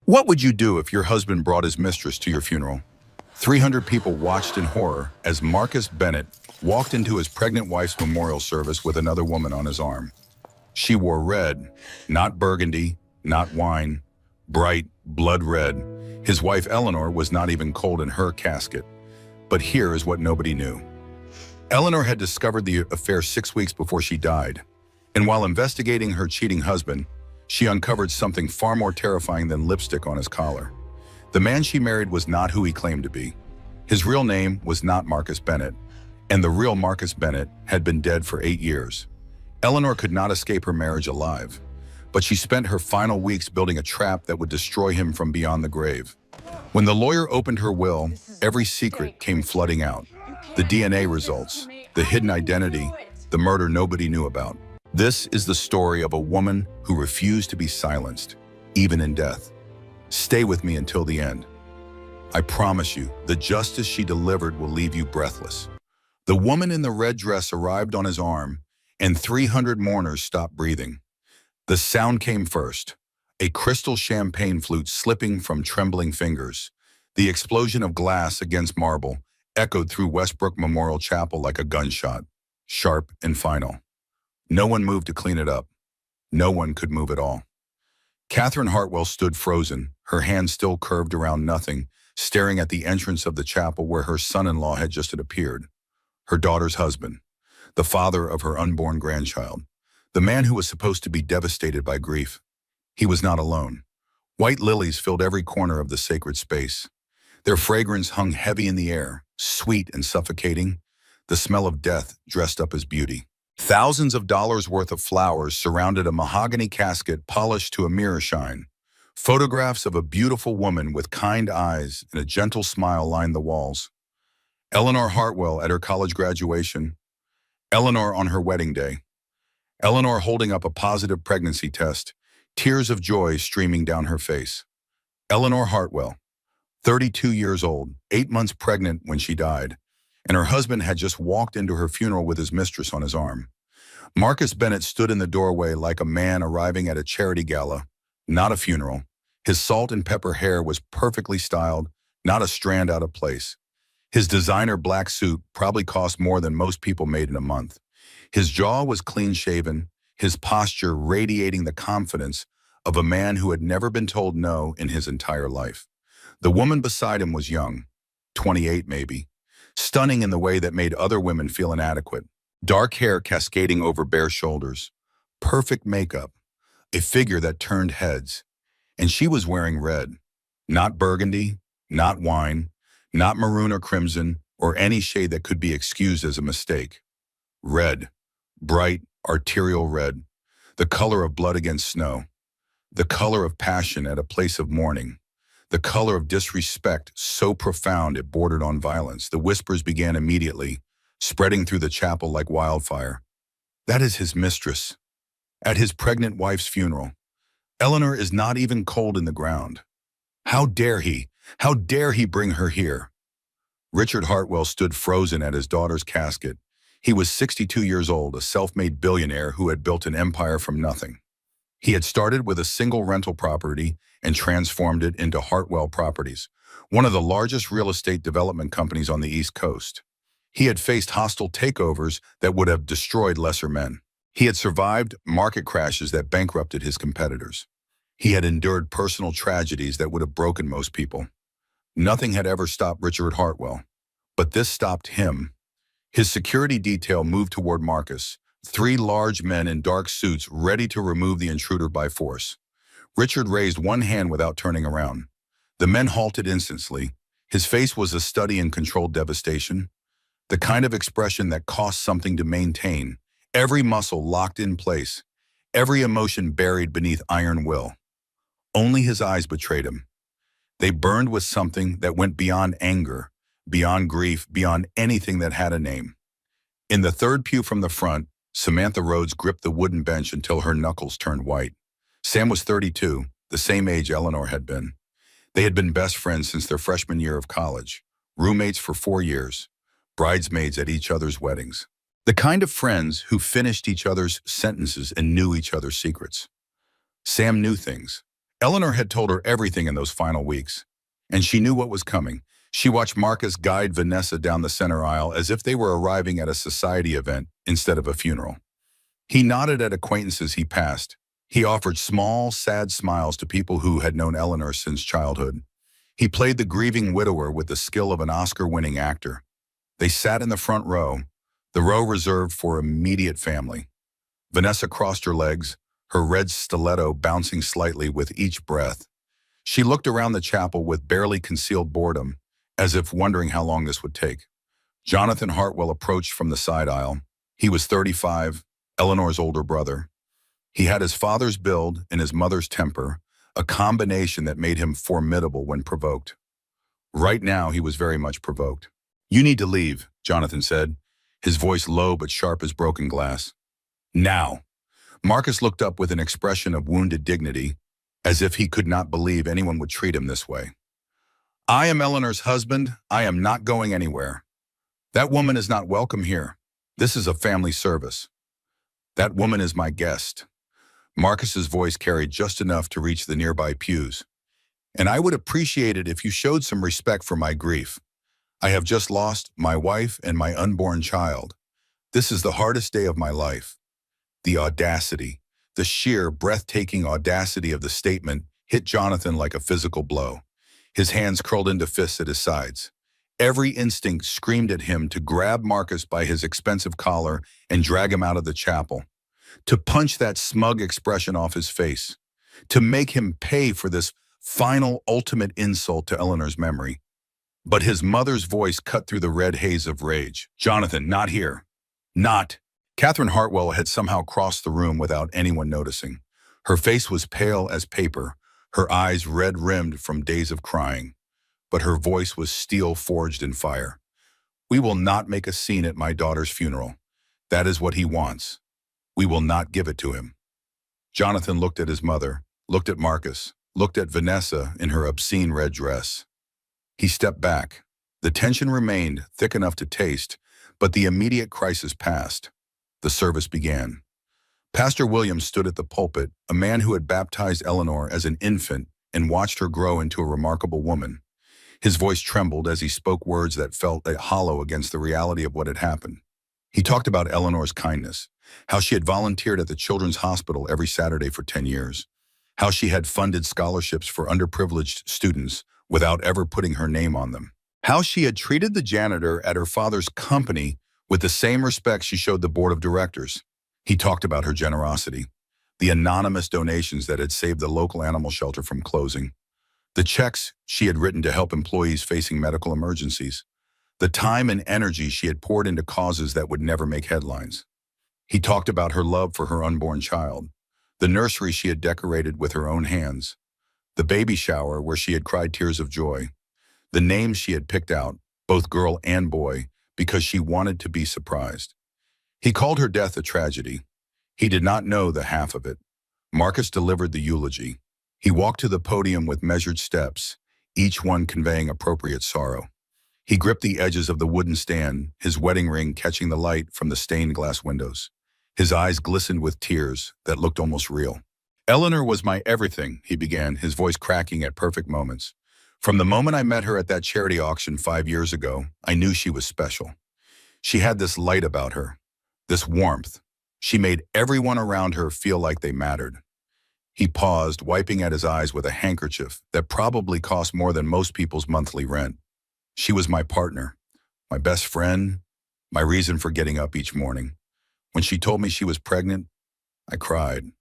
What would you do if your husband brought his mistress to your funeral? 300 people watched in horror as Marcus Bennett walked into his pregnant wife's memorial service with another woman on his arm. She wore red, not burgundy, not wine, bright, blood red. His wife Eleanor was not even cold in her casket. But here is what nobody knew. Eleanor had discovered the affair 6 weeks before she died, and while investigating her cheating husband, she uncovered something far more terrifying than lipstick on his collar. The man she married was not who he claimed to be. His real name was not Marcus Bennett, and the real Marcus Bennett had been dead for 8 years. Eleanor could not escape her marriage alive, but she spent her final weeks building a trap that would destroy him from beyond the grave. When the lawyer opened her will, every secret came flooding out. The DNA results, the hidden identity, the murder nobody knew about. This is the story of a woman who refused to be silenced, even in death. Stay with me until the end. I promise you, the justice she delivered will leave you breathless. The woman in the red dress arrived on his arm, and 300 mourners stopped breathing. The sound came first, a crystal champagne flute slipping from trembling fingers. The explosion of glass against marble echoed through Westbrook Memorial Chapel like a gunshot, sharp and final. No one moved to clean it up. No one could move at all. Catherine Hartwell stood frozen, her hands still curved around nothing, staring at the entrance of the chapel where her son-in-law had just appeared. Her daughter's husband, the father of her unborn grandchild, the man who was supposed to be devastated by grief. He was not alone. White lilies filled every corner of the sacred space. Their fragrance hung heavy in the air, sweet and suffocating, the smell of death dressed up as beauty. Thousands of dollars worth of flowers surrounded a mahogany casket polished to a mirror shine. Photographs of a beautiful woman with kind eyes and a gentle smile lined the walls. Eleanor Hartwell at her college graduation. Eleanor on her wedding day. Eleanor holding up a positive pregnancy test, tears of joy streaming down her face. Eleanor Hartwell, 32 years old, 8 months pregnant when she died, and her husband had just walked into her funeral with his mistress on his arm. Marcus Bennett stood in the doorway like a man arriving at a charity gala, not a funeral. His salt and pepper hair was perfectly styled, not a strand out of place. His designer black suit probably cost more than most people made in a month. His jaw was clean-shaven, his posture radiating the confidence of a man who had never been told no in his entire life. The woman beside him was young, 28 maybe, stunning in the way that made other women feel inadequate. Dark hair cascading over bare shoulders, perfect makeup, a figure that turned heads. And she was wearing red, not burgundy, not wine, not maroon or crimson, or any shade that could be excused as a mistake. Red, bright, arterial red, the color of blood against snow, the color of passion at a place of mourning, the color of disrespect so profound it bordered on violence. The whispers began immediately, spreading through the chapel like wildfire. That is his mistress. At his pregnant wife's funeral. Eleanor is not even cold in the ground. How dare he? How dare he bring her here? Richard Hartwell stood frozen at his daughter's casket. He was 62 years old, a self-made billionaire who had built an empire from nothing. He had started with a single rental property and transformed it into Hartwell Properties, one of the largest real estate development companies on the East Coast. He had faced hostile takeovers that would have destroyed lesser men. He had survived market crashes that bankrupted his competitors. He had endured personal tragedies that would have broken most people. Nothing had ever stopped Richard Hartwell, but this stopped him. His security detail moved toward Marcus, 3 large men in dark suits ready to remove the intruder by force. Richard raised one hand without turning around. The men halted instantly. His face was a study in controlled devastation, the kind of expression that costs something to maintain, every muscle locked in place, every emotion buried beneath iron will. Only his eyes betrayed him. They burned with something that went beyond anger, beyond grief, beyond anything that had a name. In the third pew from the front, Samantha Rhodes gripped the wooden bench until her knuckles turned white. Sam was 32, the same age Eleanor had been. They had been best friends since their freshman year of college, roommates for 4 years, bridesmaids at each other's weddings. The kind of friends who finished each other's sentences and knew each other's secrets. Sam knew things. Eleanor had told her everything in those final weeks, and she knew what was coming. She watched Marcus guide Vanessa down the center aisle as if they were arriving at a society event instead of a funeral. He nodded at acquaintances he passed. He offered small, sad smiles to people who had known Eleanor since childhood. He played the grieving widower with the skill of an Oscar-winning actor. They sat in the row reserved for immediate family. Vanessa crossed her legs, her red stiletto bouncing slightly with each breath. She looked around the chapel with barely concealed boredom, as if wondering how long this would take. Jonathan Hartwell approached from the side aisle. He was 35, Eleanor's older brother. He had his father's build and his mother's temper, a combination that made him formidable when provoked. Right now, he was very much provoked. "You need to leave," Jonathan said, his voice low but sharp as broken glass. "Now." Marcus looked up with an expression of wounded dignity, as if he could not believe anyone would treat him this way. "I am Eleanor's husband. I am not going anywhere. That woman is not welcome here. This is a family service. That woman is my guest." Marcus's voice carried just enough to reach the nearby pews. "And I would appreciate it if you showed some respect for my grief. I have just lost my wife and my unborn child. This is the hardest day of my life." The audacity, the sheer, breathtaking audacity of the statement hit Jonathan like a physical blow. His hands curled into fists at his sides. Every instinct screamed at him to grab Marcus by his expensive collar and drag him out of the chapel, to punch that smug expression off his face, to make him pay for this final, ultimate insult to Eleanor's memory. But his mother's voice cut through the red haze of rage. "Jonathan, not here. Not." Catherine Hartwell had somehow crossed the room without anyone noticing. Her face was pale as paper, her eyes red-rimmed from days of crying, but her voice was steel forged in fire. "We will not make a scene at my daughter's funeral. That is what he wants. We will not give it to him." Jonathan looked at his mother, looked at Marcus, looked at Vanessa in her obscene red dress. He stepped back. The tension remained, thick enough to taste, but the immediate crisis passed. The service began. Pastor Williams stood at the pulpit, a man who had baptized Eleanor as an infant and watched her grow into a remarkable woman. His voice trembled as he spoke words that felt hollow against the reality of what had happened. He talked about Eleanor's kindness, how she had volunteered at the Children's Hospital every Saturday for 10 years, how she had funded scholarships for underprivileged students without ever putting her name on them, how she had treated the janitor at her father's company with the same respect she showed the board of directors. He talked about her generosity, the anonymous donations that had saved the local animal shelter from closing, the checks she had written to help employees facing medical emergencies, the time and energy she had poured into causes that would never make headlines. He talked about her love for her unborn child, the nursery she had decorated with her own hands, the baby shower where she had cried tears of joy, the names she had picked out, both girl and boy, because she wanted to be surprised. He called her death a tragedy. He did not know the half of it. Marcus delivered the eulogy. He walked to the podium with measured steps, each one conveying appropriate sorrow. He gripped the edges of the wooden stand, his wedding ring catching the light from the stained glass windows. His eyes glistened with tears that looked almost real. "Eleanor was my everything," he began, his voice cracking at perfect moments. "From the moment I met her at that charity auction 5 years ago, I knew she was special. She had this light about her, this warmth. She made everyone around her feel like they mattered." He paused, wiping at his eyes with a handkerchief that probably cost more than most people's monthly rent. "She was my partner, my best friend, my reason for getting up each morning. When she told me she was pregnant, I cried.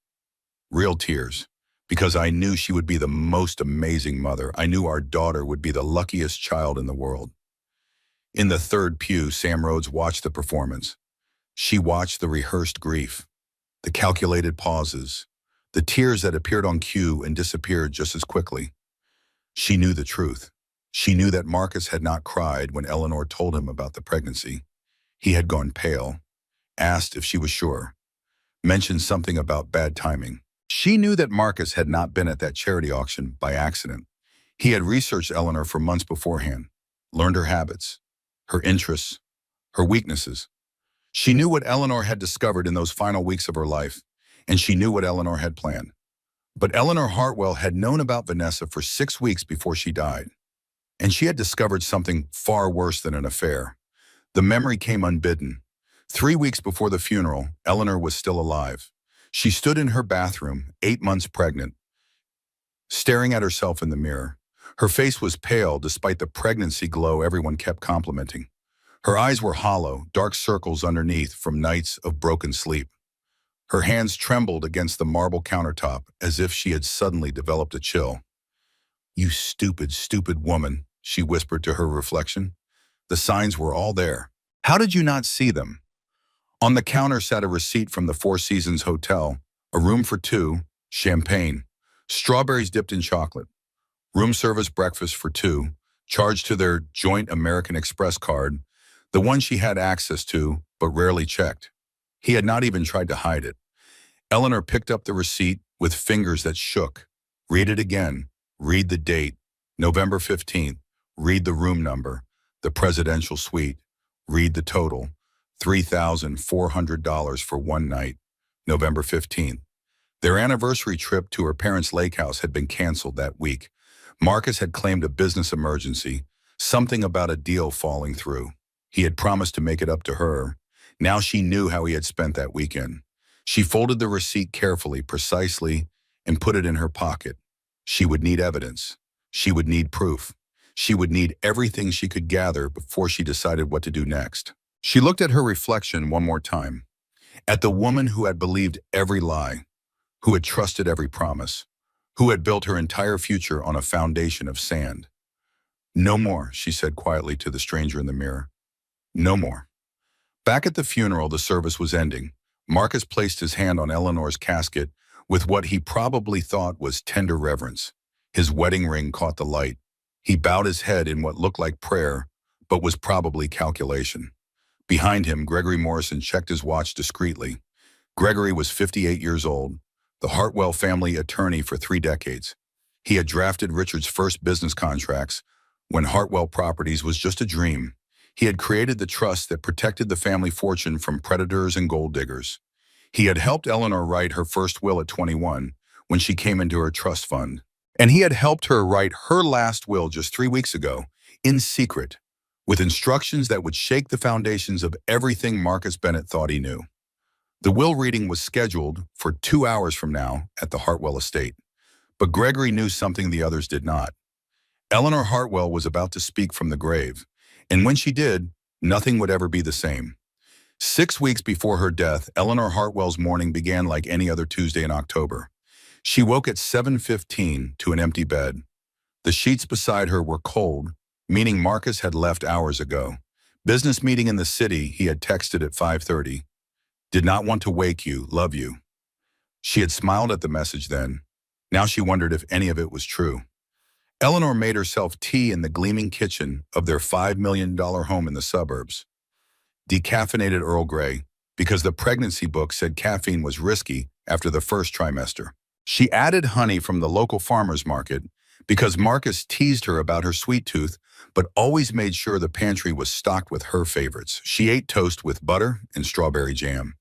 Real tears, because I knew she would be the most amazing mother. I knew our daughter would be the luckiest child in the world." In the third pew, Sam Rhodes watched the performance. She watched the rehearsed grief, the calculated pauses, the tears that appeared on cue and disappeared just as quickly. She knew the truth. She knew that Marcus had not cried when Eleanor told him about the pregnancy. He had gone pale, asked if she was sure, mentioned something about bad timing. She knew that Marcus had not been at that charity auction by accident. He had researched Eleanor for months beforehand, learned her habits, her interests, her weaknesses. She knew what Eleanor had discovered in those final weeks of her life, and she knew what Eleanor had planned. But Eleanor Hartwell had known about Vanessa for 6 weeks before she died, and she had discovered something far worse than an affair. The memory came unbidden. 3 weeks before the funeral, Eleanor was still alive. She stood in her bathroom, 8 months pregnant, staring at herself in the mirror. Her face was pale despite the pregnancy glow everyone kept complimenting. Her eyes were hollow, dark circles underneath from nights of broken sleep. Her hands trembled against the marble countertop as if she had suddenly developed a chill. "You stupid, stupid woman," she whispered to her reflection. "The signs were all there. How did you not see them?" On the counter sat a receipt from the Four Seasons Hotel, a room for two, champagne, strawberries dipped in chocolate, room service breakfast for two, charged to their joint American Express card, the one she had access to but rarely checked. He had not even tried to hide it. Eleanor picked up the receipt with fingers that shook. Read it again. Read the date, November 15th. Read the room number, the presidential suite. Read the total, $3,400 for one night, November 15th. Their anniversary trip to her parents' lake house had been canceled that week. Marcus had claimed a business emergency, something about a deal falling through. He had promised to make it up to her. Now she knew how he had spent that weekend. She folded the receipt carefully, precisely, and put it in her pocket. She would need evidence. She would need proof. She would need everything she could gather before she decided what to do next. She looked at her reflection one more time, at the woman who had believed every lie, who had trusted every promise, who had built her entire future on a foundation of sand. "No more," she said quietly to the stranger in the mirror. "No more." Back at the funeral, the service was ending. Marcus placed his hand on Eleanor's casket with what he probably thought was tender reverence. His wedding ring caught the light. He bowed his head in what looked like prayer, but was probably calculation. Behind him, Gregory Morrison checked his watch discreetly. Gregory was 58 years old, the Hartwell family attorney for 3 decades. He had drafted Richard's first business contracts when Hartwell Properties was just a dream. He had created the trust that protected the family fortune from predators and gold diggers. He had helped Eleanor write her first will at 21 when she came into her trust fund. And he had helped her write her last will just 3 weeks ago, in secret, with instructions that would shake the foundations of everything Marcus Bennett thought he knew. The will reading was scheduled for 2 hours from now at the Hartwell estate. But Gregory knew something the others did not. Eleanor Hartwell was about to speak from the grave, and when she did, nothing would ever be the same. 6 weeks before her death, Eleanor Hartwell's morning began like any other Tuesday in October. She woke at 7:15 to an empty bed. The sheets beside her were cold, meaning Marcus had left hours ago. "Business meeting in the city," he had texted at 5:30. "Did not want to wake you, love you." She had smiled at the message then. Now she wondered if any of it was true. Eleanor made herself tea in the gleaming kitchen of their $5 million home in the suburbs. Decaffeinated Earl Grey, because the pregnancy book said caffeine was risky after the first trimester. She added honey from the local farmer's market because Marcus teased her about her sweet tooth, but always made sure the pantry was stocked with her favorites. She ate toast with butter and strawberry jam.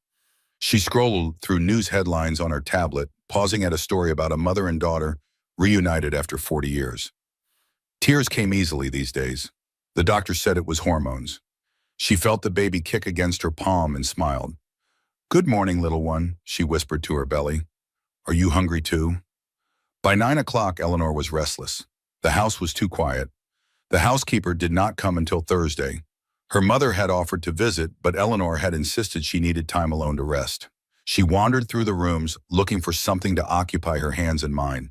She scrolled through news headlines on her tablet, pausing at a story about a mother and daughter reunited after 40 years. Tears came easily these days. The doctor said it was hormones. She felt the baby kick against her palm and smiled. "Good morning, little one," she whispered to her belly. "Are you hungry too?" By 9 o'clock, Eleanor was restless. The house was too quiet. The housekeeper did not come until Thursday. Her mother had offered to visit, but Eleanor had insisted she needed time alone to rest. She wandered through the rooms, looking for something to occupy her hands and mind.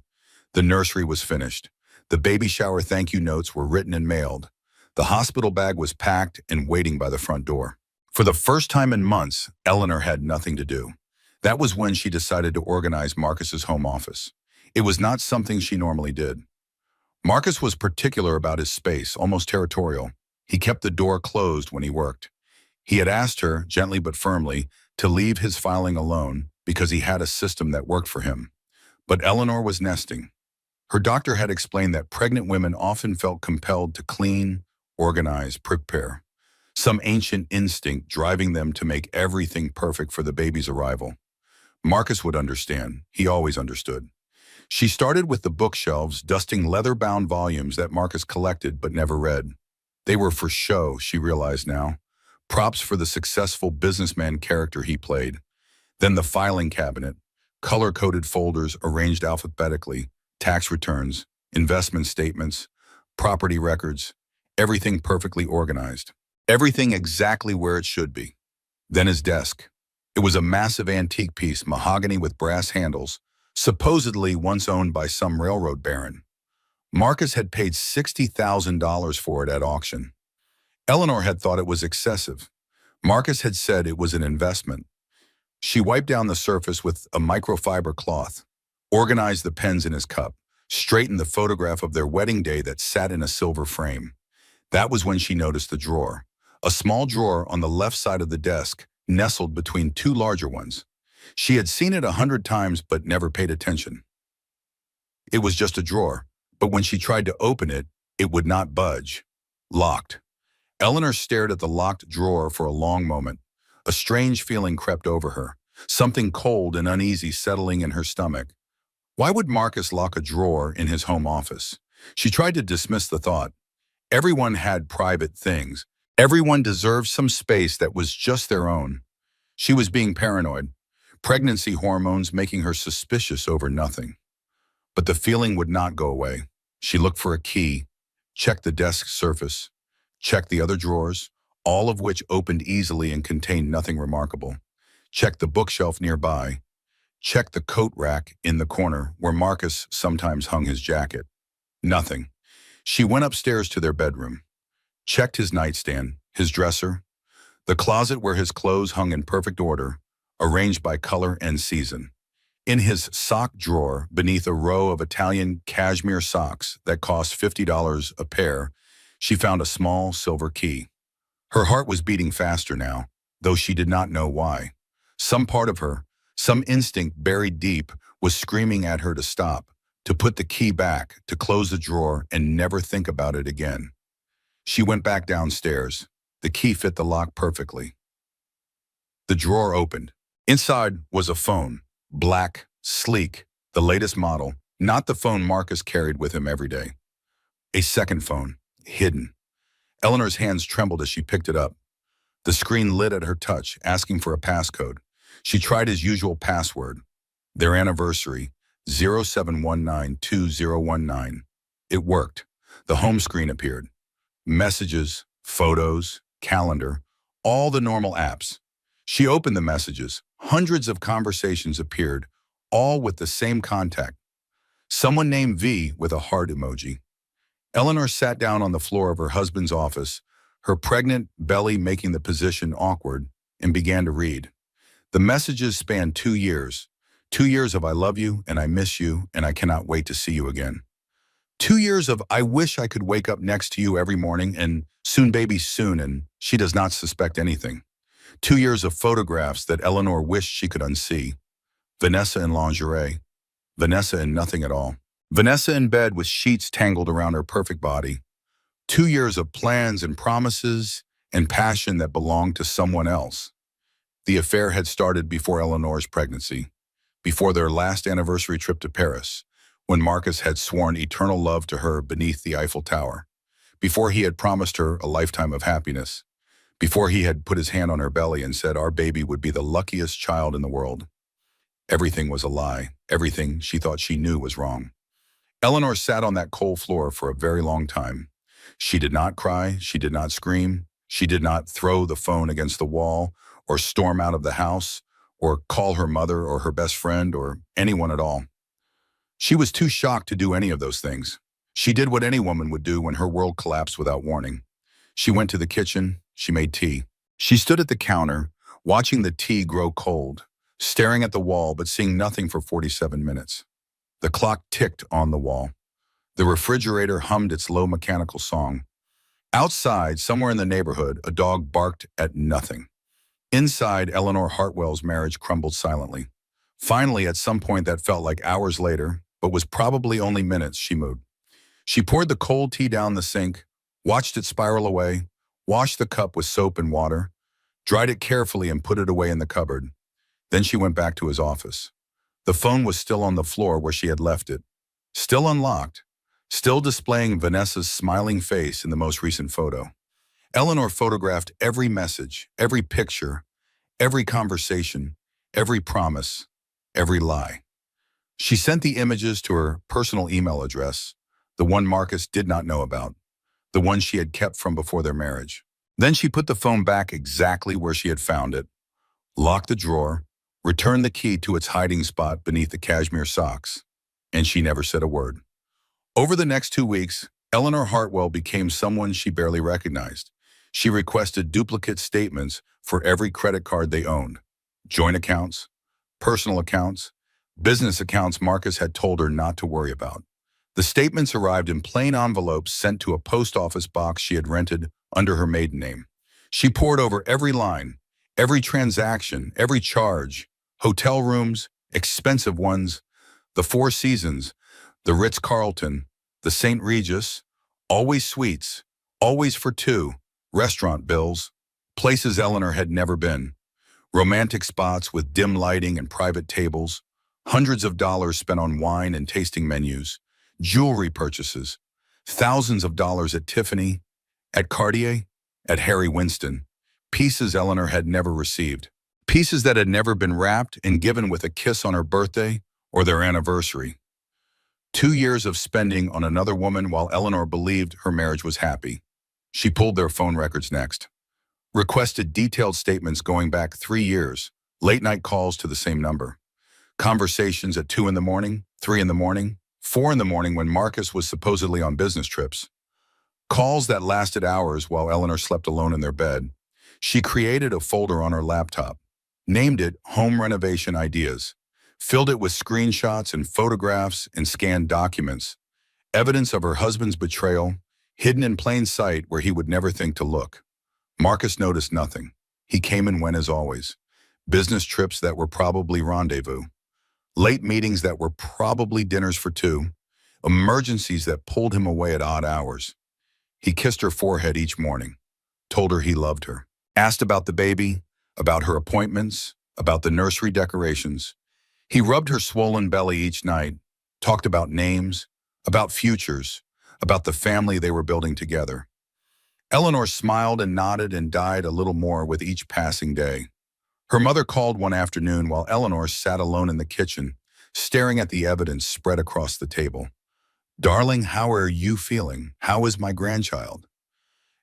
The nursery was finished. The baby shower thank you notes were written and mailed. The hospital bag was packed and waiting by the front door. For the first time in months, Eleanor had nothing to do. That was when she decided to organize Marcus's home office. It was not something she normally did. Marcus was particular about his space, almost territorial. He kept the door closed when he worked. He had asked her, gently but firmly, to leave his filing alone because he had a system that worked for him. But Eleanor was nesting. Her doctor had explained that pregnant women often felt compelled to clean, organize, prepare. Some ancient instinct driving them to make everything perfect for the baby's arrival. Marcus would understand. He always understood. She started with the bookshelves, dusting leather-bound volumes that Marcus collected but never read. They were for show, she realized now. Props for the successful businessman character he played. Then the filing cabinet, color-coded folders arranged alphabetically, tax returns, investment statements, property records, everything perfectly organized. Everything exactly where it should be. Then his desk. It was a massive antique piece, mahogany with brass handles, supposedly once owned by some railroad baron. Marcus had paid $60,000 for it at auction. Eleanor had thought it was excessive. Marcus had said it was an investment. She wiped down the surface with a microfiber cloth, organized the pens in his cup, straightened the photograph of their wedding day that sat in a silver frame. That was when she noticed the drawer. A small drawer on the left side of the desk, nestled between two larger ones. She had seen it 100 times but never paid attention. It was just a drawer, but when she tried to open it, it would not budge. Locked. Eleanor stared at the locked drawer for a long moment. A strange feeling crept over her, something cold and uneasy settling in her stomach. Why would Marcus lock a drawer in his home office? She tried to dismiss the thought. Everyone had private things. Everyone deserved some space that was just their own. She was being paranoid, pregnancy hormones making her suspicious over nothing. But the feeling would not go away. She looked for a key, checked the desk surface, checked the other drawers, all of which opened easily and contained nothing remarkable. Checked the bookshelf nearby, checked the coat rack in the corner where Marcus sometimes hung his jacket. Nothing. She went upstairs to their bedroom, checked his nightstand, his dresser, the closet where his clothes hung in perfect order, arranged by color and season. In his sock drawer, beneath a row of Italian cashmere socks that cost $50 a pair, she found a small silver key. Her heart was beating faster now, though she did not know why. Some part of her, some instinct buried deep, was screaming at her to stop, to put the key back, to close the drawer and never think about it again. She went back downstairs. The key fit the lock perfectly. The drawer opened. Inside was a phone, black, sleek, the latest model, not the phone Marcus carried with him every day. A second phone, hidden. Eleanor's hands trembled as she picked it up. The screen lit at her touch, asking for a passcode. She tried his usual password. Their anniversary, 07192019. It worked. The home screen appeared. Messages, photos, calendar, all the normal apps. She opened the messages. Hundreds of conversations appeared, all with the same contact. Someone named V with a heart emoji. Eleanor sat down on the floor of her husband's office, her pregnant belly making the position awkward, and began to read. The messages spanned 2 years. 2 years of I love you and I miss you and I cannot wait to see you again. 2 years of I wish I could wake up next to you every morning and soon baby soon and she does not suspect anything. 2 years of photographs that Eleanor wished she could unsee. Vanessa in lingerie. Vanessa in nothing at all. Vanessa in bed with sheets tangled around her perfect body. 2 years of plans and promises and passion that belonged to someone else. The affair had started before Eleanor's pregnancy, before their last anniversary trip to Paris, when Marcus had sworn eternal love to her beneath the Eiffel Tower, before he had promised her a lifetime of happiness, before he had put his hand on her belly and said our baby would be the luckiest child in the world. Everything was a lie. Everything she thought she knew was wrong. Eleanor sat on that cold floor for a very long time. She did not cry. She did not scream. She did not throw the phone against the wall or storm out of the house or call her mother or her best friend or anyone at all. She was too shocked to do any of those things. She did what any woman would do when her world collapsed without warning. She went to the kitchen. She made tea. She stood at the counter, watching the tea grow cold, staring at the wall but seeing nothing for 47 minutes. The clock ticked on the wall. The refrigerator hummed its low mechanical song. Outside, somewhere in the neighborhood, a dog barked at nothing. Inside, Eleanor Hartwell's marriage crumbled silently. Finally, at some point that felt like hours later, but was probably only minutes, she moved. She poured the cold tea down the sink, watched it spiral away, washed the cup with soap and water, dried it carefully and put it away in the cupboard. Then she went back to his office. The phone was still on the floor where she had left it, still unlocked, still displaying Vanessa's smiling face in the most recent photo. Eleanor photographed every message, every picture, every conversation, every promise, every lie. She sent the images to her personal email address, the one Marcus did not know about, the one she had kept from before their marriage. Then she put the phone back exactly where she had found it, locked the drawer, returned the key to its hiding spot beneath the cashmere socks, and she never said a word. Over the next 2 weeks, Eleanor Hartwell became someone she barely recognized. She requested duplicate statements for every credit card they owned, joint accounts, personal accounts, business accounts Marcus had told her not to worry about. The statements arrived in plain envelopes sent to a post office box she had rented under her maiden name. She pored over every line, every transaction, every charge, hotel rooms, expensive ones, the Four Seasons, the Ritz-Carlton, the St. Regis, always suites, always for two, restaurant bills, places Eleanor had never been, romantic spots with dim lighting and private tables, hundreds of dollars spent on wine and tasting menus, jewelry purchases, thousands of dollars at Tiffany, at Cartier, at Harry Winston, pieces Eleanor had never received, pieces that had never been wrapped and given with a kiss on her birthday or their anniversary. 2 years of spending on another woman while Eleanor believed her marriage was happy. She pulled their phone records next, requested detailed statements going back 3 years, late-night calls to the same number, conversations at 2 in the morning, 3 in the morning, 4 in the morning when Marcus was supposedly on business trips, calls that lasted hours while Eleanor slept alone in their bed. She created a folder on her laptop, named it Home Renovation Ideas, filled it with screenshots and photographs and scanned documents, evidence of her husband's betrayal, hidden in plain sight where he would never think to look. Marcus noticed nothing. He came and went as always. Business trips that were probably rendezvous, late meetings that were probably dinners for two, emergencies that pulled him away at odd hours. He kissed her forehead each morning, told her he loved her, asked about the baby, about her appointments, about the nursery decorations. He rubbed her swollen belly each night, talked about names, about futures, about the family they were building together. Eleanor smiled and nodded and died a little more with each passing day. Her mother called one afternoon while Eleanor sat alone in the kitchen, staring at the evidence spread across the table. "Darling, how are you feeling? How is my grandchild?"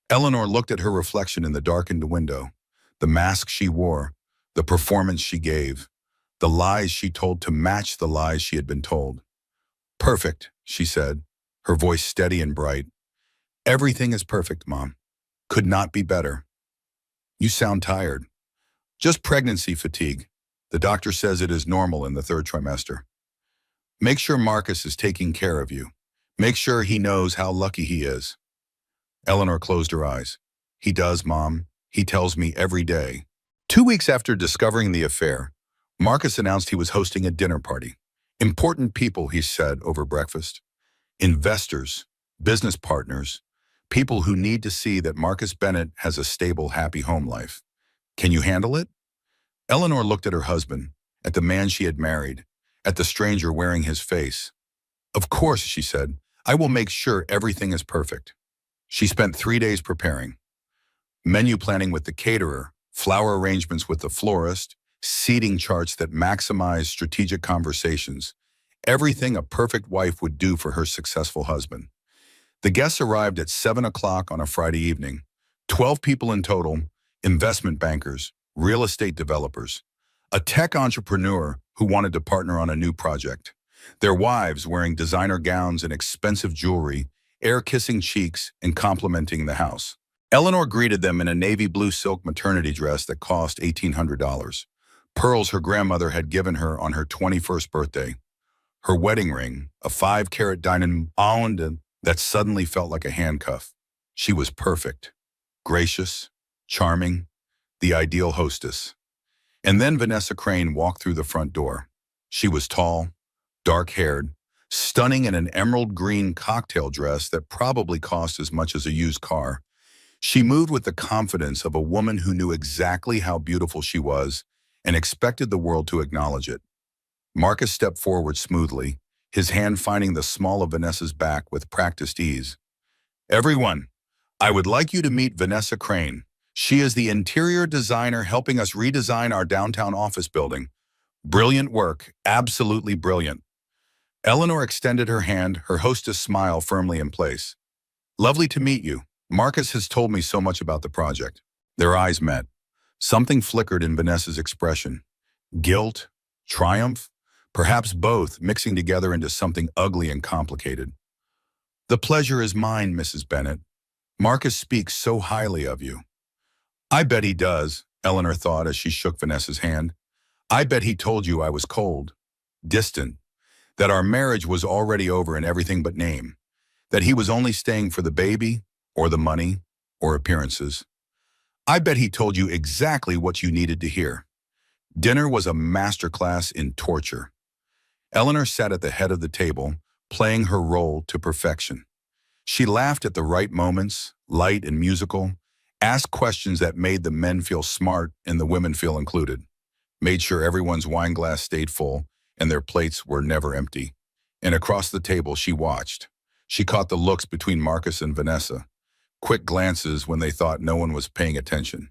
Eleanor looked at her reflection in the darkened window, the mask she wore, the performance she gave, the lies she told to match the lies she had been told. "Perfect," she said, her voice steady and bright. "Everything is perfect, Mom. Could not be better. You sound tired." "Just pregnancy fatigue. The doctor says it is normal in the 3rd trimester. Make sure Marcus is taking care of you. Make sure he knows how lucky he is." Eleanor closed her eyes. "He does, Mom. He tells me every day." 2 weeks after discovering the affair, Marcus announced he was hosting a dinner party. "Important people," he said over breakfast. "Investors, business partners, people who need to see that Marcus Bennett has a stable, happy home life. Can you handle it?" Eleanor looked at her husband, at the man she had married, at the stranger wearing his face. "Of course," she said. "I will make sure everything is perfect." She spent 3 days preparing. Menu planning with the caterer, flower arrangements with the florist, seating charts that maximize strategic conversations. Everything a perfect wife would do for her successful husband. The guests arrived at 7 o'clock on a Friday evening. 12 people in total, investment bankers, real estate developers, a tech entrepreneur who wanted to partner on a new project, their wives wearing designer gowns and expensive jewelry, air-kissing cheeks and complimenting the house. Eleanor greeted them in a navy blue silk maternity dress that cost $1,800, pearls her grandmother had given her on her 21st birthday, her wedding ring, a 5-carat diamond that suddenly felt like a handcuff. She was perfect, gracious, charming, the ideal hostess. And then Vanessa Crane walked through the front door. She was tall, dark-haired, stunning in an emerald green cocktail dress that probably cost as much as a used car. She moved with the confidence of a woman who knew exactly how beautiful she was and expected the world to acknowledge it. Marcus stepped forward smoothly, his hand finding the small of Vanessa's back with practiced ease. Everyone, I would like you to meet Vanessa Crane. She is the interior designer helping us redesign our downtown office building. Brilliant work, absolutely brilliant. Eleanor extended her hand, her hostess smile firmly in place. Lovely to meet you. Marcus has told me so much about the project. Their eyes met. Something flickered in Vanessa's expression. Guilt? Triumph? Perhaps both, mixing together into something ugly and complicated. The pleasure is mine, Mrs. Bennet. Marcus speaks so highly of you. I bet he does, Eleanor thought as she shook Vanessa's hand. I bet he told you I was cold, distant, that our marriage was already over in everything but name, that he was only staying for the baby, or the money, or appearances. I bet he told you exactly what you needed to hear. Dinner was a masterclass in torture. Eleanor sat at the head of the table, playing her role to perfection. She laughed at the right moments, light and musical, asked questions that made the men feel smart and the women feel included, made sure everyone's wine glass stayed full and their plates were never empty. And across the table she watched. She caught the looks between Marcus and Vanessa, quick glances when they thought no one was paying attention,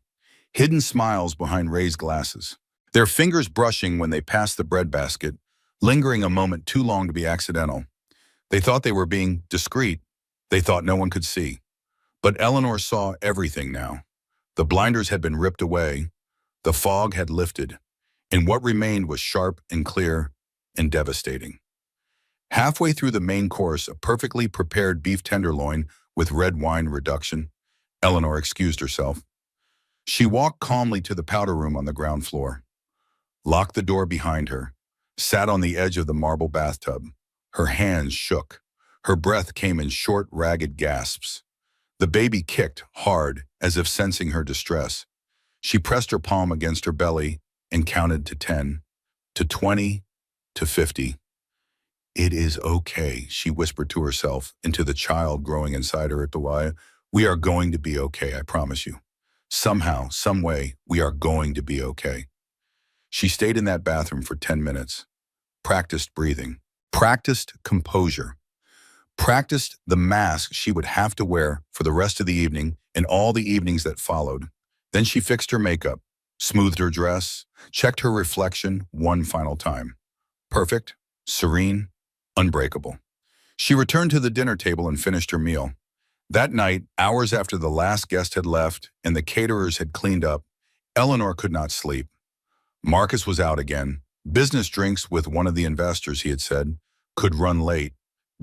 hidden smiles behind raised glasses, their fingers brushing when they passed the breadbasket, lingering a moment too long to be accidental. They thought they were being discreet. They thought no one could see. But Eleanor saw everything now. The blinders had been ripped away. The fog had lifted. And what remained was sharp and clear and devastating. Halfway through the main course, a perfectly prepared beef tenderloin with red wine reduction, Eleanor excused herself. She walked calmly to the powder room on the ground floor, locked the door behind her, sat on the edge of the marble bathtub. Her hands shook. Her breath came in short, ragged gasps. The baby kicked hard, as if sensing her distress. She pressed her palm against her belly and counted to 10, to 20, to 50. It is okay, she whispered to herself and to the child growing inside her at the wire. We are going to be okay, I promise you. Somehow, some way, we are going to be okay. She stayed in that bathroom for 10 minutes, practiced breathing, practiced composure, practiced the mask she would have to wear for the rest of the evening and all the evenings that followed. Then she fixed her makeup, smoothed her dress, checked her reflection one final time. Perfect, serene, unbreakable. She returned to the dinner table and finished her meal. That night, hours after the last guest had left and the caterers had cleaned up, Eleanor could not sleep. Marcus was out again. Business drinks with one of the investors, he had said, could run late.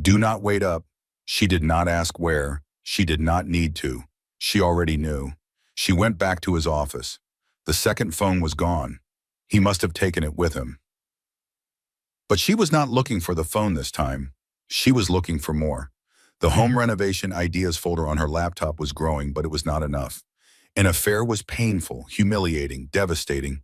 Do not wait up. She did not ask where. She did not need to. She already knew. She went back to his office. The second phone was gone. He must have taken it with him. But she was not looking for the phone this time. She was looking for more. The home renovation ideas folder on her laptop was growing, but it was not enough. An affair was painful, humiliating, devastating,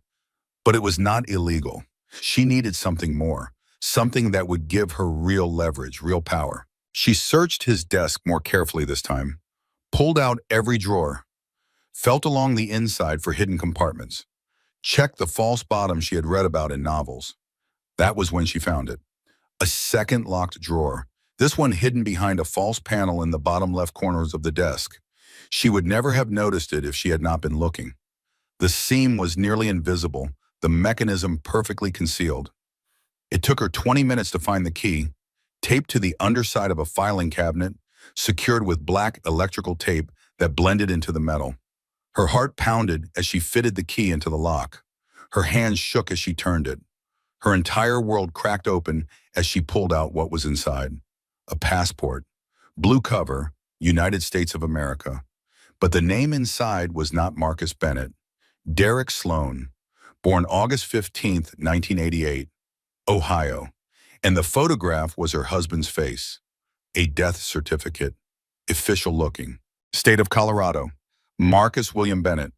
but it was not illegal. She needed something more, something that would give her real leverage, real power. She searched his desk more carefully this time, pulled out every drawer, felt along the inside for hidden compartments, checked the false bottom she had read about in novels. That was when she found it. A second locked drawer, this one hidden behind a false panel in the bottom left corners of the desk. She would never have noticed it if she had not been looking. The seam was nearly invisible, the mechanism perfectly concealed. It took her 20 minutes to find the key, taped to the underside of a filing cabinet, secured with black electrical tape that blended into the metal. Her heart pounded as she fitted the key into the lock. Her hands shook as she turned it. Her entire world cracked open as she pulled out what was inside. A passport, blue cover, United States of America. But the name inside was not Marcus Bennett. Derek Sloan, born August 15th, 1988, Ohio. And the photograph was her husband's face. A death certificate, official looking. State of Colorado, Marcus William Bennett.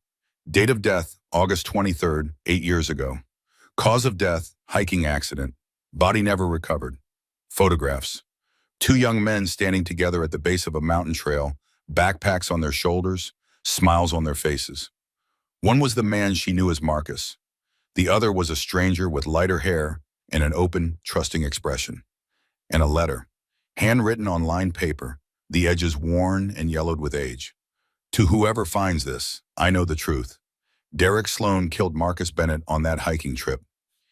Date of death, August 23rd, 8 years ago. Cause of death, hiking accident. Body never recovered. Photographs. Two young men standing together at the base of a mountain trail, backpacks on their shoulders, smiles on their faces. One was the man she knew as Marcus. The other was a stranger with lighter hair and an open, trusting expression. And a letter, handwritten on lined paper, the edges worn and yellowed with age. To whoever finds this, I know the truth. Derek Sloan killed Marcus Bennett on that hiking trip.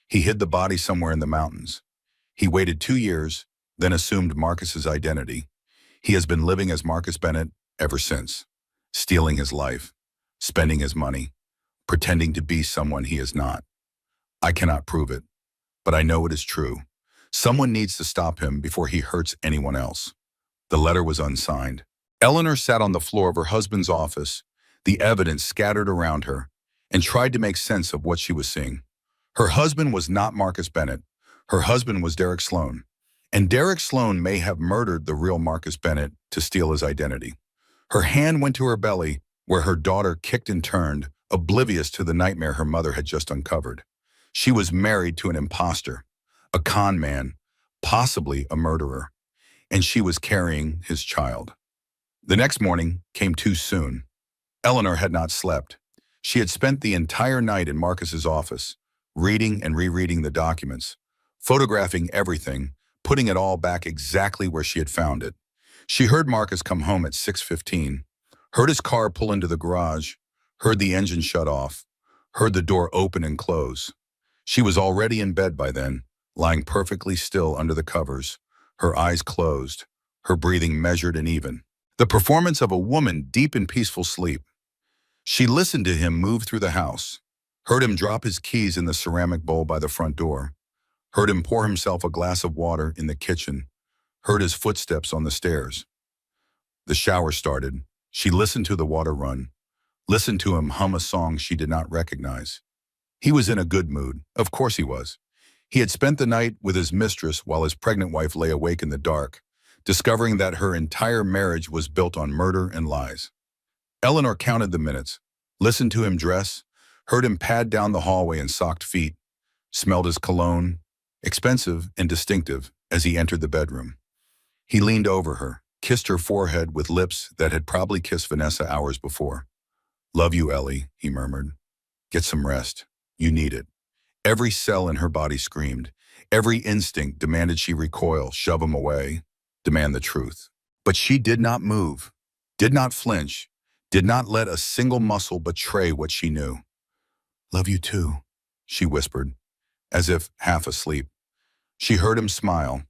He hid the body somewhere in the mountains. He waited 2 years, then assumed Marcus's identity. He has been living as Marcus Bennett ever since, stealing his life, spending his money, pretending to be someone he is not. I cannot prove it, but I know it is true. Someone needs to stop him before he hurts anyone else. The letter was unsigned. Eleanor sat on the floor of her husband's office, the evidence scattered around her, and tried to make sense of what she was seeing. Her husband was not Marcus Bennett. Her husband was Derek Sloan. And Derek Sloan may have murdered the real Marcus Bennett to steal his identity. Her hand went to her belly, where her daughter kicked and turned, oblivious to the nightmare her mother had just uncovered. She was married to an imposter, a con man, possibly a murderer, and she was carrying his child. The next morning came too soon. Eleanor had not slept. She had spent the entire night in Marcus's office, reading and rereading the documents, photographing everything, putting it all back exactly where she had found it. She heard Marcus come home at 6:15, heard his car pull into the garage, heard the engine shut off, heard the door open and close. She was already in bed by then, lying perfectly still under the covers, her eyes closed, her breathing measured and even. The performance of a woman deep in peaceful sleep. She listened to him move through the house, heard him drop his keys in the ceramic bowl by the front door, heard him pour himself a glass of water in the kitchen, heard his footsteps on the stairs. The shower started. She listened to the water run, listened to him hum a song she did not recognize. He was in a good mood. Of course he was. He had spent the night with his mistress while his pregnant wife lay awake in the dark, discovering that her entire marriage was built on murder and lies. Eleanor counted the minutes, listened to him dress, heard him pad down the hallway in socked feet, smelled his cologne, expensive and distinctive, as he entered the bedroom. He leaned over her, kissed her forehead with lips that had probably kissed Vanessa hours before. "Love you, Ellie," he murmured. "Get some rest. You need it." Every cell in her body screamed. Every instinct demanded she recoil, shove him away, demand the truth. But she did not move, did not flinch, did not let a single muscle betray what she knew. "Love you too," she whispered, as if half asleep. She heard him smile,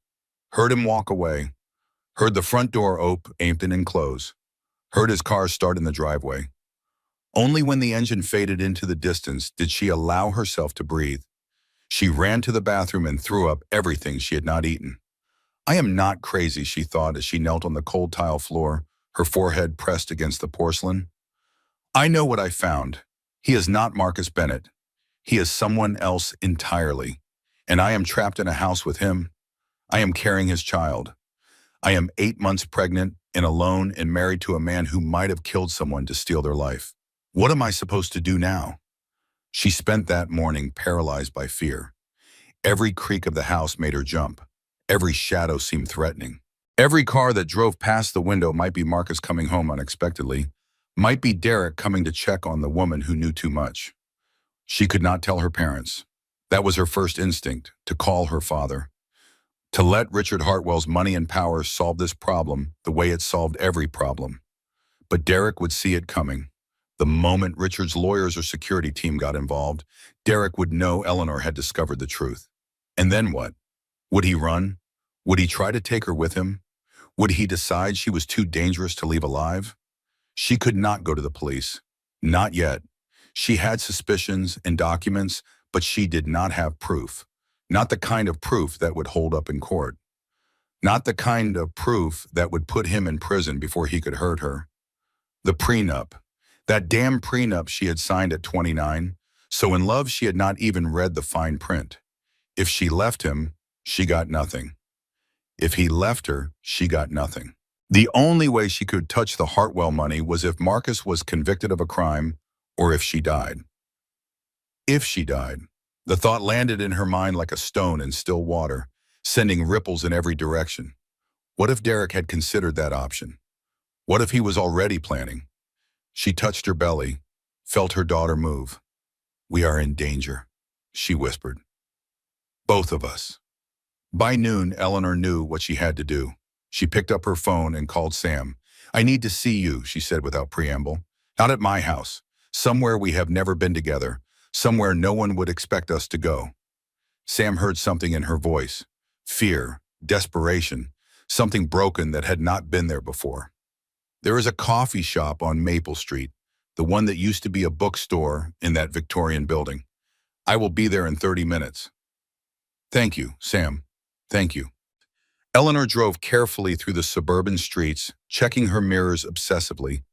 heard him walk away, heard the front door open and close, heard his car start in the driveway. Only when the engine faded into the distance did she allow herself to breathe. She ran to the bathroom and threw up everything she had not eaten. "I am not crazy," she thought as she knelt on the cold tile floor, her forehead pressed against the porcelain. "I know what I found. He is not Marcus Bennett. He is someone else entirely. And I am trapped in a house with him. I am carrying his child. I am 8 months pregnant and alone and married to a man who might have killed someone to steal their life. What am I supposed to do now?" She spent that morning paralyzed by fear. Every creak of the house made her jump. Every shadow seemed threatening. Every car that drove past the window might be Marcus coming home unexpectedly, might be Derek coming to check on the woman who knew too much. She could not tell her parents. That was her first instinct, to call her father. To let Richard Hartwell's money and power solve this problem the way it solved every problem. But Derek would see it coming. The moment Richard's lawyers or security team got involved, Derek would know Eleanor had discovered the truth. And then what? Would he run? Would he try to take her with him? Would he decide she was too dangerous to leave alive? She could not go to the police. Not yet. She had suspicions and documents, but she did not have proof. Not the kind of proof that would hold up in court. Not the kind of proof that would put him in prison before he could hurt her. The prenup. That damn prenup she had signed at 29. So in love she had not even read the fine print. If she left him, she got nothing. If he left her, she got nothing. The only way she could touch the Hartwell money was if Marcus was convicted of a crime or if she died. If she died. The thought landed in her mind like a stone in still water, sending ripples in every direction. What if Derek had considered that option? What if he was already planning? She touched her belly, felt her daughter move. "We are in danger," she whispered. Both of us. By noon, Eleanor knew what she had to do. She picked up her phone and called Sam. "I need to see you," she said without preamble. "Not at my house. Somewhere we have never been together. Somewhere no one would expect us to go." Sam heard something in her voice. Fear, desperation, something broken that had not been there before. "There is a coffee shop on Maple Street, the one that used to be a bookstore in that Victorian building. I will be there in 30 minutes. "Thank you, Sam. Thank you." Eleanor drove carefully through the suburban streets, checking her mirrors obsessively,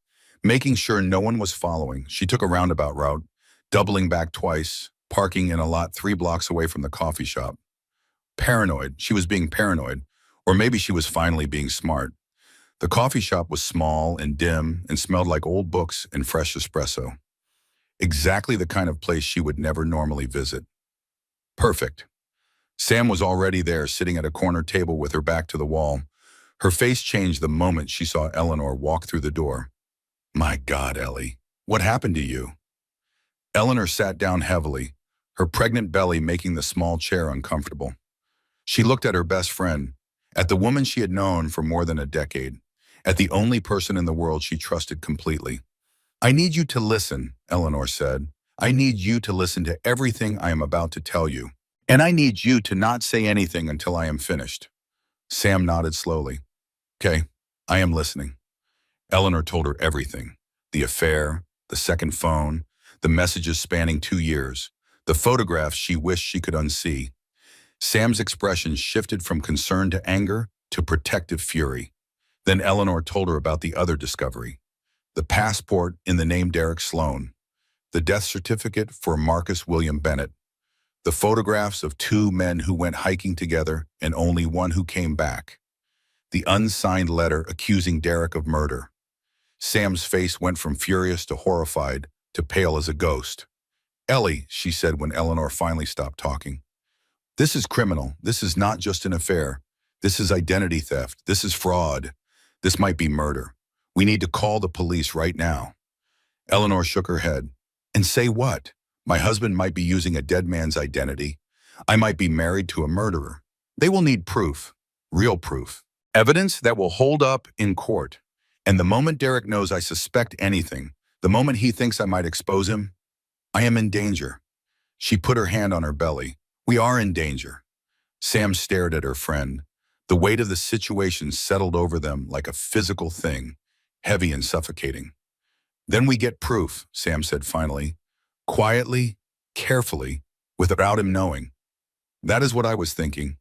making sure no one was following. She took a roundabout route, doubling back twice, parking in a lot 3 blocks away from the coffee shop. Paranoid. She was being paranoid. Or maybe she was finally being smart. The coffee shop was small and dim and smelled like old books and fresh espresso. Exactly the kind of place she would never normally visit. Perfect. Sam was already there, sitting at a corner table with her back to the wall. Her face changed the moment she saw Eleanor walk through the door. "My God, Ellie, what happened to you?" Eleanor sat down heavily, her pregnant belly making the small chair uncomfortable. She looked at her best friend, at the woman she had known for more than a decade, at the only person in the world she trusted completely. "I need you to listen," Eleanor said. "I need you to listen to everything I am about to tell you. And I need you to not say anything until I am finished." Sam nodded slowly. "Okay, I am listening." Eleanor told her everything. The affair, the second phone, the messages spanning 2 years, the photographs she wished she could unsee. Sam's expression shifted from concern to anger to protective fury. Then Eleanor told her about the other discovery. The passport in the name Derek Sloan, the death certificate for Marcus William Bennett, the photographs of 2 men who went hiking together and only one who came back, the unsigned letter accusing Derek of murder. Sam's face went from furious to horrified to pale as a ghost. "Ellie," she said when Eleanor finally stopped talking, "this is criminal. This is not just an affair. This is identity theft. This is fraud. This might be murder. We need to call the police right now." Eleanor shook her head. "And say what? My husband might be using a dead man's identity. I might be married to a murderer. They will need proof, real proof, evidence that will hold up in court. And the moment Derek knows I suspect anything, the moment he thinks I might expose him, I am in danger." She put her hand on her belly. "We are in danger." Sam stared at her friend. The weight of the situation settled over them like a physical thing, heavy and suffocating. "Then we get proof," Sam said finally, quietly, carefully, without him knowing. "That is what I was thinking.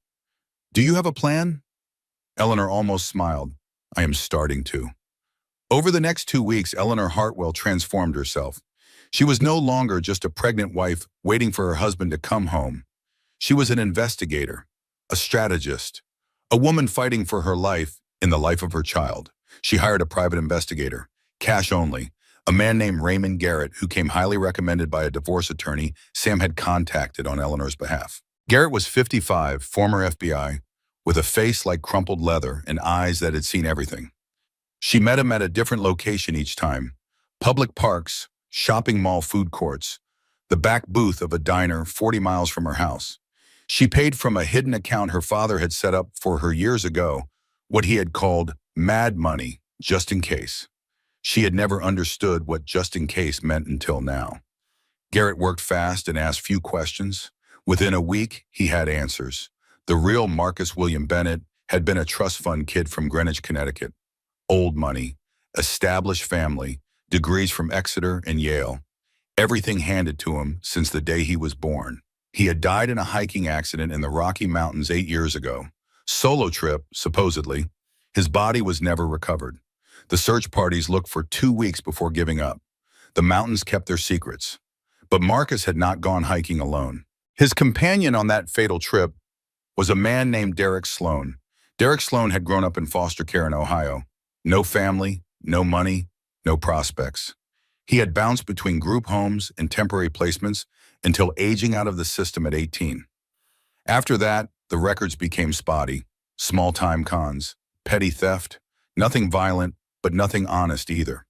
Do you have a plan?" Eleanor almost smiled. "I am starting to." Over the next 2 weeks, Eleanor Hartwell transformed herself. She was no longer just a pregnant wife waiting for her husband to come home. She was an investigator, a strategist, a woman fighting for her life in the life of her child. She hired a private investigator, cash only, a man named Raymond Garrett, who came highly recommended by a divorce attorney Sam had contacted on Eleanor's behalf. Garrett was 55, former FBI, with a face like crumpled leather and eyes that had seen everything. She met him at a different location each time: public parks, shopping mall food courts, the back booth of a diner 40 miles from her house. She paid from a hidden account her father had set up for her years ago, what he had called mad money, just in case. She had never understood what just in case meant until now. Garrett worked fast and asked few questions. Within a week, he had answers. The real Marcus William Bennett had been a trust fund kid from Greenwich, Connecticut. Old money, established family, degrees from Exeter and Yale. Everything handed to him since the day he was born. He had died in a hiking accident in the Rocky Mountains 8 years ago. Solo trip, supposedly. His body was never recovered. The search parties looked for 2 weeks before giving up. The mountains kept their secrets. But Marcus had not gone hiking alone. His companion on that fatal trip was a man named Derek Sloan. Derek Sloan had grown up in foster care in Ohio. No family, no money, no prospects. He had bounced between group homes and temporary placements until aging out of the system at 18. After that, the records became spotty. Small-time cons, petty theft, nothing violent, but nothing honest either.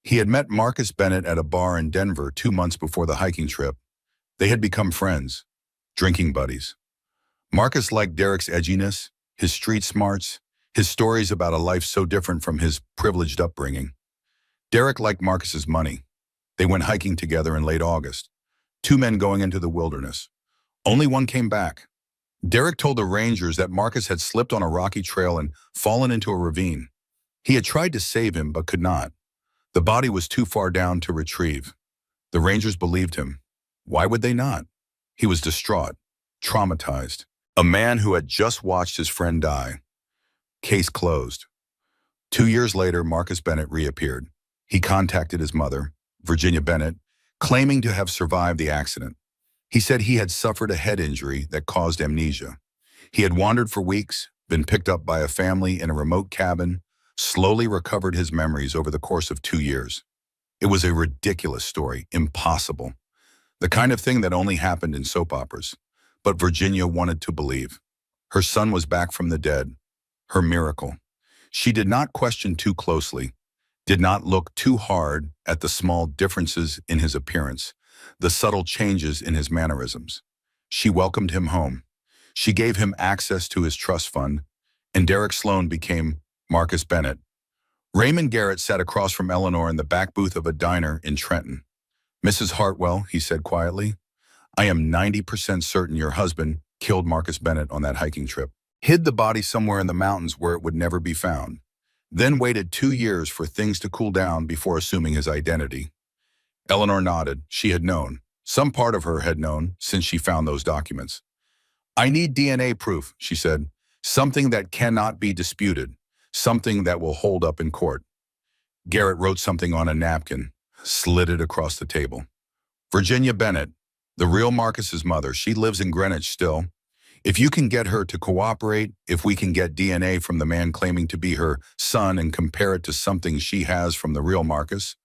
He had met Marcus Bennett at a bar in Denver 2 months before the hiking trip. They had become friends, drinking buddies. Marcus liked Derek's edginess, his street smarts, his stories about a life so different from his privileged upbringing. Derek liked Marcus's money. They went hiking together in late August, two men going into the wilderness. Only one came back. Derek told the rangers that Marcus had slipped on a rocky trail and fallen into a ravine. He had tried to save him but could not. The body was too far down to retrieve. The rangers believed him. Why would they not? He was distraught, traumatized. A man who had just watched his friend die. Case closed. 2 years later, Marcus Bennett reappeared. He contacted his mother, Virginia Bennett, claiming to have survived the accident. He said he had suffered a head injury that caused amnesia. He had wandered for weeks, been picked up by a family in a remote cabin, slowly recovered his memories over the course of 2 years. It was a ridiculous story, impossible. The kind of thing that only happened in soap operas. But Virginia wanted to believe. Her son was back from the dead. Her miracle. She did not question too closely, did not look too hard at the small differences in his appearance, the subtle changes in his mannerisms. She welcomed him home. She gave him access to his trust fund, and Derek Sloan became Marcus Bennett. Raymond Garrett sat across from Eleanor in the back booth of a diner in Trenton. "Mrs. Hartwell," he said quietly, "I am 90% certain your husband killed Marcus Bennett on that hiking trip, hid the body somewhere in the mountains where it would never be found, then waited 2 years for things to cool down before assuming his identity." Eleanor nodded. She had known. Some part of her had known since she found those documents. "I need DNA proof," she said. "Something that cannot be disputed. Something that will hold up in court." Garrett wrote something on a napkin, slid it across the table. "Virginia Bennett, the real Marcus's mother. She lives in Greenwich still. If you can get her to cooperate, if we can get DNA from the man claiming to be her son and compare it to something she has from the real Marcus,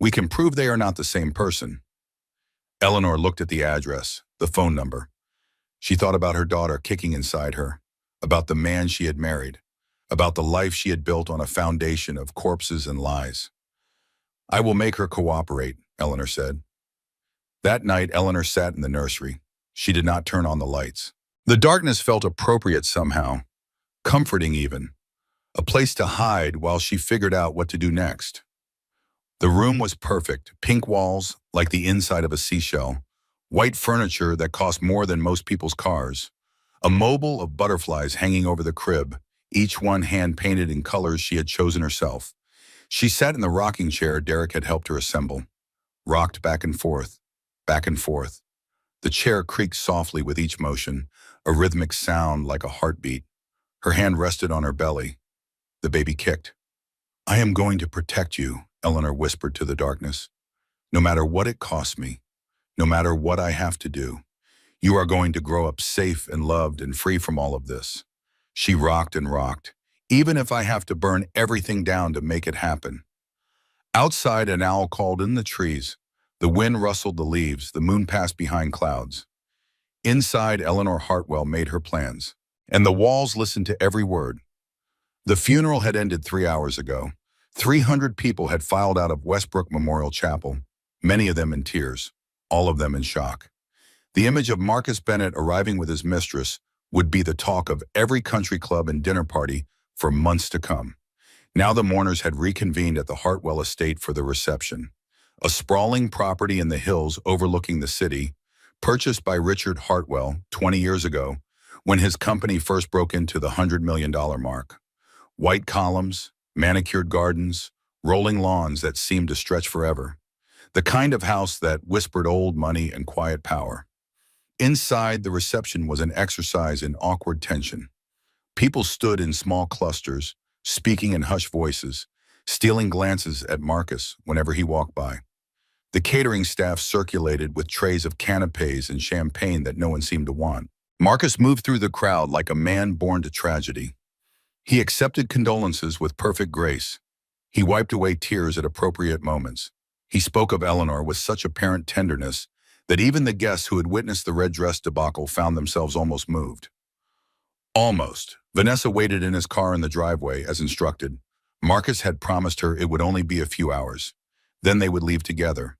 we can prove they are not the same person." Eleanor looked at the address, the phone number. She thought about her daughter kicking inside her, about the man she had married, about the life she had built on a foundation of corpses and lies. "I will make her cooperate," Eleanor said. That night, Eleanor sat in the nursery. She did not turn on the lights. The darkness felt appropriate somehow, comforting even, a place to hide while she figured out what to do next. The room was perfect, pink walls like the inside of a seashell, white furniture that cost more than most people's cars, a mobile of butterflies hanging over the crib, each one hand-painted in colors she had chosen herself. She sat in the rocking chair Derek had helped her assemble, rocked back and forth, back and forth. The chair creaked softly with each motion, a rhythmic sound like a heartbeat. Her hand rested on her belly. The baby kicked. "I am going to protect you," Eleanor whispered to the darkness. "No matter what it costs me, no matter what I have to do, you are going to grow up safe and loved and free from all of this." She rocked and rocked, "Even if I have to burn everything down to make it happen." Outside, an owl called in the trees. The wind rustled the leaves, the moon passed behind clouds. Inside, Eleanor Hartwell made her plans, and the walls listened to every word. The funeral had ended 3 hours ago. 300 people had filed out of Westbrook Memorial Chapel, many of them in tears, all of them in shock. The image of Marcus Bennett arriving with his mistress would be the talk of every country club and dinner party for months to come. Now the mourners had reconvened at the Hartwell estate for the reception, a sprawling property in the hills overlooking the city, purchased by Richard Hartwell 20 years ago when his company first broke into the $100 million mark. White columns, manicured gardens, rolling lawns that seemed to stretch forever. The kind of house that whispered old money and quiet power. Inside, the reception was an exercise in awkward tension. People stood in small clusters, speaking in hushed voices, stealing glances at Marcus whenever he walked by. The catering staff circulated with trays of canapes and champagne that no one seemed to want. Marcus moved through the crowd like a man born to tragedy. He accepted condolences with perfect grace. He wiped away tears at appropriate moments. He spoke of Eleanor with such apparent tenderness that even the guests who had witnessed the red dress debacle found themselves almost moved. Almost. Vanessa waited in his car in the driveway as instructed. Marcus had promised her it would only be a few hours. Then they would leave together.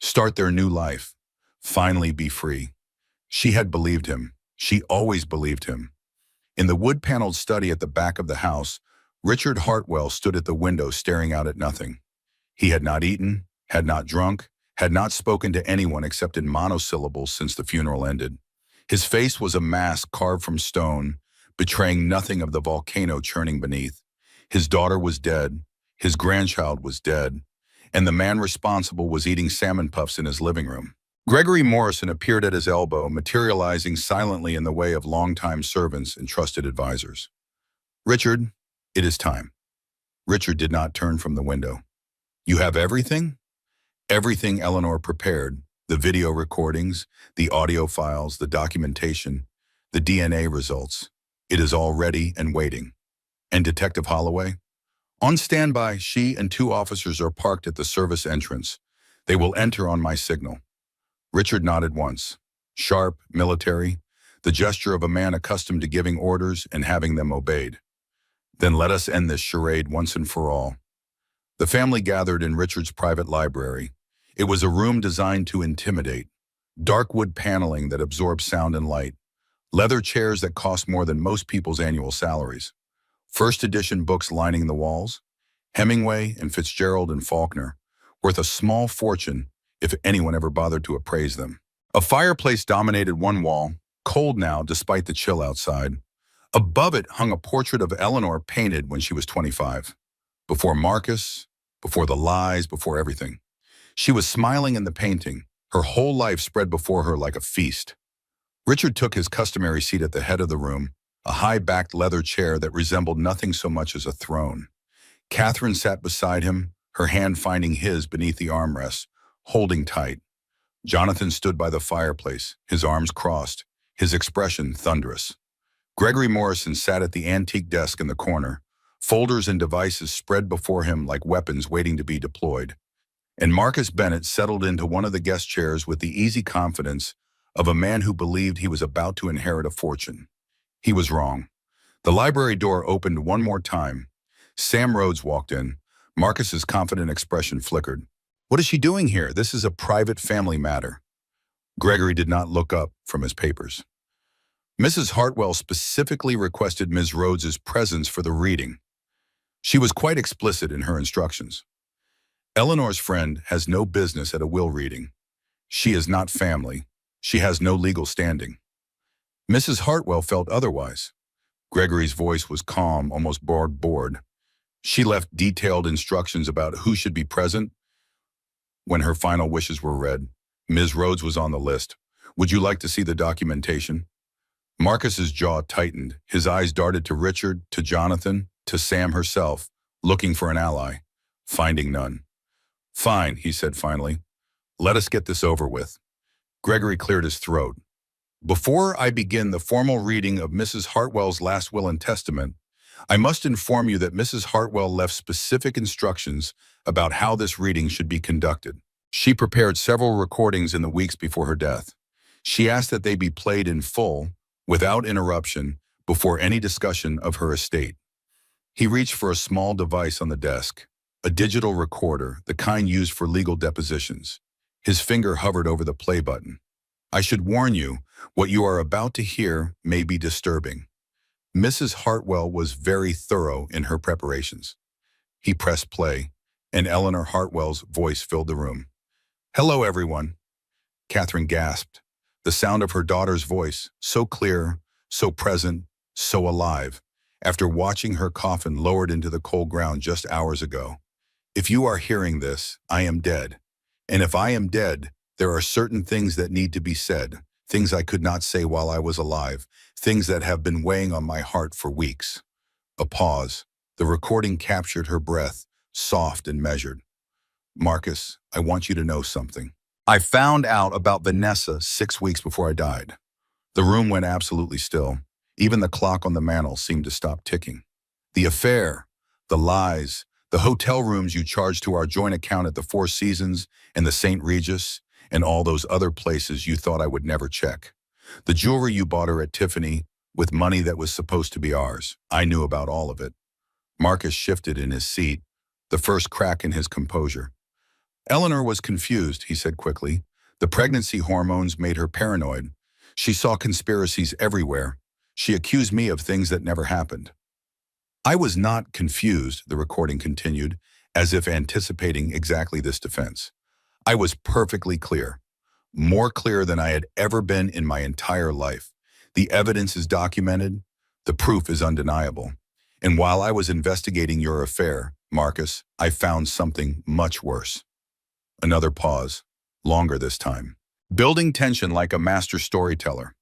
Start their new life. Finally be free. She had believed him. She always believed him. In the wood-paneled study at the back of the house, Richard Hartwell stood at the window staring out at nothing. He had not eaten, had not drunk, had not spoken to anyone except in monosyllables since the funeral ended. His face was a mask carved from stone, betraying nothing of the volcano churning beneath. His daughter was dead, his grandchild was dead, and the man responsible was eating salmon puffs in his living room. Gregory Morrison appeared at his elbow, materializing silently in the way of longtime servants and trusted advisors. "Richard, it is time." Richard did not turn from the window. "You have everything?" "Everything Eleanor prepared, the video recordings, the audio files, the documentation, the DNA results. It is all ready and waiting." "And Detective Holloway?" "On standby, she and 2 officers are parked at the service entrance. They will enter on my signal." Richard nodded once. Sharp, military, the gesture of a man accustomed to giving orders and having them obeyed. "Then let us end this charade once and for all." The family gathered in Richard's private library. It was a room designed to intimidate. Dark wood paneling that absorbed sound and light. Leather chairs that cost more than most people's annual salaries. First edition books lining the walls. Hemingway and Fitzgerald and Faulkner, worth a small fortune if anyone ever bothered to appraise them. A fireplace dominated one wall, cold now despite the chill outside. Above it hung a portrait of Eleanor painted when she was 25. Before Marcus, before the lies, before everything. She was smiling in the painting, her whole life spread before her like a feast. Richard took his customary seat at the head of the room, a high-backed leather chair that resembled nothing so much as a throne. Catherine sat beside him, her hand finding his beneath the armrest, holding tight. Jonathan stood by the fireplace, his arms crossed, his expression thunderous. Gregory Morrison sat at the antique desk in the corner, folders and devices spread before him like weapons waiting to be deployed. And Marcus Bennett settled into one of the guest chairs with the easy confidence of a man who believed he was about to inherit a fortune. He was wrong. The library door opened one more time. Sam Rhodes walked in. Marcus's confident expression flickered. "What is she doing here? This is a private family matter." Gregory did not look up from his papers. Mrs. Hartwell specifically requested Ms. Rhodes's presence for the reading. She was quite explicit in her instructions. "Eleanor's friend has no business at a will reading. She is not family. She has no legal standing." Mrs. Hartwell felt otherwise. Gregory's voice was calm, almost bored. She left detailed instructions about who should be present. When her final wishes were read, Ms. Rhodes was on the list. "Would you like to see the documentation?" Marcus's jaw tightened. His eyes darted to Richard, to Jonathan, to Sam herself, looking for an ally, finding none. "Fine," he said finally. "Let us get this over with." Gregory cleared his throat. "Before I begin the formal reading of Mrs. Hartwell's last will and testament, I must inform you that Mrs. Hartwell left specific instructions about how this reading should be conducted. She prepared several recordings in the weeks before her death. She asked that they be played in full, without interruption, before any discussion of her estate." He reached for a small device on the desk, a digital recorder, the kind used for legal depositions. His finger hovered over the play button. "I should warn you, what you are about to hear may be disturbing." Mrs. Hartwell was very thorough in her preparations. He pressed play, and Eleanor Hartwell's voice filled the room. "Hello, everyone." Catherine gasped. The sound of her daughter's voice, so clear, so present, so alive, after watching her coffin lowered into the cold ground just hours ago. "If you are hearing this, I am dead. And if I am dead, there are certain things that need to be said, things I could not say while I was alive, things that have been weighing on my heart for weeks." A pause. The recording captured her breath, soft and measured. "Marcus, I want you to know something. I found out about Vanessa 6 weeks before I died." The room went absolutely still. Even the clock on the mantel seemed to stop ticking. "The affair, the lies, the hotel rooms you charged to our joint account at the Four Seasons and the St. Regis, and all those other places you thought I would never check. The jewelry you bought her at Tiffany with money that was supposed to be ours. I knew about all of it." Marcus shifted in his seat, the first crack in his composure. "Eleanor was confused," he said quickly. "The pregnancy hormones made her paranoid. She saw conspiracies everywhere. She accused me of things that never happened. I was not confused, the recording continued, as if anticipating exactly this defense. I was perfectly clear, more clear than I had ever been in my entire life. The evidence is documented, the proof is undeniable. And while I was investigating your affair, Marcus, I found something much worse. Another pause, longer this time. Building tension like a master storyteller.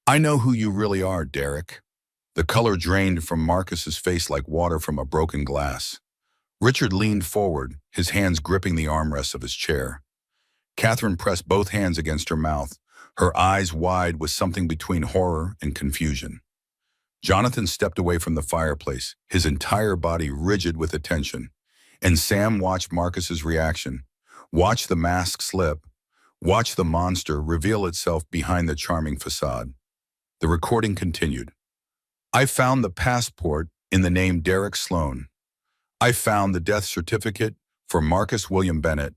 I know who you really are, Derek. The color drained from Marcus's face like water from a broken glass. Richard leaned forward, his hands gripping the armrests of his chair. Catherine pressed both hands against her mouth, her eyes wide with something between horror and confusion. Jonathan stepped away from the fireplace, his entire body rigid with attention, and Sam watched Marcus's reaction, watched the mask slip, watched the monster reveal itself behind the charming facade. The recording continued. I found the passport in the name Derek Sloan. I found the death certificate for Marcus William Bennett,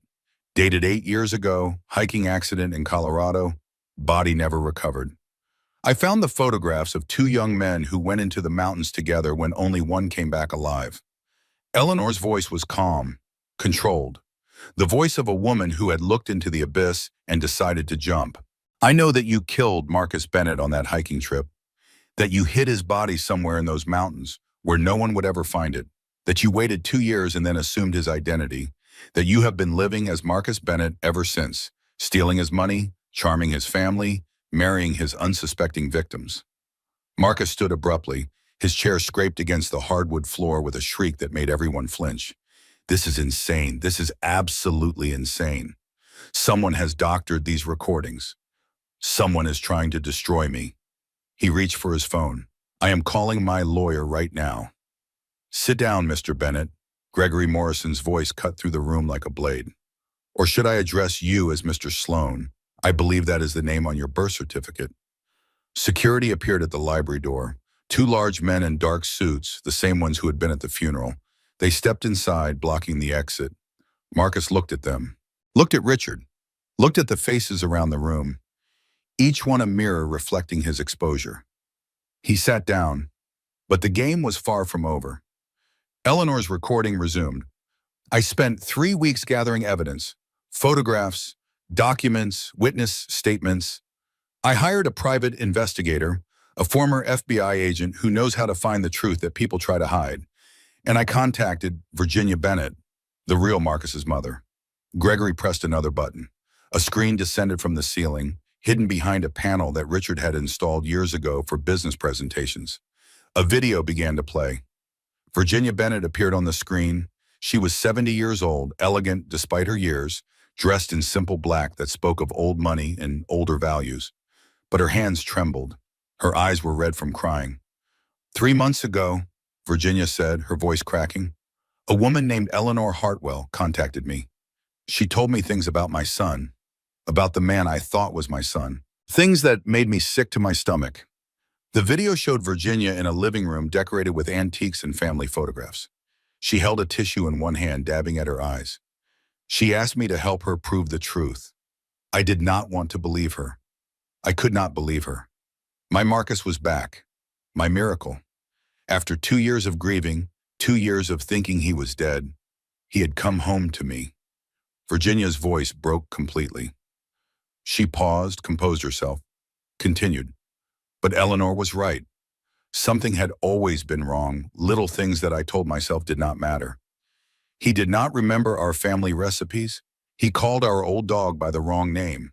dated 8 years ago, hiking accident in Colorado, body never recovered. I found the photographs of 2 young men who went into the mountains together when only one came back alive. Eleanor's voice was calm, controlled, the voice of a woman who had looked into the abyss and decided to jump. I know that you killed Marcus Bennett on that hiking trip, that you hid his body somewhere in those mountains where no one would ever find it, that you waited 2 years and then assumed his identity, that you have been living as Marcus Bennett ever since, stealing his money, charming his family, marrying his unsuspecting victims. Marcus stood abruptly, his chair scraped against the hardwood floor with a shriek that made everyone flinch. This is insane. This is absolutely insane. Someone has doctored these recordings. Someone is trying to destroy me. He reached for his phone. I am calling my lawyer right now. Sit down, Mr. Bennett. Gregory Morrison's voice cut through the room like a blade. Or should I address you as Mr. Sloan? I believe that is the name on your birth certificate. Security appeared at the library door. 2 large men in dark suits, the same ones who had been at the funeral. They stepped inside, blocking the exit. Marcus looked at them, looked at Richard, looked at the faces around the room, each one a mirror reflecting his exposure. He sat down, but the game was far from over. Eleanor's recording resumed. I spent 3 weeks gathering evidence, photographs, documents, witness statements. I hired a private investigator, a former FBI agent who knows how to find the truth that people try to hide. And I contacted Virginia Bennett, the real Marcus's mother. Gregory pressed another button. A screen descended from the ceiling, hidden behind a panel that Richard had installed years ago for business presentations. A video began to play. Virginia Bennett appeared on the screen. She was 70 years old, elegant despite her years, dressed in simple black that spoke of old money and older values. But her hands trembled. Her eyes were red from crying. 3 months ago, Virginia said, her voice cracking, a woman named Eleanor Hartwell contacted me. She told me things about my son, about the man I thought was my son, things that made me sick to my stomach. The video showed Virginia in a living room decorated with antiques and family photographs. She held a tissue in one hand, dabbing at her eyes. She asked me to help her prove the truth. I did not want to believe her. I could not believe her. My Marcus was back. My miracle. After 2 years of grieving, 2 years of thinking he was dead, he had come home to me. Virginia's voice broke completely. She paused, composed herself, continued. But Eleanor was right. Something had always been wrong. Little things that I told myself did not matter. He did not remember our family recipes. He called our old dog by the wrong name.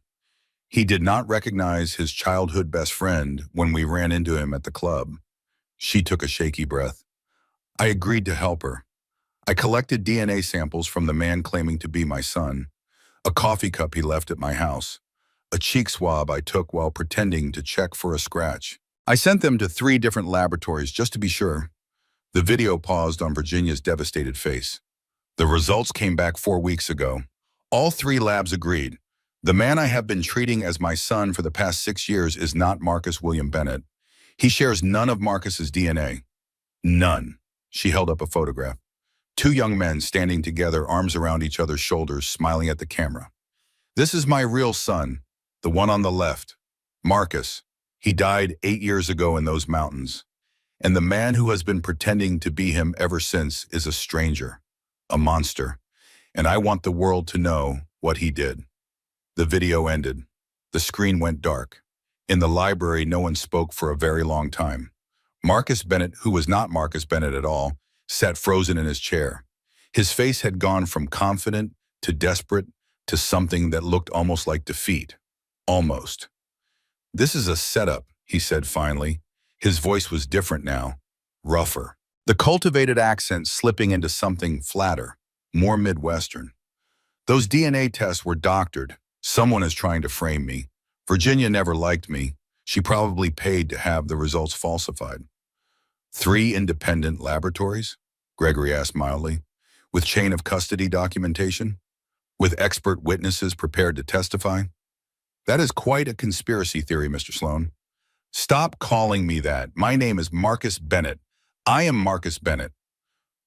He did not recognize his childhood best friend when we ran into him at the club. She took a shaky breath. I agreed to help her. I collected DNA samples from the man claiming to be my son, a coffee cup he left at my house, a cheek swab I took while pretending to check for a scratch. I sent them to 3 different laboratories just to be sure. The video paused on Virginia's devastated face. The results came back 4 weeks ago. All 3 labs agreed. The man I have been treating as my son for the past 6 years is not Marcus William Bennett. He shares none of Marcus's DNA. None. She held up a photograph. 2 young men standing together, arms around each other's shoulders, smiling at the camera. This is my real son, the one on the left. Marcus. He died 8 years ago in those mountains. And the man who has been pretending to be him ever since is a stranger, a monster. And I want the world to know what he did. The video ended. The screen went dark. In the library, no one spoke for a very long time. Marcus Bennett, who was not Marcus Bennett at all, sat frozen in his chair. His face had gone from confident to desperate to something that looked almost like defeat. Almost. "This is a setup," he said finally. His voice was different now, rougher. The cultivated accent slipping into something flatter, more Midwestern. "Those DNA tests were doctored. Someone is trying to frame me. Virginia never liked me. She probably paid to have the results falsified." "3 independent laboratories?" Gregory asked mildly. "With chain of custody documentation? With expert witnesses prepared to testify? That is quite a conspiracy theory, Mr. Sloan." "Stop calling me that. My name is Marcus Bennett. I am Marcus Bennett."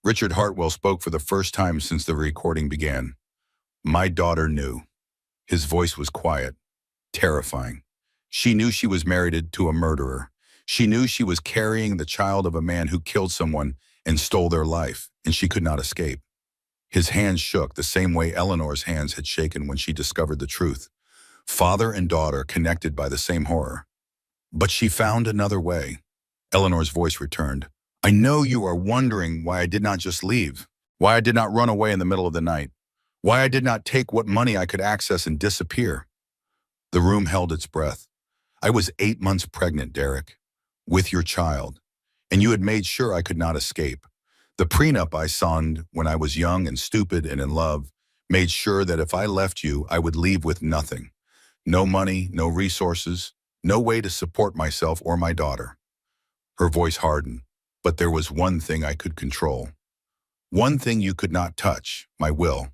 Richard Hartwell spoke for the first time since the recording began. "My daughter knew." His voice was quiet, terrifying. She knew she was married to a murderer. She knew she was carrying the child of a man who killed someone and stole their life, and she could not escape. His hands shook the same way Eleanor's hands had shaken when she discovered the truth. Father and daughter connected by the same horror. "But she found another way." Eleanor's voice returned. "I know you are wondering why I did not just leave, why I did not run away in the middle of the night, why I did not take what money I could access and disappear." The room held its breath. "I was 8 months pregnant, Derek, with your child, and you had made sure I could not escape. The prenup I signed when I was young and stupid and in love made sure that if I left you, I would leave with nothing. No money, no resources, no way to support myself or my daughter." Her voice hardened. "But there was one thing I could control. One thing you could not touch, my will.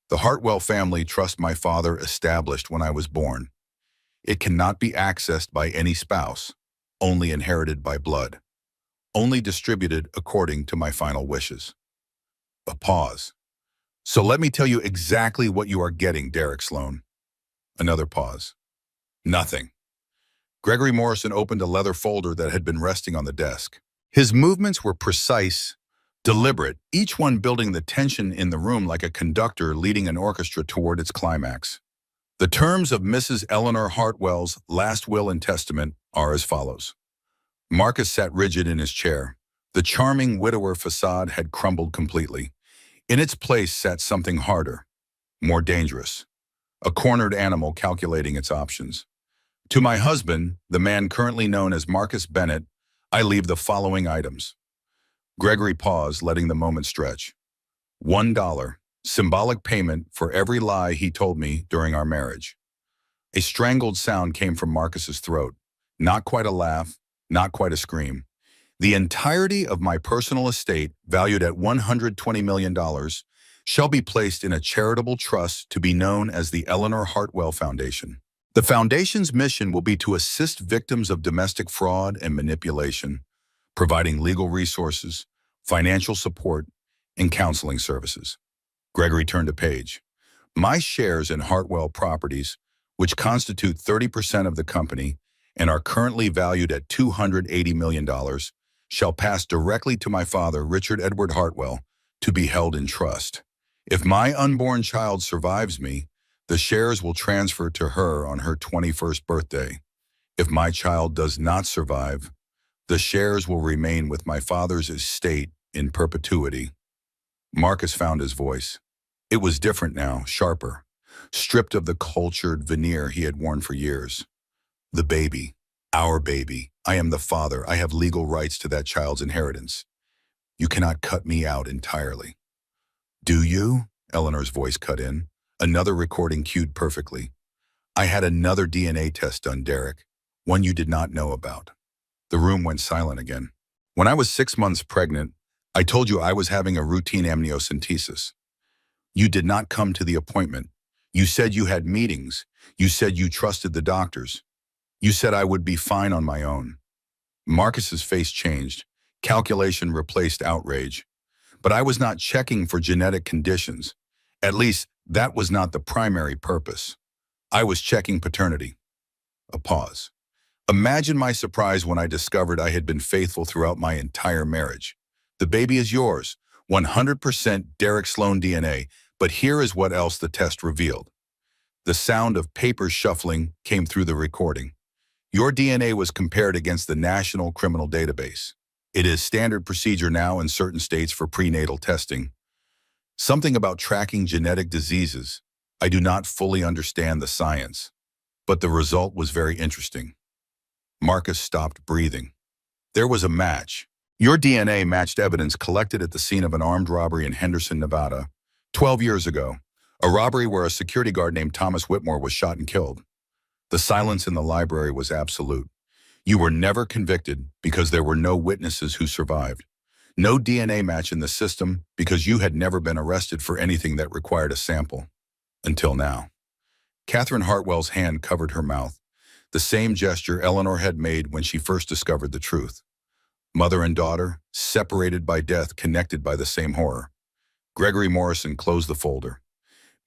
The Hartwell family trust my father established when I was born. It cannot be accessed by any spouse, only inherited by blood, only distributed according to my final wishes." A pause. "So let me tell you exactly what you are getting, Derek Sloan." Another pause. "Nothing." Gregory Morrison opened a leather folder that had been resting on the desk. His movements were precise, deliberate, each one building the tension in the room like a conductor leading an orchestra toward its climax. "The terms of Mrs. Eleanor Hartwell's last will and testament are as follows." Marcus sat rigid in his chair. The charming widower facade had crumbled completely. In its place sat something harder, more dangerous, a cornered animal calculating its options. "To my husband, the man currently known as Marcus Bennett, I leave the following items." Gregory paused, letting the moment stretch. $1, symbolic payment for every lie he told me during our marriage. A strangled sound came from Marcus's throat. Not quite a laugh, not quite a scream. "The entirety of my personal estate, valued at $120 million, shall be placed in a charitable trust to be known as the Eleanor Hartwell Foundation. The foundation's mission will be to assist victims of domestic fraud and manipulation, providing legal resources, financial support, and counseling services." Gregory turned a page. "My shares in Hartwell Properties, which constitute 30% of the company and are currently valued at $280 million, shall pass directly to my father, Richard Edward Hartwell, to be held in trust. If my unborn child survives me, the shares will transfer to her on her 21st birthday. If my child does not survive, the shares will remain with my father's estate in perpetuity." Marcus found his voice. It was different now, sharper, stripped of the cultured veneer he had worn for years. "The baby, our baby. I am the father. I have legal rights to that child's inheritance. You cannot cut me out entirely." "Do you?" Eleanor's voice cut in. Another recording cued perfectly. "I had another DNA test done, Derek, one you did not know about." The room went silent again. "When I was 6 months pregnant, I told you I was having a routine amniocentesis. You did not come to the appointment. You said you had meetings. You said you trusted the doctors. You said I would be fine on my own." Marcus's face changed. Calculation replaced outrage. "But I was not checking for genetic conditions. At least, that was not the primary purpose. I was checking paternity." A pause. Imagine my surprise when I discovered I had been faithful throughout my entire marriage. The baby is yours, 100% Derek Sloan DNA, but here is what else the test revealed. The sound of papers shuffling came through the recording. Your DNA was compared against the National Criminal Database. It is standard procedure now in certain states for prenatal testing. Something about tracking genetic diseases. I do not fully understand the science, but the result was very interesting. Marcus stopped breathing. There was a match. Your DNA matched evidence collected at the scene of an armed robbery in Henderson, Nevada, 12 years ago. A robbery where a security guard named Thomas Whitmore was shot and killed. The silence in the library was absolute. You were never convicted because there were no witnesses who survived. No DNA match in the system because you had never been arrested for anything that required a sample. Until now. Catherine Hartwell's hand covered her mouth. The same gesture Eleanor had made when she first discovered the truth. Mother and daughter, separated by death, connected by the same horror. Gregory Morrison closed the folder.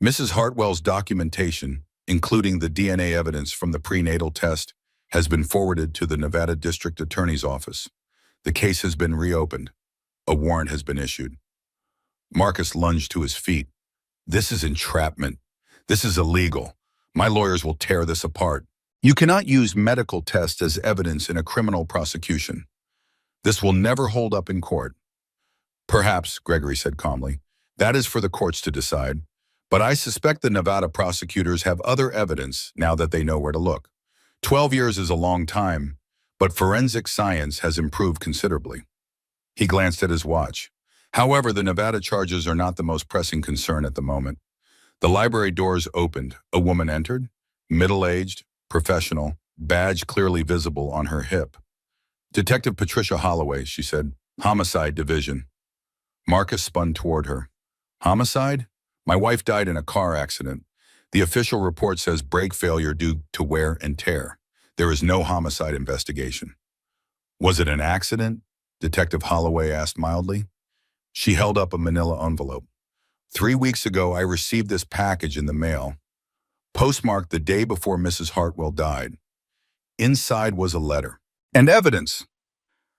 Mrs. Hartwell's documentation, including the DNA evidence from the prenatal test, has been forwarded to the Nevada District Attorney's Office. The case has been reopened. A warrant has been issued. Marcus lunged to his feet. This is entrapment. This is illegal. My lawyers will tear this apart. You cannot use medical tests as evidence in a criminal prosecution. This will never hold up in court. Perhaps, Gregory said calmly, that is for the courts to decide. But I suspect the Nevada prosecutors have other evidence now that they know where to look. 12 years is a long time, but forensic science has improved considerably. He glanced at his watch. However, the Nevada charges are not the most pressing concern at the moment. The library doors opened. A woman entered, middle-aged, professional, badge clearly visible on her hip. Detective Patricia Holloway, she said. Homicide Division. Marcus spun toward her. Homicide? My wife died in a car accident. The official report says brake failure due to wear and tear. There is no homicide investigation. Was it an accident? Detective Holloway asked mildly. She held up a manila envelope. 3 weeks ago, I received this package in the mail, postmarked the day before Mrs. Hartwell died. Inside was a letter and evidence.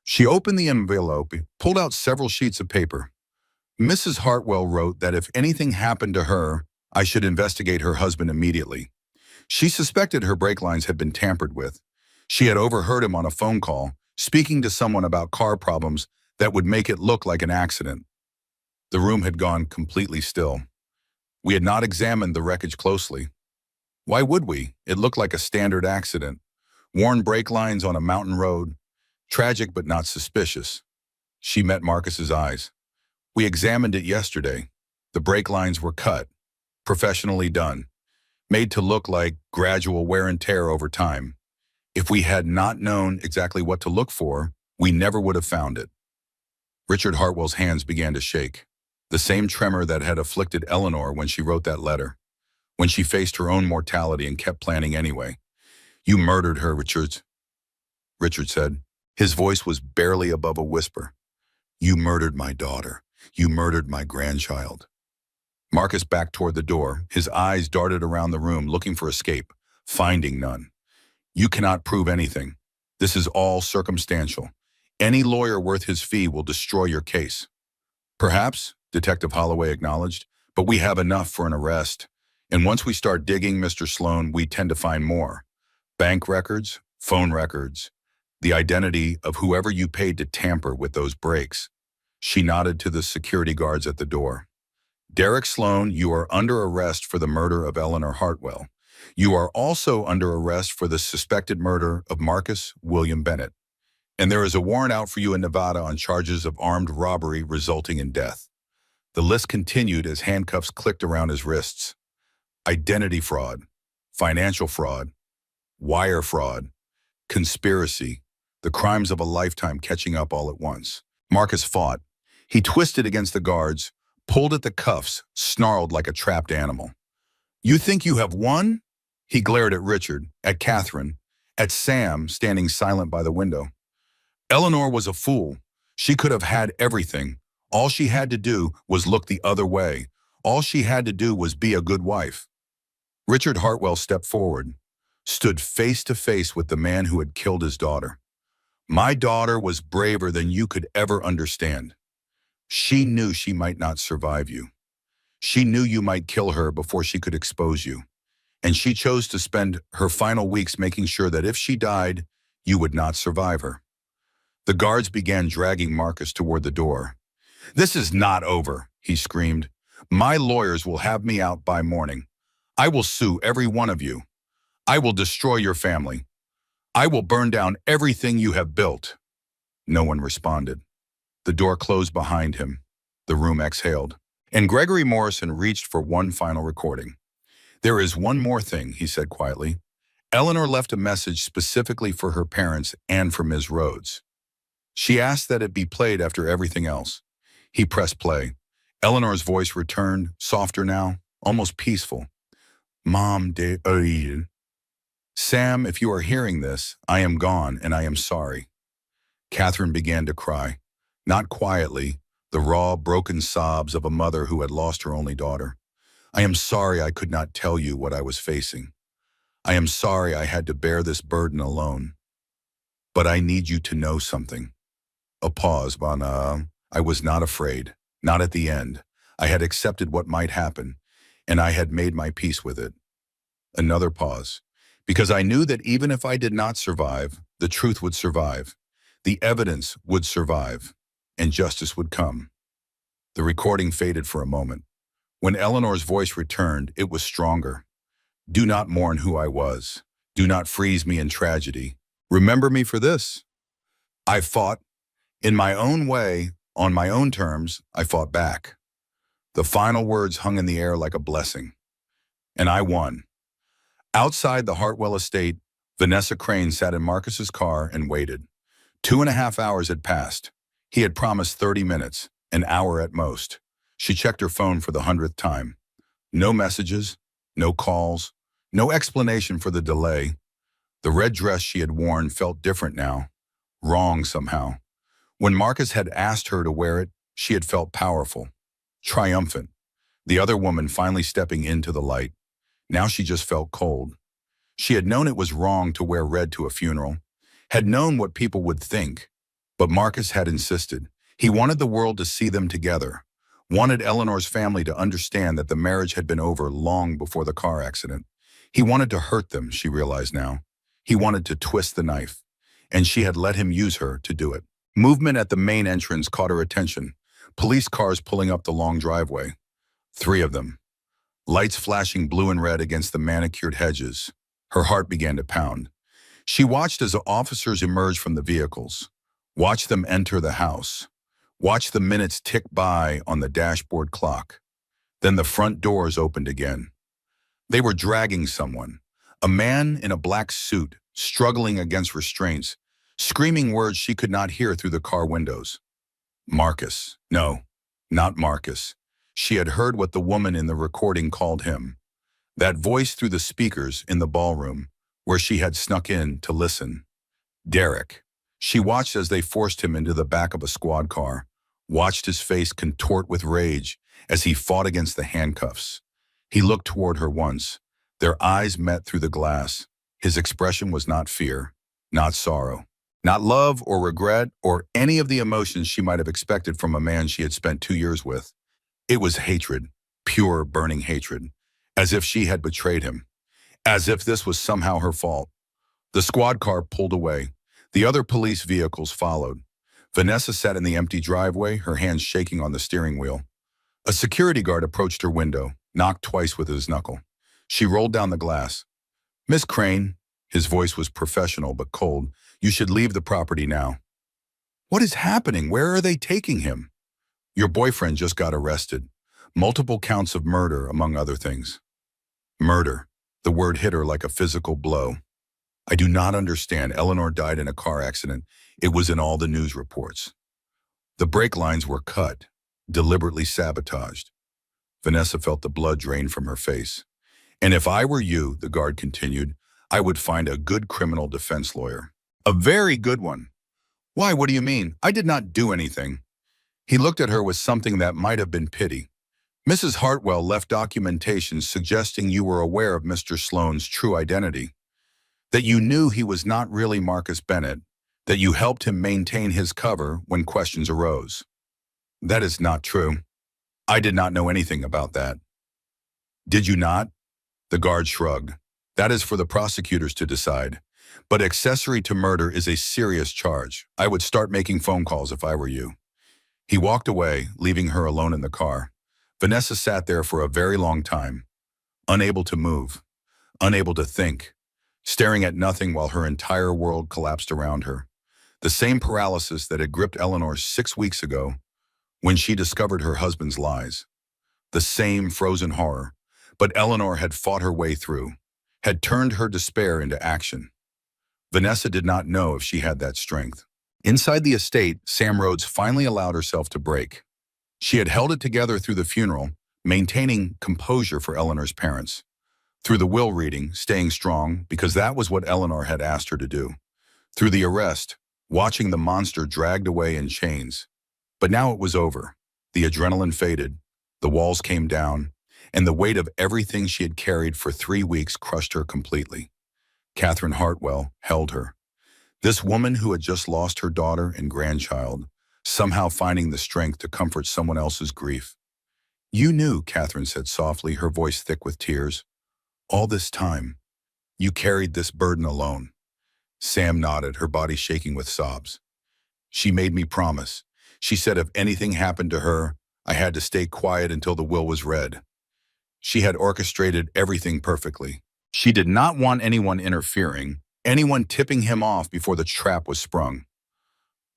She opened the envelope, pulled out several sheets of paper. Mrs. Hartwell wrote that if anything happened to her, I should investigate her husband immediately. She suspected her brake lines had been tampered with. She had overheard him on a phone call, speaking to someone about car problems that would make it look like an accident. The room had gone completely still. We had not examined the wreckage closely. Why would we? It looked like a standard accident. Worn brake lines on a mountain road. Tragic but not suspicious. She met Marcus's eyes. We examined it yesterday. The brake lines were cut, professionally done, made to look like gradual wear and tear over time. If we had not known exactly what to look for, we never would have found it. Richard Hartwell's hands began to shake. The same tremor that had afflicted Eleanor when she wrote that letter, when she faced her own mortality and kept planning anyway. You murdered her, Richard said. His voice was barely above a whisper. You murdered my daughter. You murdered my grandchild. Marcus backed toward the door. His eyes darted around the room looking for escape, finding none. You cannot prove anything. This is all circumstantial. Any lawyer worth his fee will destroy your case. Perhaps, Detective Holloway acknowledged, but we have enough for an arrest. And once we start digging, Mr. Sloan, we tend to find more. Bank records, phone records, the identity of whoever you paid to tamper with those brakes. She nodded to the security guards at the door. Derek Sloan, you are under arrest for the murder of Eleanor Hartwell. You are also under arrest for the suspected murder of Marcus William Bennett. And there is a warrant out for you in Nevada on charges of armed robbery resulting in death. The list continued as handcuffs clicked around his wrists. Identity fraud, financial fraud, wire fraud, conspiracy, the crimes of a lifetime catching up all at once. Marcus fought. He twisted against the guards, pulled at the cuffs, snarled like a trapped animal. You think you have won? He glared at Richard, at Catherine, at Sam standing silent by the window. Eleanor was a fool. She could have had everything. All she had to do was look the other way. All she had to do was be a good wife. Richard Hartwell stepped forward. stood face to face with the man who had killed his daughter. My daughter was braver than you could ever understand. She knew she might not survive you. She knew you might kill her before she could expose you. And she chose to spend her final weeks making sure that if she died, you would not survive her. The guards began dragging Marcus toward the door. "This is not over," he screamed. "My lawyers will have me out by morning. I will sue every one of you. I will destroy your family. I will burn down everything you have built." No one responded. The door closed behind him. The room exhaled. And Gregory Morrison reached for one final recording. "There is one more thing," he said quietly. "Eleanor left a message specifically for her parents and for Ms. Rhodes. She asked that it be played after everything else." He pressed play. Eleanor's voice returned, softer now, almost peaceful. "Mom, Sam, if you are hearing this, I am gone and I am sorry." Catherine began to cry, not quietly, the raw, broken sobs of a mother who had lost her only daughter. "I am sorry I could not tell you what I was facing. I am sorry I had to bear this burden alone. But I need you to know something." A pause, I was not afraid, not at the end. I had accepted what might happen, and I had made my peace with it. Another pause, because I knew that even if I did not survive, the truth would survive, the evidence would survive, and justice would come. The recording faded for a moment. When Eleanor's voice returned, it was stronger. "Do not mourn who I was. Do not freeze me in tragedy. Remember me for this. I fought. In my own way, on my own terms, I fought back." The final words hung in the air like a blessing. And I won. Outside the Hartwell estate, Vanessa Crane sat in Marcus's car and waited. 2.5 hours had passed. He had promised 30 minutes, an hour at most. She checked her phone for the 100th time. No messages, no calls, no explanation for the delay. The red dress she had worn felt different now, wrong somehow. When Marcus had asked her to wear it, she had felt powerful, triumphant. The other woman finally stepping into the light. Now she just felt cold. She had known it was wrong to wear red to a funeral, had known what people would think, but Marcus had insisted. He wanted the world to see them together, wanted Eleanor's family to understand that the marriage had been over long before the car accident. He wanted to hurt them, she realized now. He wanted to twist the knife, and she had let him use her to do it. Movement at the main entrance caught her attention. Police cars pulling up the long driveway. 3 of them. Lights flashing blue and red against the manicured hedges. Her heart began to pound. She watched as the officers emerged from the vehicles, watched them enter the house, watched the minutes tick by on the dashboard clock. Then the front doors opened again. They were dragging someone, a man in a black suit, struggling against restraints, screaming words she could not hear through the car windows. Marcus. No, not Marcus. She had heard what the woman in the recording called him. That voice through the speakers in the ballroom, where she had snuck in to listen. Derek. She watched as they forced him into the back of a squad car, watched his face contort with rage as he fought against the handcuffs. He looked toward her once. Their eyes met through the glass. His expression was not fear, not sorrow, not love or regret or any of the emotions she might have expected from a man she had spent 2 years with. It was hatred, pure, burning hatred, as if she had betrayed him, as if this was somehow her fault. The squad car pulled away. The other police vehicles followed. Vanessa sat in the empty driveway, her hands shaking on the steering wheel. A security guard approached her window, knocked twice with his knuckle. She rolled down the glass. "Miss Crane," his voice was professional but cold, "you should leave the property now." "What is happening? Where are they taking him?" "Your boyfriend just got arrested. Multiple counts of murder, among other things." Murder. The word hit her like a physical blow. "I do not understand. Eleanor died in a car accident. It was in all the news reports." The brake lines were cut, deliberately sabotaged. Vanessa felt the blood drain from her face. "And if I were you," the guard continued, "I would find a good criminal defense lawyer. A very good one." "Why, what do you mean? I did not do anything." He looked at her with something that might have been pity. "Mrs. Hartwell left documentation suggesting you were aware of Mr. Sloane's true identity. that you knew he was not really Marcus Bennett, that you helped him maintain his cover when questions arose. That is not true. I did not know anything about that. Did you not? The guard shrugged. That is for the prosecutors to decide. But accessory to murder is a serious charge. I would start making phone calls if I were you. He walked away, leaving her alone in the car. Vanessa sat there for a very long time, unable to move, unable to think, staring at nothing while her entire world collapsed around her. The same paralysis that had gripped Eleanor 6 weeks ago when she discovered her husband's lies. The same frozen horror, but Eleanor had fought her way through, had turned her despair into action. Vanessa did not know if she had that strength. Inside the estate, Sam Rhodes finally allowed herself to break. She had held it together through the funeral, maintaining composure for Eleanor's parents. Through the will reading, staying strong, because that was what Eleanor had asked her to do. Through the arrest, watching the monster dragged away in chains. But now it was over. The adrenaline faded, the walls came down, and the weight of everything she had carried for 3 weeks crushed her completely. Catherine Hartwell held her. This woman who had just lost her daughter and grandchild, somehow finding the strength to comfort someone else's grief. You knew, Catherine said softly, her voice thick with tears. All this time, you carried this burden alone. Sam nodded, her body shaking with sobs. She made me promise. She said if anything happened to her, I had to stay quiet until the will was read. She had orchestrated everything perfectly. She did not want anyone interfering, anyone tipping him off before the trap was sprung.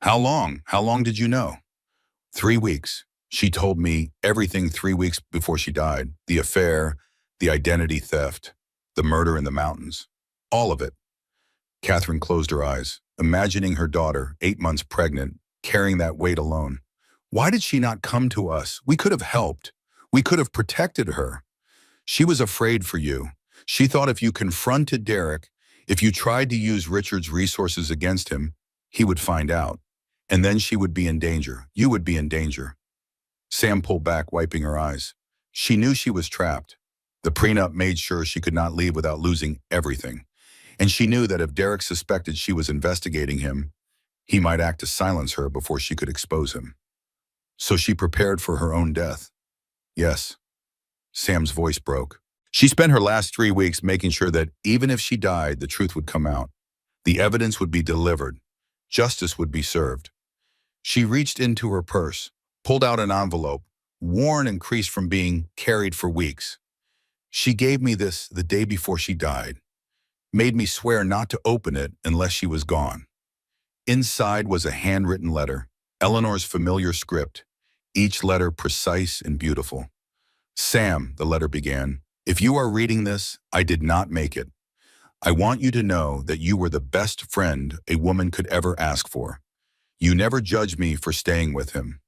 How long? How long did you know? 3 weeks. She told me everything 3 weeks before she died. The affair, the identity theft, the murder in the mountains. All of it. Catherine closed her eyes, imagining her daughter, 8 months pregnant, carrying that weight alone. Why did she not come to us? We could have helped. We could have protected her. She was afraid for you. She thought if you confronted Derek, if you tried to use Richard's resources against him, he would find out. And then she would be in danger. You would be in danger. Sam pulled back, wiping her eyes. She knew she was trapped. The prenup made sure she could not leave without losing everything. And she knew that if Derek suspected she was investigating him, he might act to silence her before she could expose him. So she prepared for her own death. Yes. Sam's voice broke. She spent her last 3 weeks making sure that even if she died, the truth would come out. The evidence would be delivered. Justice would be served. She reached into her purse, pulled out an envelope, worn and creased from being carried for weeks. She gave me this the day before she died, made me swear not to open it unless she was gone. Inside was a handwritten letter, Eleanor's familiar script, each letter precise and beautiful. Sam, the letter began, if you are reading this, I did not make it. I want you to know that you were the best friend a woman could ever ask for. You never judged me for staying with him.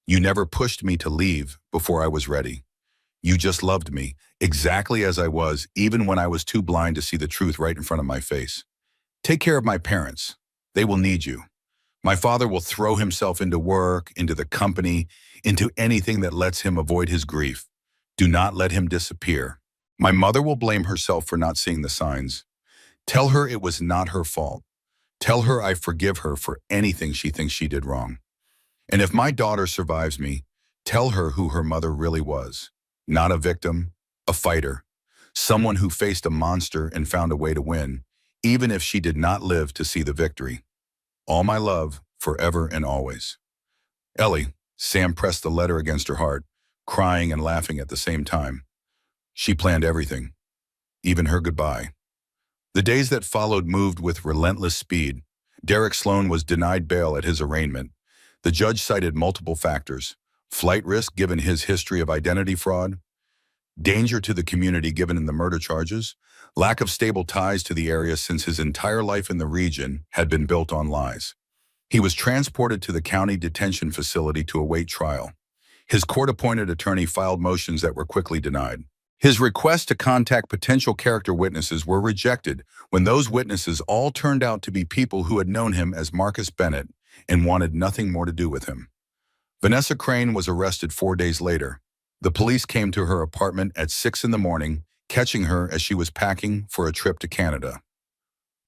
You never pushed me to leave before I was ready. You just loved me, exactly as I was, even when I was too blind to see the truth right in front of my face. Take care of my parents. They will need you. My father will throw himself into work, into the company, into anything that lets him avoid his grief. Do not let him disappear. My mother will blame herself for not seeing the signs. Tell her it was not her fault. Tell her I forgive her for anything she thinks she did wrong. And if my daughter survives me, tell her who her mother really was. Not a victim, a fighter. Someone who faced a monster and found a way to win, even if she did not live to see the victory. All my love, forever and always. Ellie, Sam pressed the letter against her heart, crying and laughing at the same time. She planned everything, even her goodbye. The days that followed moved with relentless speed. Derek Sloan was denied bail at his arraignment. The judge cited multiple factors: flight risk given his history of identity fraud, danger to the community given in the murder charges, lack of stable ties to the area since his entire life in the region had been built on lies. He was transported to the county detention facility to await trial. His court-appointed attorney filed motions that were quickly denied. His requests to contact potential character witnesses were rejected when those witnesses all turned out to be people who had known him as Marcus Bennett and wanted nothing more to do with him. Vanessa Crane was arrested 4 days later. The police came to her apartment at 6 in the morning, catching her as she was packing for a trip to Canada.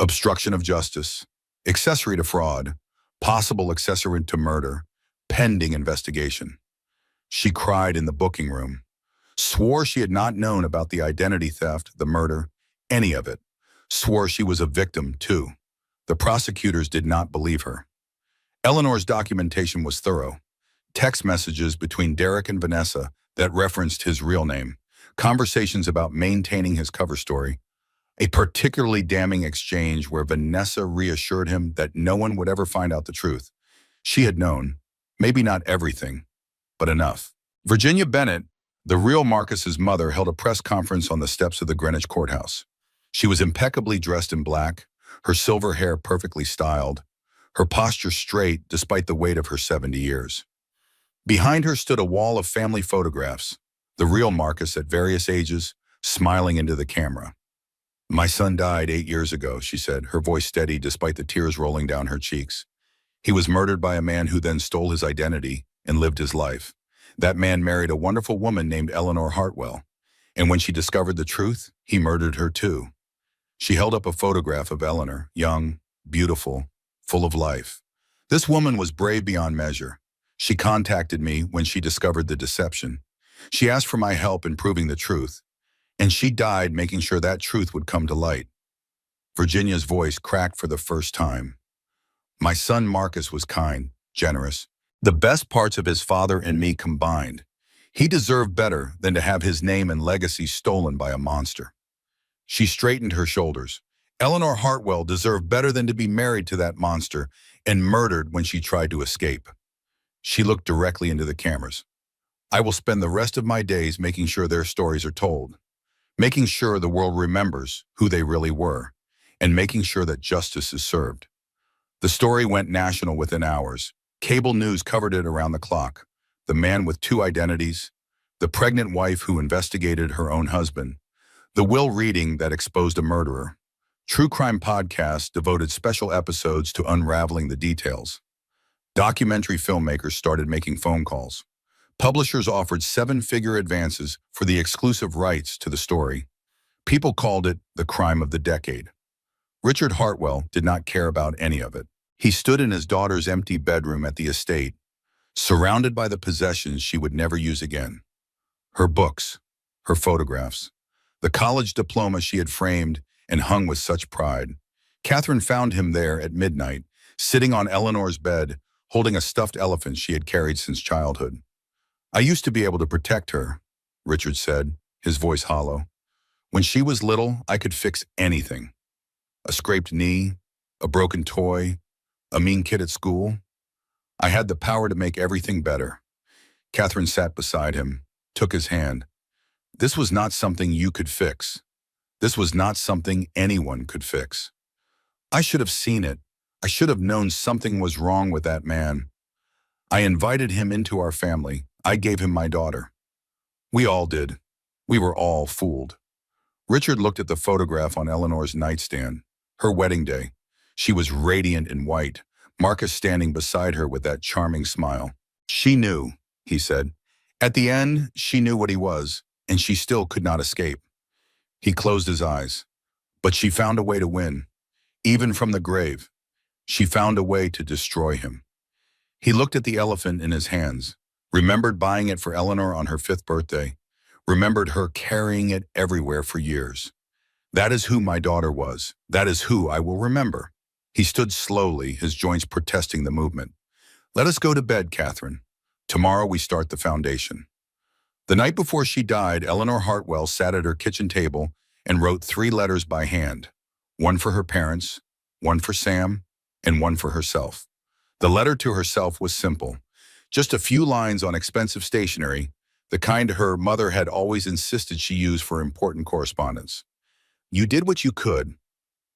obstruction of justice, accessory to fraud, possible accessory to murder, pending investigation. She cried in the booking room, swore she had not known about the identity theft, the murder, any of it. Swore she was a victim, too. The prosecutors did not believe her. Eleanor's documentation was thorough. Text messages between Derek and Vanessa that referenced his real name, conversations about maintaining his cover story, a particularly damning exchange where Vanessa reassured him that no one would ever find out the truth. She had known, maybe not everything, but enough. Virginia Bennett, the real Marcus's mother, held a press conference on the steps of the Greenwich courthouse. She was impeccably dressed in black, her silver hair perfectly styled, her posture straight despite the weight of her 70 years. Behind her stood a wall of family photographs, the real Marcus at various ages, smiling into the camera. "My son died 8 years ago," she said, her voice steady despite the tears rolling down her cheeks. "He was murdered by a man who then stole his identity and lived his life. That man married a wonderful woman named Eleanor Hartwell, and when she discovered the truth, he murdered her too." She held up a photograph of Eleanor, young, beautiful, full of life. "This woman was brave beyond measure. She contacted me when she discovered the deception. She asked for my help in proving the truth, and she died making sure that truth would come to light." Virginia's voice cracked for the first time. "My son Marcus was kind, generous, the best parts of his father and me combined. He deserved better than to have his name and legacy stolen by a monster." She straightened her shoulders. "Eleanor Hartwell deserved better than to be married to that monster and murdered when she tried to escape." She looked directly into the cameras. "I will spend the rest of my days making sure their stories are told, making sure the world remembers who they really were, and making sure that justice is served." The story went national within hours. Cable news covered it around the clock. The man with two identities, the pregnant wife who investigated her own husband, the will reading that exposed a murderer. True crime podcasts devoted special episodes to unraveling the details. Documentary filmmakers started making phone calls. Publishers offered seven-figure advances for the exclusive rights to the story. People called it the crime of the decade. Richard Hartwell did not care about any of it. He stood in his daughter's empty bedroom at the estate, surrounded by the possessions she would never use again. Her books, her photographs, the college diploma she had framed and hung with such pride. Catherine found him there at midnight, sitting on Eleanor's bed, holding a stuffed elephant she had carried since childhood. "I used to be able to protect her," Richard said, his voice hollow. "When she was little, I could fix anything. A scraped knee, a broken toy, a mean kid at school. I had the power to make everything better." Catherine sat beside him, took his hand. "This was not something you could fix. This was not something anyone could fix. I should have seen it. I should have known something was wrong with that man. I invited him into our family. I gave him my daughter. We all did. We were all fooled." Richard looked at the photograph on Eleanor's nightstand. Her wedding day. She was radiant in white, Marcus standing beside her with that charming smile. "She knew," he said. "At the end, she knew what he was, and she still could not escape." He closed his eyes. "But she found a way to win. Even from the grave, she found a way to destroy him." He looked at the elephant in his hands, remembered buying it for Eleanor on her 5th birthday, remembered her carrying it everywhere for years. "That is who my daughter was. That is who I will remember." He stood slowly, his joints protesting the movement. "Let us go to bed, Catherine. Tomorrow we start the foundation." The night before she died, Eleanor Hartwell sat at her kitchen table and wrote 3 letters by hand, one for her parents, one for Sam, and one for herself. The letter to herself was simple, just a few lines on expensive stationery, the kind her mother had always insisted she use for important correspondence. "You did what you could.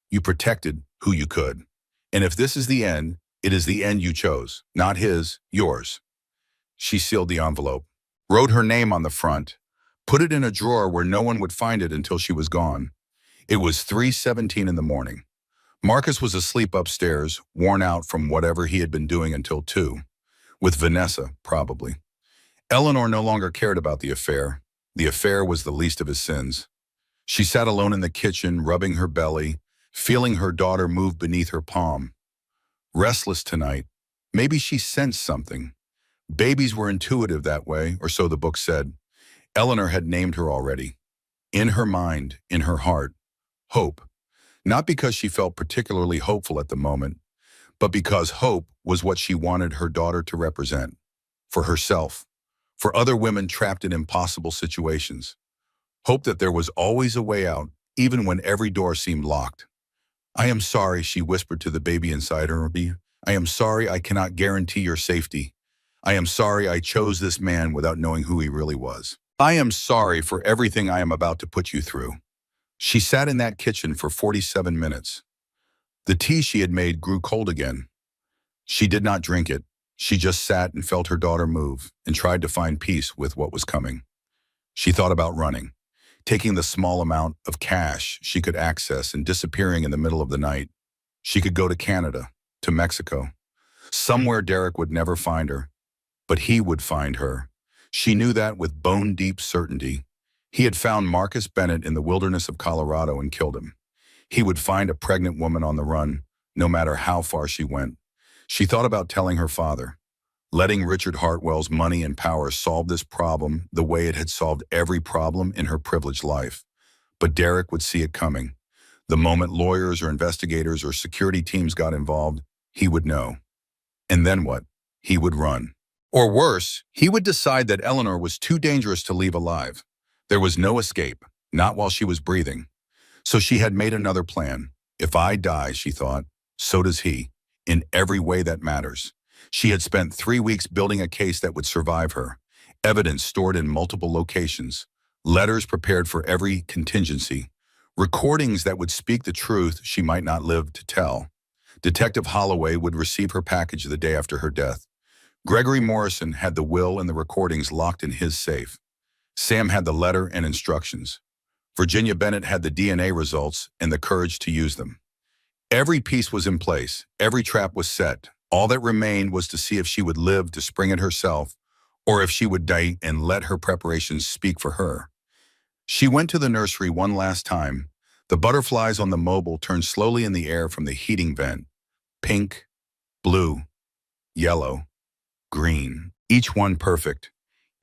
You protected who you could. And if this is the end, it is the end you chose, not his, yours." She sealed the envelope, wrote her name on the front, put it in a drawer where no one would find it until she was gone. It was 3:17 in the morning. Marcus was asleep upstairs, worn out from whatever he had been doing until 2, with Vanessa, probably. Eleanor no longer cared about the affair. The affair was the least of his sins. She sat alone in the kitchen, rubbing her belly, feeling her daughter move beneath her palm. Restless tonight. Maybe she sensed something. Babies were intuitive that way, or so the book said. Eleanor had named her already. In her mind, in her heart, Hope. Not because she felt particularly hopeful at the moment, but because hope was what she wanted her daughter to represent. For herself, for other women trapped in impossible situations. Hope that there was always a way out, even when every door seemed locked. I am sorry, she whispered to the baby inside her. I am sorry I cannot guarantee your safety. I am sorry I chose this man without knowing who he really was. I am sorry for everything I am about to put you through. She sat in that kitchen for 47 minutes. The tea she had made grew cold again. She did not drink it. She just sat and felt her daughter move and tried to find peace with what was coming. She thought about running, taking the small amount of cash she could access and disappearing in the middle of the night. She could go to Canada, to Mexico, somewhere Derek would never find her, but he would find her. She knew that with bone-deep certainty. He had found Marcus Bennett in the wilderness of Colorado and killed him. He would find a pregnant woman on the run, no matter how far she went. She thought about telling her father, letting Richard Hartwell's money and power solve this problem the way it had solved every problem in her privileged life. But Derek would see it coming. The moment lawyers or investigators or security teams got involved, he would know. And then what? He would run. Or worse, he would decide that Eleanor was too dangerous to leave alive. There was no escape, not while she was breathing. So she had made another plan. If I die, she thought, so does he, in every way that matters. She had spent 3 weeks building a case that would survive her, evidence stored in multiple locations, letters prepared for every contingency, recordings that would speak the truth she might not live to tell. Detective Holloway would receive her package the day after her death. Gregory Morrison had the will and the recordings locked in his safe. Sam had the letter and instructions. Virginia Bennett had the DNA results and the courage to use them. Every piece was in place. Every trap was set. All that remained was to see if she would live to spring it herself, or if she would die and let her preparations speak for her. She went to the nursery one last time. The butterflies on the mobile turned slowly in the air from the heating vent. Pink, blue, yellow, green, each one perfect,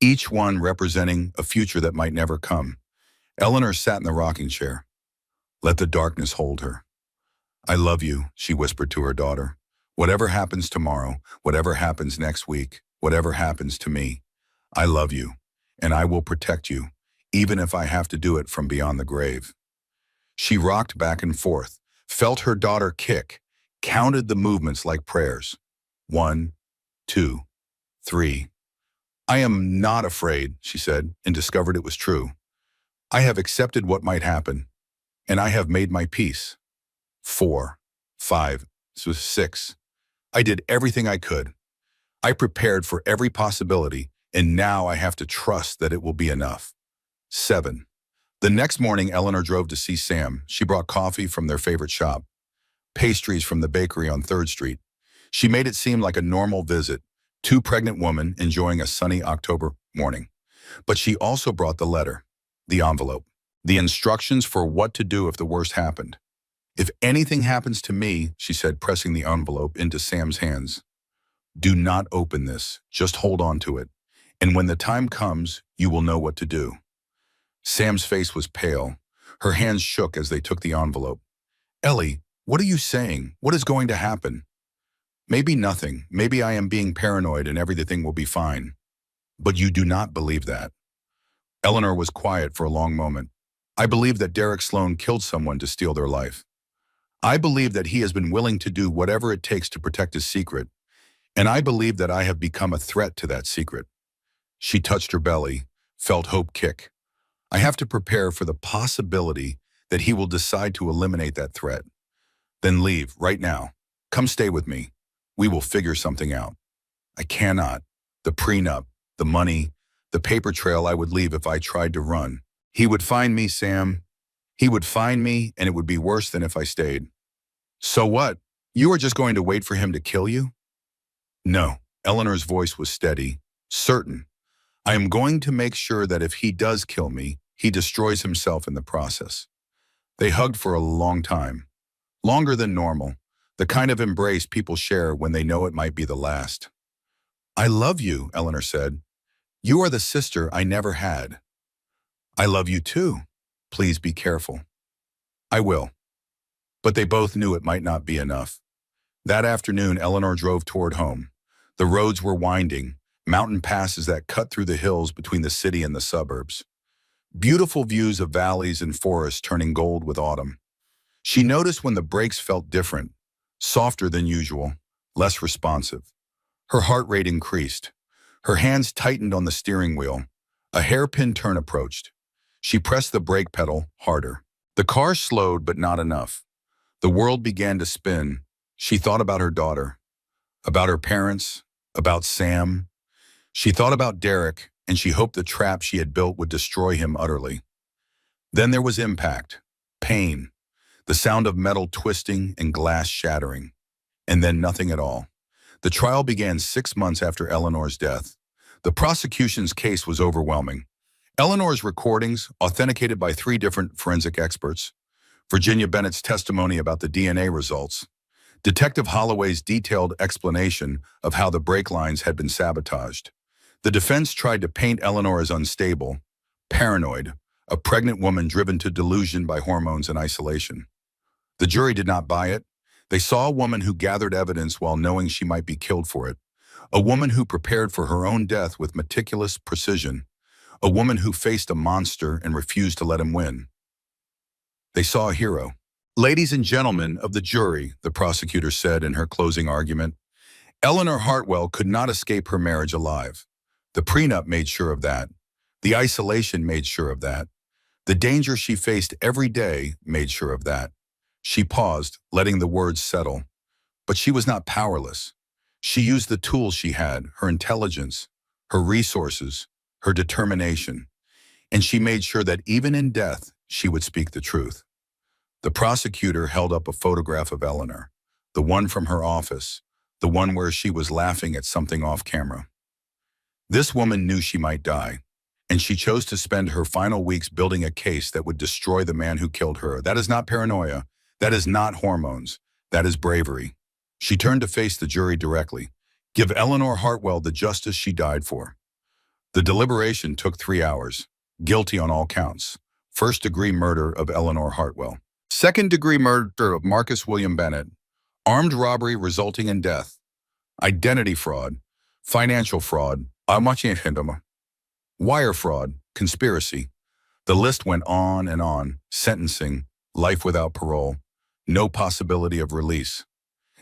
each one representing a future that might never come. Eleanor sat in the rocking chair. Let the darkness hold her. I love you, she whispered to her daughter. Whatever happens tomorrow, whatever happens next week, whatever happens to me, I love you, and I will protect you, even if I have to do it from beyond the grave. She rocked back and forth, felt her daughter kick, counted the movements like prayers. 1, 2, 3. I am not afraid, she said, and discovered it was true. I have accepted what might happen, and I have made my peace. 4, 5, 6. I did everything I could. I prepared for every possibility, and now I have to trust that it will be enough. 7. The next morning, Eleanor drove to see Sam. She brought coffee from their favorite shop, pastries from the bakery on 3rd Street. She made it seem like a normal visit, 2 pregnant women enjoying a sunny October morning. But she also brought the letter, the envelope, the instructions for what to do if the worst happened. If anything happens to me, she said, pressing the envelope into Sam's hands, do not open this, just hold on to it. And when the time comes, you will know what to do. Sam's face was pale. Her hands shook as they took the envelope. Ellie, what are you saying? What is going to happen? Maybe nothing. Maybe I am being paranoid and everything will be fine. But you do not believe that. Eleanor was quiet for a long moment. I believe that Derek Sloan killed someone to steal their life. I believe that he has been willing to do whatever it takes to protect his secret, and I believe that I have become a threat to that secret. She touched her belly, felt hope kick. I have to prepare for the possibility that he will decide to eliminate that threat. Then leave, right now. Come stay with me. We will figure something out. I cannot. The prenup, the money, the paper trail I would leave if I tried to run. He would find me, Sam. He would find me, and it would be worse than if I stayed. So what? You are just going to wait for him to kill you? No. Eleanor's voice was steady, certain. I am going to make sure that if he does kill me, he destroys himself in the process. They hugged for a long time. Longer than normal, the kind of embrace people share when they know it might be the last. I love you, Eleanor said. You are the sister I never had. I love you too. Please be careful. I will. But they both knew it might not be enough. That afternoon, Eleanor drove toward home. The roads were winding, mountain passes that cut through the hills between the city and the suburbs. Beautiful views of valleys and forests turning gold with autumn. She noticed when the brakes felt different, softer than usual, less responsive. Her heart rate increased. Her hands tightened on the steering wheel. A hairpin turn approached. She pressed the brake pedal harder. The car slowed, but not enough. The world began to spin. She thought about her daughter, about her parents, about Sam. She thought about Derek, and she hoped the trap she had built would destroy him utterly. Then there was impact, pain, the sound of metal twisting and glass shattering, and then nothing at all. The trial began 6 months after Eleanor's death. The prosecution's case was overwhelming. Eleanor's recordings, authenticated by 3 different forensic experts, Virginia Bennett's testimony about the DNA results, Detective Holloway's detailed explanation of how the brake lines had been sabotaged. The defense tried to paint Eleanor as unstable, paranoid, a pregnant woman driven to delusion by hormones and isolation. The jury did not buy it. They saw a woman who gathered evidence while knowing she might be killed for it, a woman who prepared for her own death with meticulous precision, a woman who faced a monster and refused to let him win. They saw a hero. Ladies and gentlemen of the jury, the prosecutor said in her closing argument, Eleanor Hartwell could not escape her marriage alive. The prenup made sure of that. The isolation made sure of that. The danger she faced every day made sure of that. She paused, letting the words settle. But she was not powerless. She used the tools she had, her intelligence, her resources, her determination. And she made sure that even in death, she would speak the truth. The prosecutor held up a photograph of Eleanor, the one from her office, the one where she was laughing at something off camera. This woman knew she might die, and she chose to spend her final weeks building a case that would destroy the man who killed her. That is not paranoia. That is not hormones. That is bravery. She turned to face the jury directly. Give Eleanor Hartwell the justice she died for. The deliberation took 3 hours. Guilty on all counts. First-degree murder of Eleanor Hartwell. Second-degree murder of Marcus William Bennett. Armed robbery resulting in death. Identity fraud. Financial fraud. Wire fraud. Conspiracy. The list went on and on. Sentencing. Life without parole. No possibility of release.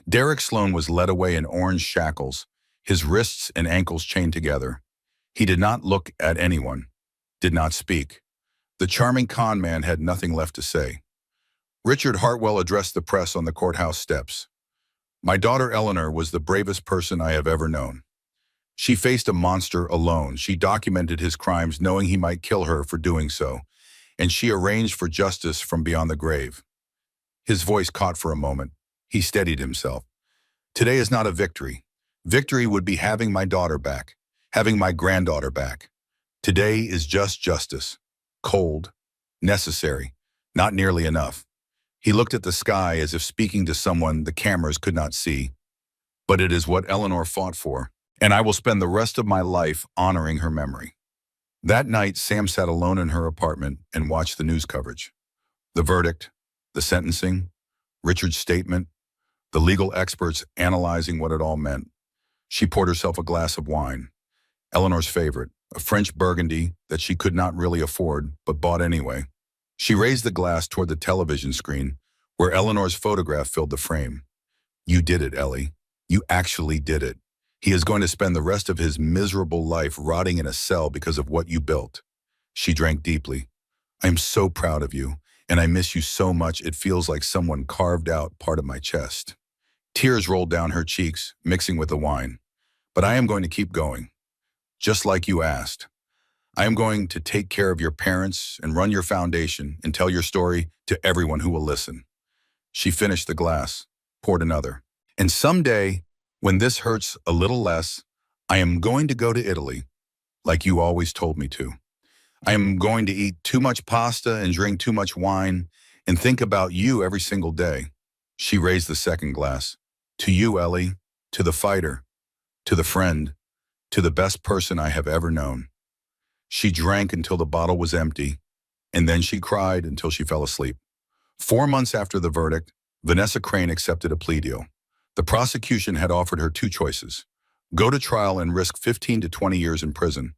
Derek Sloan was led away in orange shackles, his wrists and ankles chained together. He did not look at anyone, did not speak. The charming con man had nothing left to say. Richard Hartwell addressed the press on the courthouse steps. My daughter Eleanor was the bravest person I have ever known. She faced a monster alone. She documented his crimes knowing he might kill her for doing so, and she arranged for justice from beyond the grave. His voice caught for a moment. He steadied himself. Today is not a victory. Victory would be having my daughter back, having my granddaughter back. Today is just justice. Cold, necessary, not nearly enough. He looked at the sky as if speaking to someone the cameras could not see. But it is what Eleanor fought for, and I will spend the rest of my life honoring her memory. That night, Sam sat alone in her apartment and watched the news coverage. The verdict, the sentencing, Richard's statement, the legal experts analyzing what it all meant. She poured herself a glass of wine, Eleanor's favorite, a French Burgundy that she could not really afford, but bought anyway. She raised the glass toward the television screen, where Eleanor's photograph filled the frame. You did it, Ellie. You actually did it. He is going to spend the rest of his miserable life rotting in a cell because of what you built. She drank deeply. I am so proud of you, and I miss you so much it feels like someone carved out part of my chest. Tears rolled down her cheeks, mixing with the wine. But I am going to keep going. Just like you asked. I am going to take care of your parents and run your foundation and tell your story to everyone who will listen. She finished the glass, poured another. And someday, when this hurts a little less, I am going to go to Italy, like you always told me to. I am going to eat too much pasta and drink too much wine and think about you every single day. She raised the second glass. To you, Ellie, to the fighter, to the friend, to the best person I have ever known. She drank until the bottle was empty, and then she cried until she fell asleep. 4 months after the verdict, Vanessa Crane accepted a plea deal. The prosecution had offered her two choices: go to trial and risk 15 to 20 years in prison,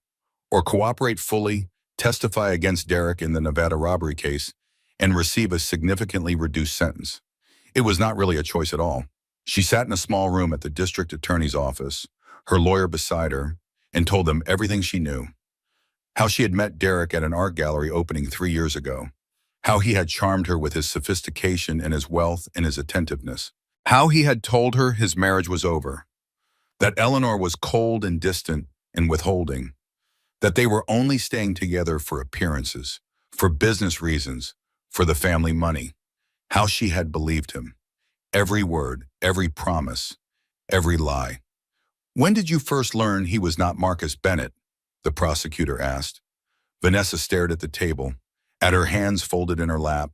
or cooperate fully, testify against Derek in the Nevada robbery case, and receive a significantly reduced sentence. It was not really a choice at all. She sat in a small room at the district attorney's office, her lawyer beside her, and told them everything she knew. How she had met Derek at an art gallery opening 3 years ago. How he had charmed her with his sophistication and his wealth and his attentiveness. How he had told her his marriage was over. That Eleanor was cold and distant and withholding. That they were only staying together for appearances, for business reasons, for the family money. How she had believed him. Every word, every promise, every lie. When did you first learn he was not Marcus Bennett? The prosecutor asked. Vanessa stared at the table, at her hands folded in her lap,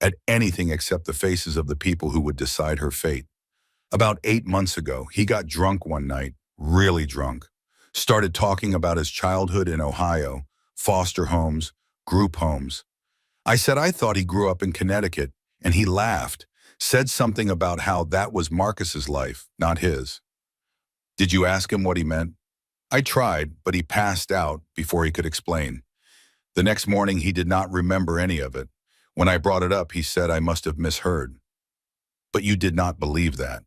at anything except the faces of the people who would decide her fate. About 8 months ago, he got drunk one night, really drunk. Started talking about his childhood in Ohio, foster homes, group homes. I said I thought he grew up in Connecticut, and he laughed, said something about how that was Marcus's life, not his. Did you ask him what he meant? I tried, but he passed out before he could explain. The next morning, he did not remember any of it. When I brought it up, he said I must have misheard. But you did not believe that.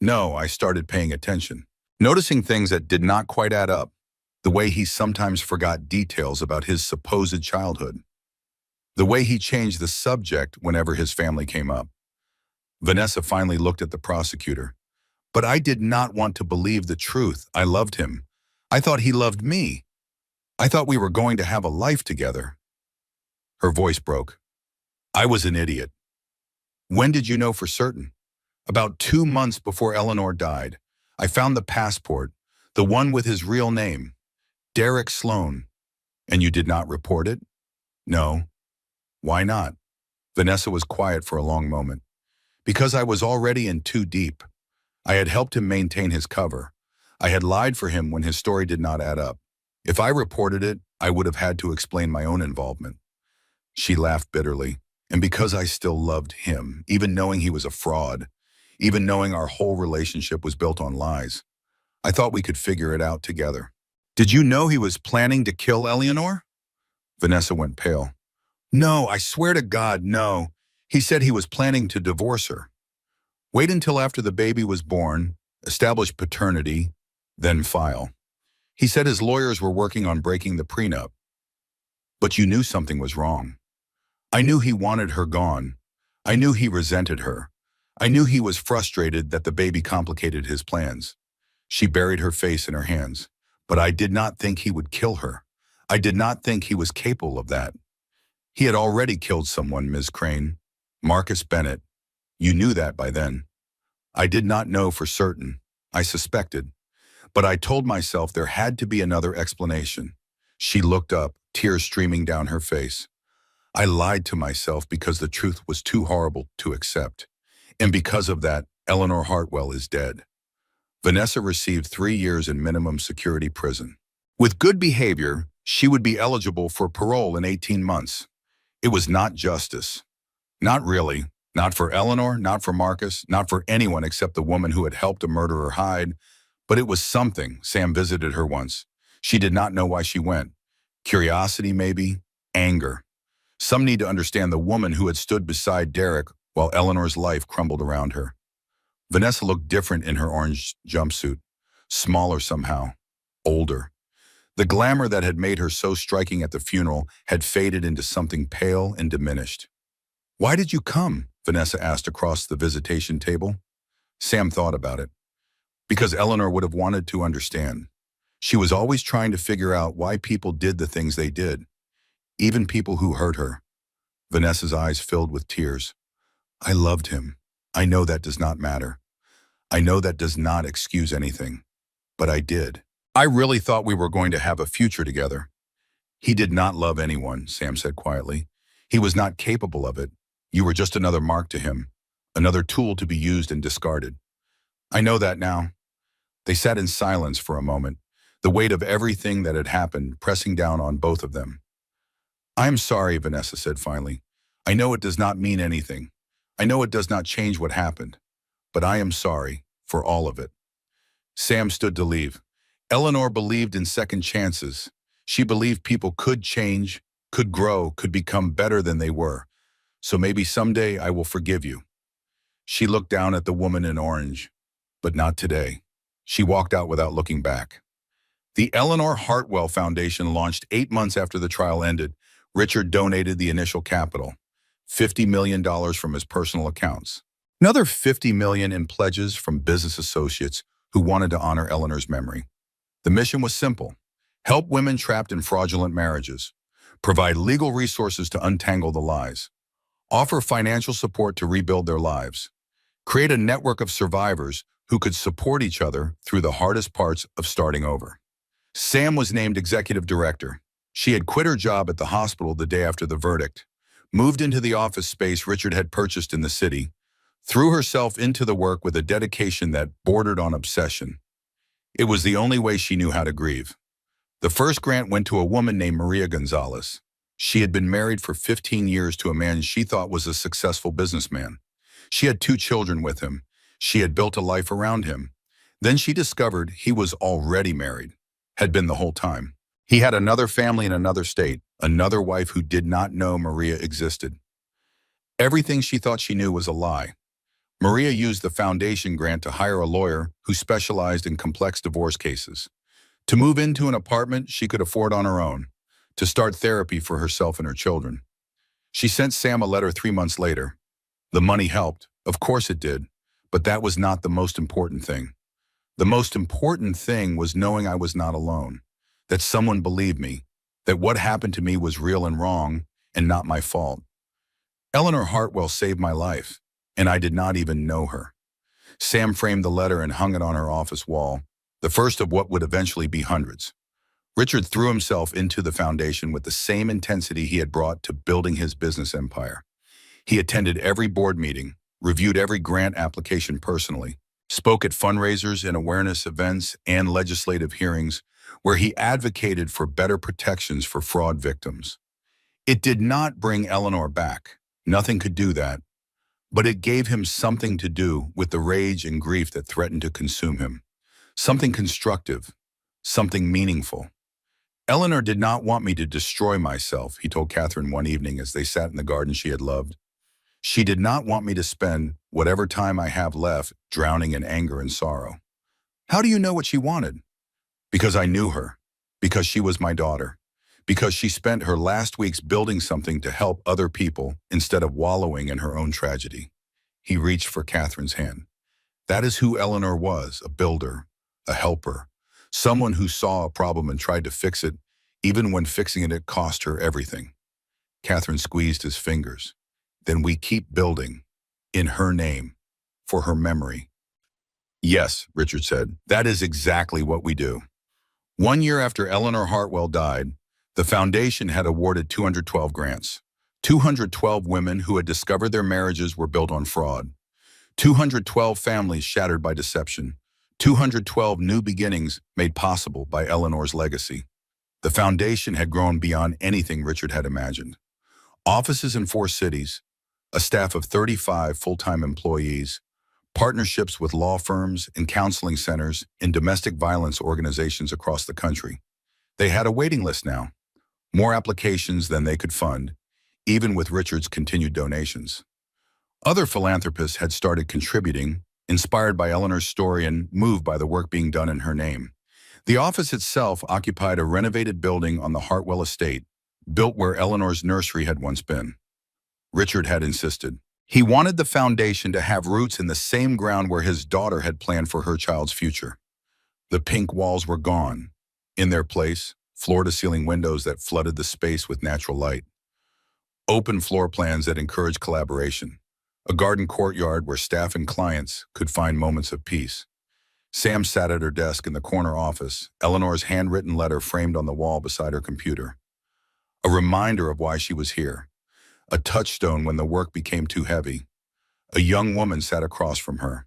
No, I started paying attention, noticing things that did not quite add up, the way he sometimes forgot details about his supposed childhood, the way he changed the subject whenever his family came up. Vanessa finally looked at the prosecutor. But I did not want to believe the truth. I loved him. I thought he loved me. I thought we were going to have a life together. Her voice broke. I was an idiot. When did you know for certain? About 2 months before Eleanor died. I found the passport, the one with his real name, Derek Sloan. And you did not report it? No. Why not? Vanessa was quiet for a long moment. Because I was already in too deep. I had helped him maintain his cover. I had lied for him when his story did not add up. If I reported it, I would have had to explain my own involvement. She laughed bitterly. And because I still loved him, even knowing he was a fraud, even knowing our whole relationship was built on lies, I thought we could figure it out together. Did you know he was planning to kill Eleanor? Vanessa went pale. No, I swear to God, no. He said he was planning to divorce her. Wait until after the baby was born, establish paternity, then file. He said his lawyers were working on breaking the prenup. But you knew something was wrong. I knew he wanted her gone. I knew he resented her. I knew he was frustrated that the baby complicated his plans. She buried her face in her hands. But I did not think he would kill her. I did not think he was capable of that. He had already killed someone, Ms. Crane. Marcus Bennett. You knew that by then. I did not know for certain. I suspected. But I told myself there had to be another explanation. She looked up, tears streaming down her face. I lied to myself because the truth was too horrible to accept. And because of that, Eleanor Hartwell is dead. Vanessa received 3 years in minimum security prison. With good behavior, she would be eligible for parole in 18 months. It was not justice. Not really. Not for Eleanor, not for Marcus, not for anyone except the woman who had helped a murderer hide. But it was something. Sam visited her once. She did not know why she went. Curiosity, maybe. Anger. Some need to understand the woman who had stood beside Derek while Eleanor's life crumbled around her. Vanessa looked different in her orange jumpsuit. Smaller somehow. Older. The glamour that had made her so striking at the funeral had faded into something pale and diminished. Why did you come? Vanessa asked across the visitation table. Sam thought about it. Because Eleanor would have wanted to understand. She was always trying to figure out why people did the things they did. Even people who hurt her. Vanessa's eyes filled with tears. I loved him. I know that does not matter. I know that does not excuse anything. But I did. I really thought we were going to have a future together. He did not love anyone, Sam said quietly. He was not capable of it. You were just another mark to him. another tool to be used and discarded. I know that now. They sat in silence for a moment, the weight of everything that had happened pressing down on both of them. "I am sorry," Vanessa said finally. "I know it does not mean anything. I know it does not change what happened, but I am sorry for all of it." Sam stood to leave. Eleanor believed in second chances. She believed people could change, could grow, could become better than they were. "So maybe someday I will forgive you." She looked down at the woman in orange, but not today. She walked out without looking back. The Eleanor Hartwell Foundation launched 8 months after the trial ended. Richard donated the initial capital, $50 million from his personal accounts. Another $50 million in pledges from business associates who wanted to honor Eleanor's memory. The mission was simple: help women trapped in fraudulent marriages, provide legal resources to untangle the lies, offer financial support to rebuild their lives, create a network of survivors who could support each other through the hardest parts of starting over. Sam was named executive director. She had quit her job at the hospital the day after the verdict, moved into the office space Richard had purchased in the city, threw herself into the work with a dedication that bordered on obsession. It was the only way she knew how to grieve. The first grant went to a woman named Maria Gonzalez. She had been married for 15 years to a man she thought was a successful businessman. She had 2 children with him. She had built a life around him. Then she discovered he was already married, had been the whole time. He had another family in another state, another wife who did not know Maria existed. Everything she thought she knew was a lie. Maria used the foundation grant to hire a lawyer who specialized in complex divorce cases, to move into an apartment she could afford on her own, to start therapy for herself and her children. She sent Sam a letter 3 months later. The money helped, of course it did, but that was not the most important thing. The most important thing was knowing I was not alone, that someone believed me, that what happened to me was real and wrong and not my fault. Eleanor Hartwell saved my life, and I did not even know her. Sam framed the letter and hung it on her office wall, the first of what would eventually be hundreds. Richard threw himself into the foundation with the same intensity he had brought to building his business empire. He attended every board meeting, reviewed every grant application personally, spoke at fundraisers and awareness events and legislative hearings where he advocated for better protections for fraud victims. It did not bring Eleanor back. Nothing could do that. But it gave him something to do with the rage and grief that threatened to consume him. Something constructive, something meaningful. "Eleanor did not want me to destroy myself," he told Catherine one evening as they sat in the garden she had loved. "She did not want me to spend whatever time I have left drowning in anger and sorrow." "How do you know what she wanted?" "Because I knew her, because she was my daughter, because she spent her last weeks building something to help other people instead of wallowing in her own tragedy." He reached for Catherine's hand. That is who Eleanor was, a builder, a helper, someone who saw a problem and tried to fix it, even when fixing it cost her everything. Catherine squeezed his fingers. "Then we keep building, in her name, for her memory." "Yes," Richard said, "that is exactly what we do." 1 year after Eleanor Hartwell died, the foundation had awarded 212 grants. 212 women who had discovered their marriages were built on fraud. 212 families shattered by deception. 212 new beginnings made possible by Eleanor's legacy. The foundation had grown beyond anything Richard had imagined. Offices in 4 cities, a staff of 35 full-time employees, partnerships with law firms and counseling centers and domestic violence organizations across the country. They had a waiting list now, more applications than they could fund, even with Richard's continued donations. Other philanthropists had started contributing, inspired by Eleanor's story and moved by the work being done in her name. The office itself occupied a renovated building on the Hartwell estate, built where Eleanor's nursery had once been. Richard had insisted. He wanted the foundation to have roots in the same ground where his daughter had planned for her child's future. The pink walls were gone. In their place, floor-to-ceiling windows that flooded the space with natural light. Open floor plans that encouraged collaboration. A garden courtyard where staff and clients could find moments of peace. Sam sat at her desk in the corner office, Eleanor's handwritten letter framed on the wall beside her computer. A reminder of why she was here. A touchstone when the work became too heavy. A young woman sat across from her,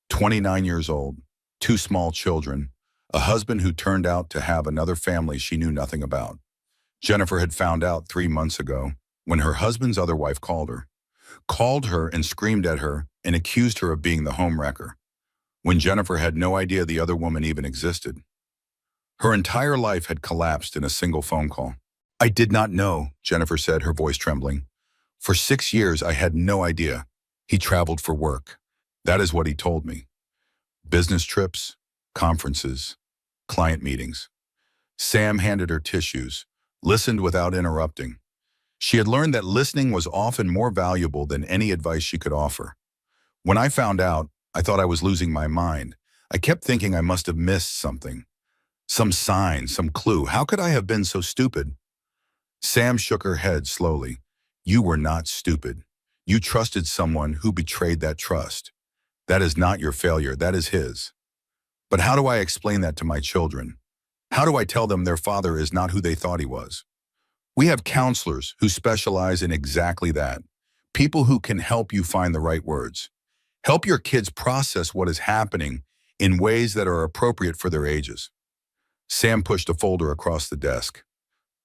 29 years old, two small children, a husband who turned out to have another family she knew nothing about. Jennifer had found out 3 months ago when her husband's other wife called her and screamed at her and accused her of being the homewrecker, when Jennifer had no idea the other woman even existed. Her entire life had collapsed in a single phone call. I did not know, Jennifer said, her voice trembling. For 6 years, I had no idea. He traveled for work. That is what he told me. Business trips, conferences, client meetings. Sam handed her tissues, listened without interrupting. She had learned that listening was often more valuable than any advice she could offer. When I found out, I thought I was losing my mind. I kept thinking I must have missed something. Some sign, some clue. How could I have been so stupid? Sam shook her head slowly. You were not stupid. You trusted someone who betrayed that trust. That is not your failure, that is his. But how do I explain that to my children? How do I tell them their father is not who they thought he was? We have counselors who specialize in exactly that. People who can help you find the right words. Help your kids process what is happening in ways that are appropriate for their ages. Sam pushed a folder across the desk.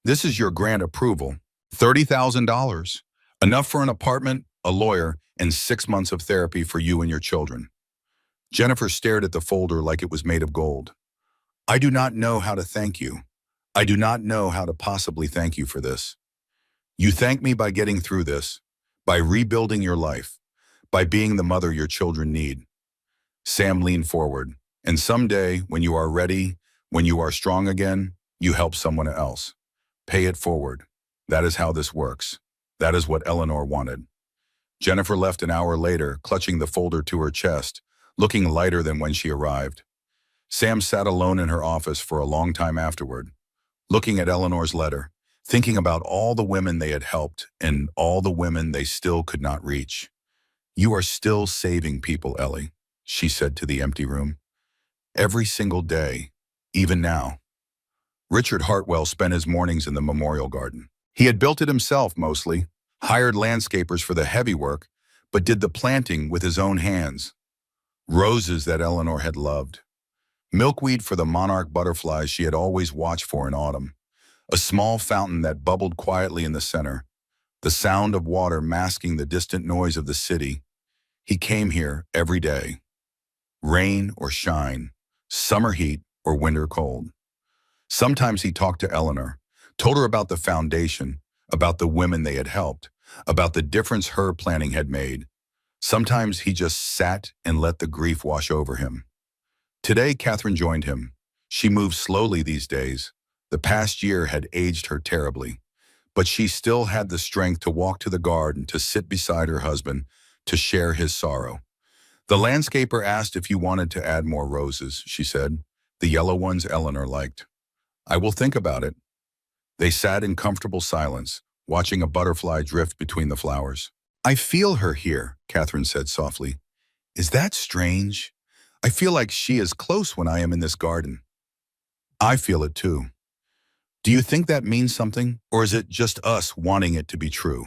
This is your grant approval. $30,000. Enough for an apartment, a lawyer, and 6 months of therapy for you and your children. Jennifer stared at the folder like it was made of gold. I do not know how to thank you. I do not know how to possibly thank you for this. You thank me by getting through this, by rebuilding your life, by being the mother your children need. Sam leaned forward, and someday, when you are ready, when you are strong again, you help someone else. Pay it forward. That is how this works. That is what Eleanor wanted. Jennifer left an hour later, clutching the folder to her chest, looking lighter than when she arrived. Sam sat alone in her office for a long time afterward, looking at Eleanor's letter, thinking about all the women they had helped and all the women they still could not reach. You are still saving people, Ellie, she said to the empty room. Every single day, even now. Richard Hartwell spent his mornings in the memorial garden. He had built it himself mostly, hired landscapers for the heavy work, but did the planting with his own hands. Roses that Eleanor had loved. Milkweed for the monarch butterflies she had always watched for in autumn. A small fountain that bubbled quietly in the center. The sound of water masking the distant noise of the city. He came here every day. Rain or shine, summer heat or winter cold. Sometimes he talked to Eleanor, told her about the foundation, about the women they had helped, about the difference her planning had made. Sometimes he just sat and let the grief wash over him. Today, Catherine joined him. She moved slowly these days. The past year had aged her terribly, but she still had the strength to walk to the garden, to sit beside her husband, to share his sorrow. The landscaper asked if you wanted to add more roses, she said. The yellow ones Eleanor liked. I will think about it. They sat in comfortable silence, watching a butterfly drift between the flowers. I feel her here, Catherine said softly. Is that strange? I feel like she is close when I am in this garden. I feel it too. Do you think that means something, or is it just us wanting it to be true?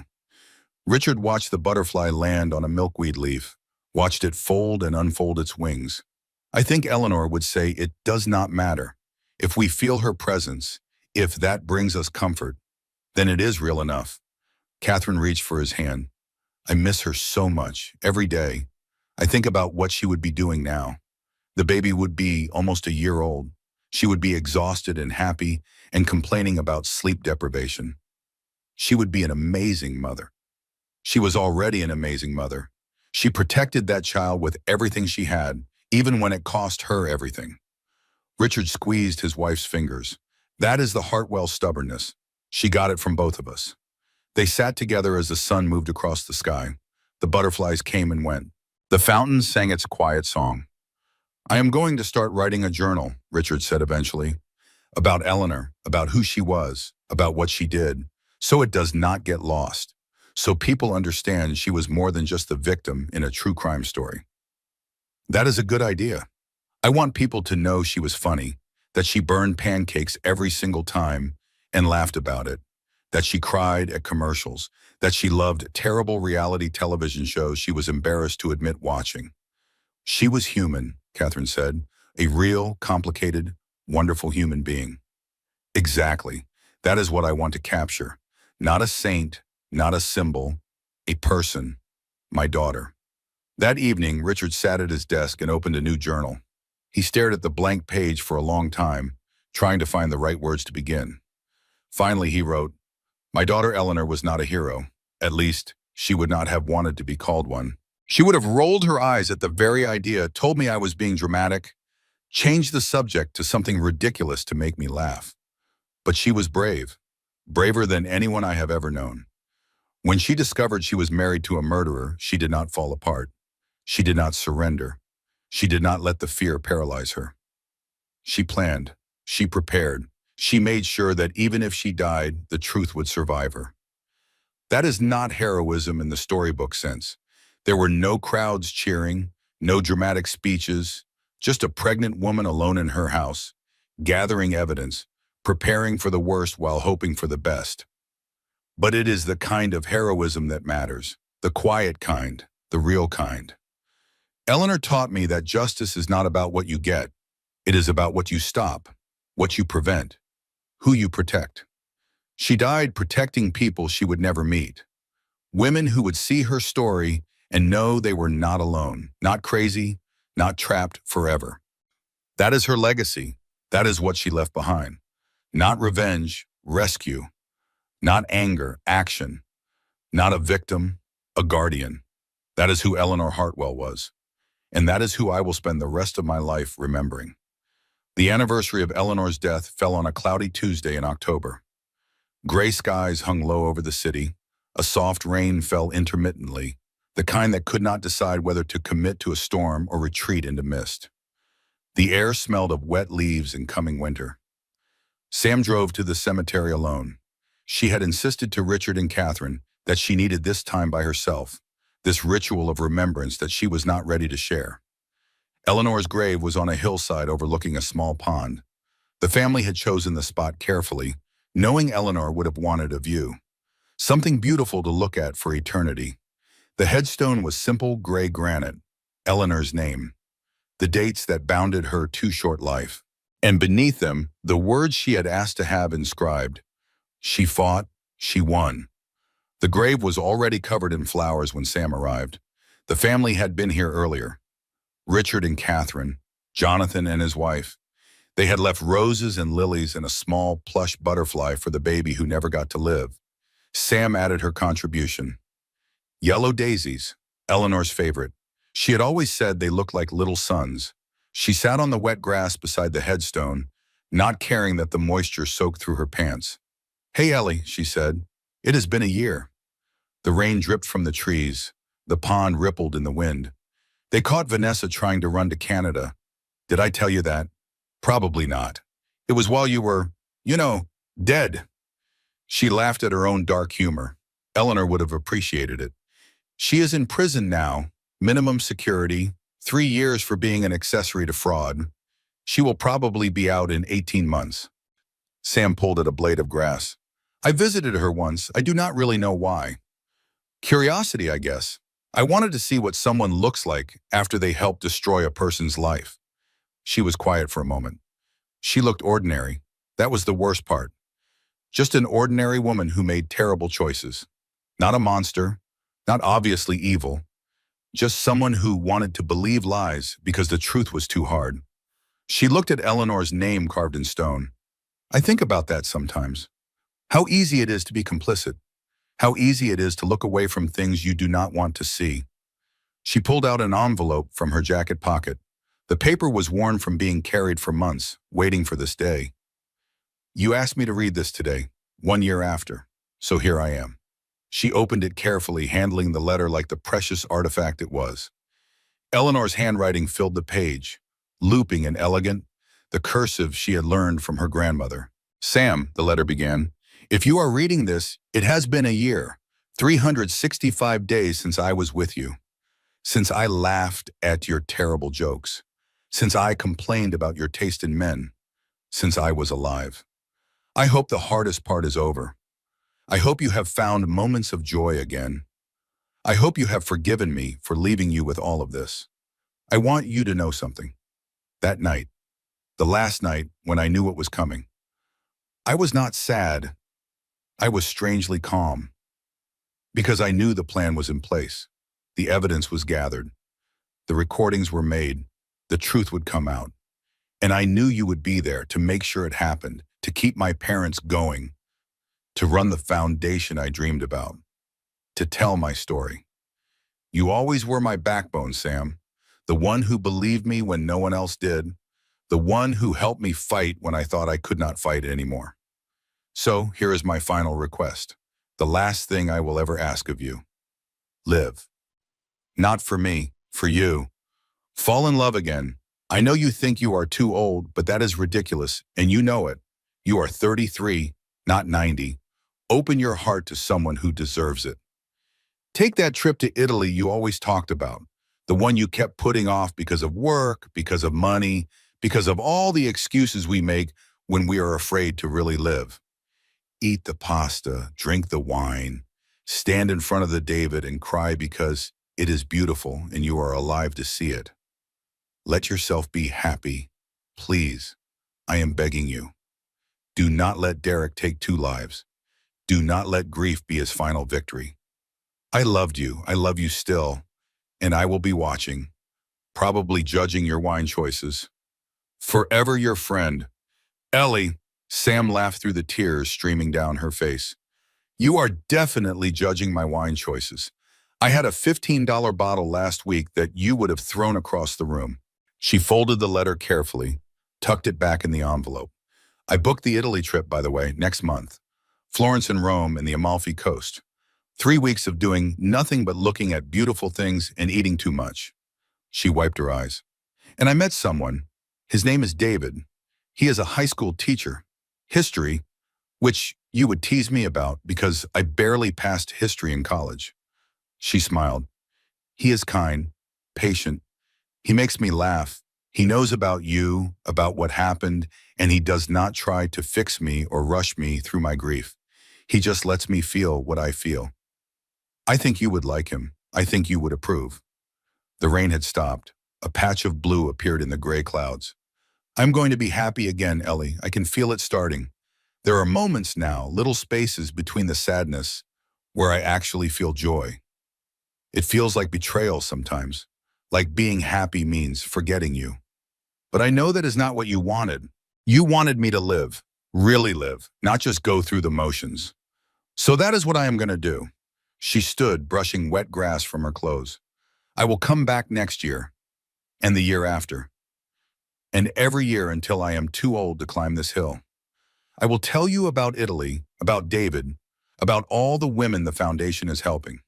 Richard watched the butterfly land on a milkweed leaf, watched it fold and unfold its wings. I think Eleanor would say it does not matter. If we feel her presence, if that brings us comfort, then it is real enough. Catherine reached for his hand. I miss her so much, every day. I think about what she would be doing now. The baby would be almost a year old. She would be exhausted and happy and complaining about sleep deprivation. She would be an amazing mother. She was already an amazing mother. She protected that child with everything she had, even when it cost her everything. Richard squeezed his wife's fingers. That is the Hartwell stubbornness. She got it from both of us. They sat together as the sun moved across the sky. The butterflies came and went. The fountain sang its quiet song. I am going to start writing a journal, Richard said eventually, about Eleanor, about who she was, about what she did, so it does not get lost, so people understand she was more than just the victim in a true crime story. That is a good idea. I want people to know she was funny, that she burned pancakes every single time and laughed about it. that she cried at commercials, that she loved terrible reality television shows she was embarrassed to admit watching. She was human, Catherine said, a real, complicated, wonderful human being. Exactly. That is what I want to capture. Not a saint, not a symbol, a person, my daughter. That evening, Richard sat at his desk and opened a new journal. He stared at the blank page for a long time, trying to find the right words to begin. Finally, he wrote, "My daughter Eleanor was not a hero. At least, she would not have wanted to be called one. She would have rolled her eyes at the very idea, told me I was being dramatic, changed the subject to something ridiculous to make me laugh. But she was brave, braver than anyone I have ever known. When she discovered she was married to a murderer, she did not fall apart. She did not surrender. She did not let the fear paralyze her. She planned. She prepared. She made sure that even if she died, the truth would survive her. That is not heroism in the storybook sense. There were no crowds cheering, no dramatic speeches, just a pregnant woman alone in her house, gathering evidence, preparing for the worst while hoping for the best. But it is the kind of heroism that matters, the quiet kind, the real kind. Eleanor taught me that justice is not about what you get. It is about what you stop, what you prevent, who you protect. She died protecting people she would never meet. Women who would see her story and know they were not alone, not crazy, not trapped forever. That is her legacy. That is what she left behind. Not revenge, rescue. Not anger, action. Not a victim, a guardian. That is who Eleanor Hartwell was. And that is who I will spend the rest of my life remembering. The anniversary of Eleanor's death fell on a cloudy Tuesday in October. Gray skies hung low over the city. A soft rain fell intermittently, the kind that could not decide whether to commit to a storm or retreat into mist. The air smelled of wet leaves and coming winter. Sam drove to the cemetery alone. She had insisted to Richard and Catherine that she needed this time by herself, this ritual of remembrance that she was not ready to share. Eleanor's grave was on a hillside overlooking a small pond. The family had chosen the spot carefully, knowing Eleanor would have wanted a view. Something beautiful to look at for eternity. The headstone was simple gray granite, Eleanor's name, the dates that bounded her too short life. And beneath them, the words she had asked to have inscribed. She fought, she won. The grave was already covered in flowers when Sam arrived. The family had been here earlier. Richard and Catherine, Jonathan and his wife. They had left roses and lilies and a small plush butterfly for the baby who never got to live. Sam added her contribution. Yellow daisies, Eleanor's favorite. She had always said they looked like little suns. She sat on the wet grass beside the headstone, not caring that the moisture soaked through her pants. "Hey, Ellie," she said. "It has been a year." The rain dripped from the trees. The pond rippled in the wind. They caught Vanessa trying to run to Canada. Did I tell you that? Probably not. It was while you were, dead. She laughed at her own dark humor. Eleanor would have appreciated it. She is in prison now, minimum security, 3 years for being an accessory to fraud. She will probably be out in 18 months. Sam pulled at a blade of grass. I visited her once. I do not really know why. Curiosity, I guess. I wanted to see what someone looks like after they help destroy a person's life. She was quiet for a moment. She looked ordinary. That was the worst part. Just an ordinary woman who made terrible choices. Not a monster, not obviously evil. Just someone who wanted to believe lies because the truth was too hard. She looked at Eleanor's name carved in stone. I think about that sometimes. How easy it is to be complicit. How easy it is to look away from things you do not want to see. She pulled out an envelope from her jacket pocket. The paper was worn from being carried for months, waiting for this day. You asked me to read this today, 1 year after, so here I am. She opened it carefully, handling the letter like the precious artifact it was. Eleanor's handwriting filled the page, looping and elegant, the cursive she had learned from her grandmother. Sam, the letter began, if you are reading this, it has been a year, 365 days since I was with you. Since I laughed at your terrible jokes. Since I complained about your taste in men. Since I was alive. I hope the hardest part is over. I hope you have found moments of joy again. I hope you have forgiven me for leaving you with all of this. I want you to know something. That night, the last night when I knew what was coming, I was not sad. I was strangely calm because I knew the plan was in place. The evidence was gathered. The recordings were made. The truth would come out. And I knew you would be there to make sure it happened, to keep my parents going, to run the foundation I dreamed about, to tell my story. You always were my backbone, Sam. The one who believed me when no one else did. The one who helped me fight when I thought I could not fight anymore. So here is my final request. The last thing I will ever ask of you. Live. Not for me, for you. Fall in love again. I know you think you are too old, but that is ridiculous, and you know it. You are 33, not 90. Open your heart to someone who deserves it. Take that trip to Italy you always talked about, the one you kept putting off because of work, because of money, because of all the excuses we make when we are afraid to really live. Eat the pasta, drink the wine, stand in front of the David and cry because it is beautiful and you are alive to see it. Let yourself be happy. Please, I am begging you. Do not let Derek take 2 lives. Do not let grief be his final victory. I loved you. I love you still. And I will be watching, probably judging your wine choices. Forever your friend, Ellie. Sam laughed through the tears streaming down her face. You are definitely judging my wine choices. I had a $15 bottle last week that you would have thrown across the room. She folded the letter carefully, tucked it back in the envelope. I booked the Italy trip, by the way, next month. Florence and Rome and the Amalfi Coast. 3 weeks of doing nothing but looking at beautiful things and eating too much. She wiped her eyes. And I met someone. His name is David. He is a high school teacher. History, which you would tease me about because I barely passed history in college. She smiled. He is kind, patient. He makes me laugh. He knows about you, about what happened, and he does not try to fix me or rush me through my grief. He just lets me feel what I feel. I think you would like him. I think you would approve. The rain had stopped. A patch of blue appeared in the gray clouds. I'm going to be happy again, Ellie. I can feel it starting. There are moments now, little spaces between the sadness, where I actually feel joy. It feels like betrayal sometimes, like being happy means forgetting you. But I know that is not what you wanted. You wanted me to live, really live, not just go through the motions. So that is what I am going to do. She stood, brushing wet grass from her clothes. I will come back next year, and the year after, and every year until I am too old to climb this hill. I will tell you about Italy, about David, about all the women the foundation is helping.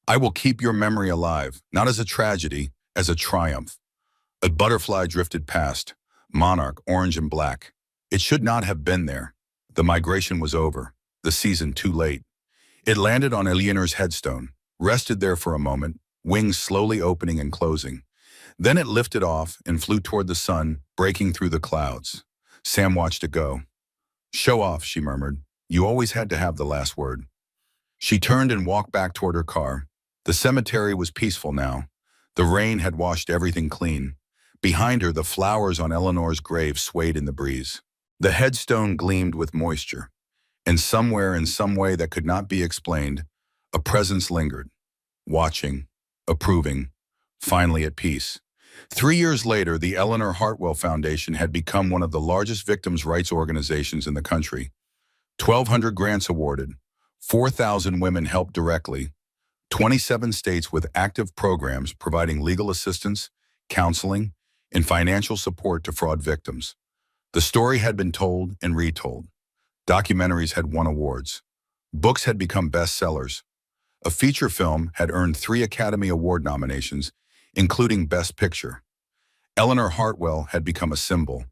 I will keep your memory alive, not as a tragedy, as a triumph. A butterfly drifted past, monarch, orange and black. It should not have been there. The migration was over, the season too late. It landed on Eleanor's headstone, rested there for a moment, wings slowly opening and closing. Then it lifted off and flew toward the sun, breaking through the clouds. Sam watched it go. Show off, she murmured. You always had to have the last word. She turned and walked back toward her car. The cemetery was peaceful now. The rain had washed everything clean. Behind her, the flowers on Eleanor's grave swayed in the breeze. The headstone gleamed with moisture. And somewhere, in some way that could not be explained, a presence lingered, watching, approving, finally at peace. 3 years later, the Eleanor Hartwell Foundation had become one of the largest victims' rights organizations in the country. 1,200 grants awarded, 4,000 women helped directly, 27 states with active programs providing legal assistance, counseling, and financial support to fraud victims. The story had been told and retold. Documentaries had won awards. Books had become bestsellers. A feature film had earned 3 Academy Award nominations, including Best Picture. Eleanor Hartwell had become a symbol,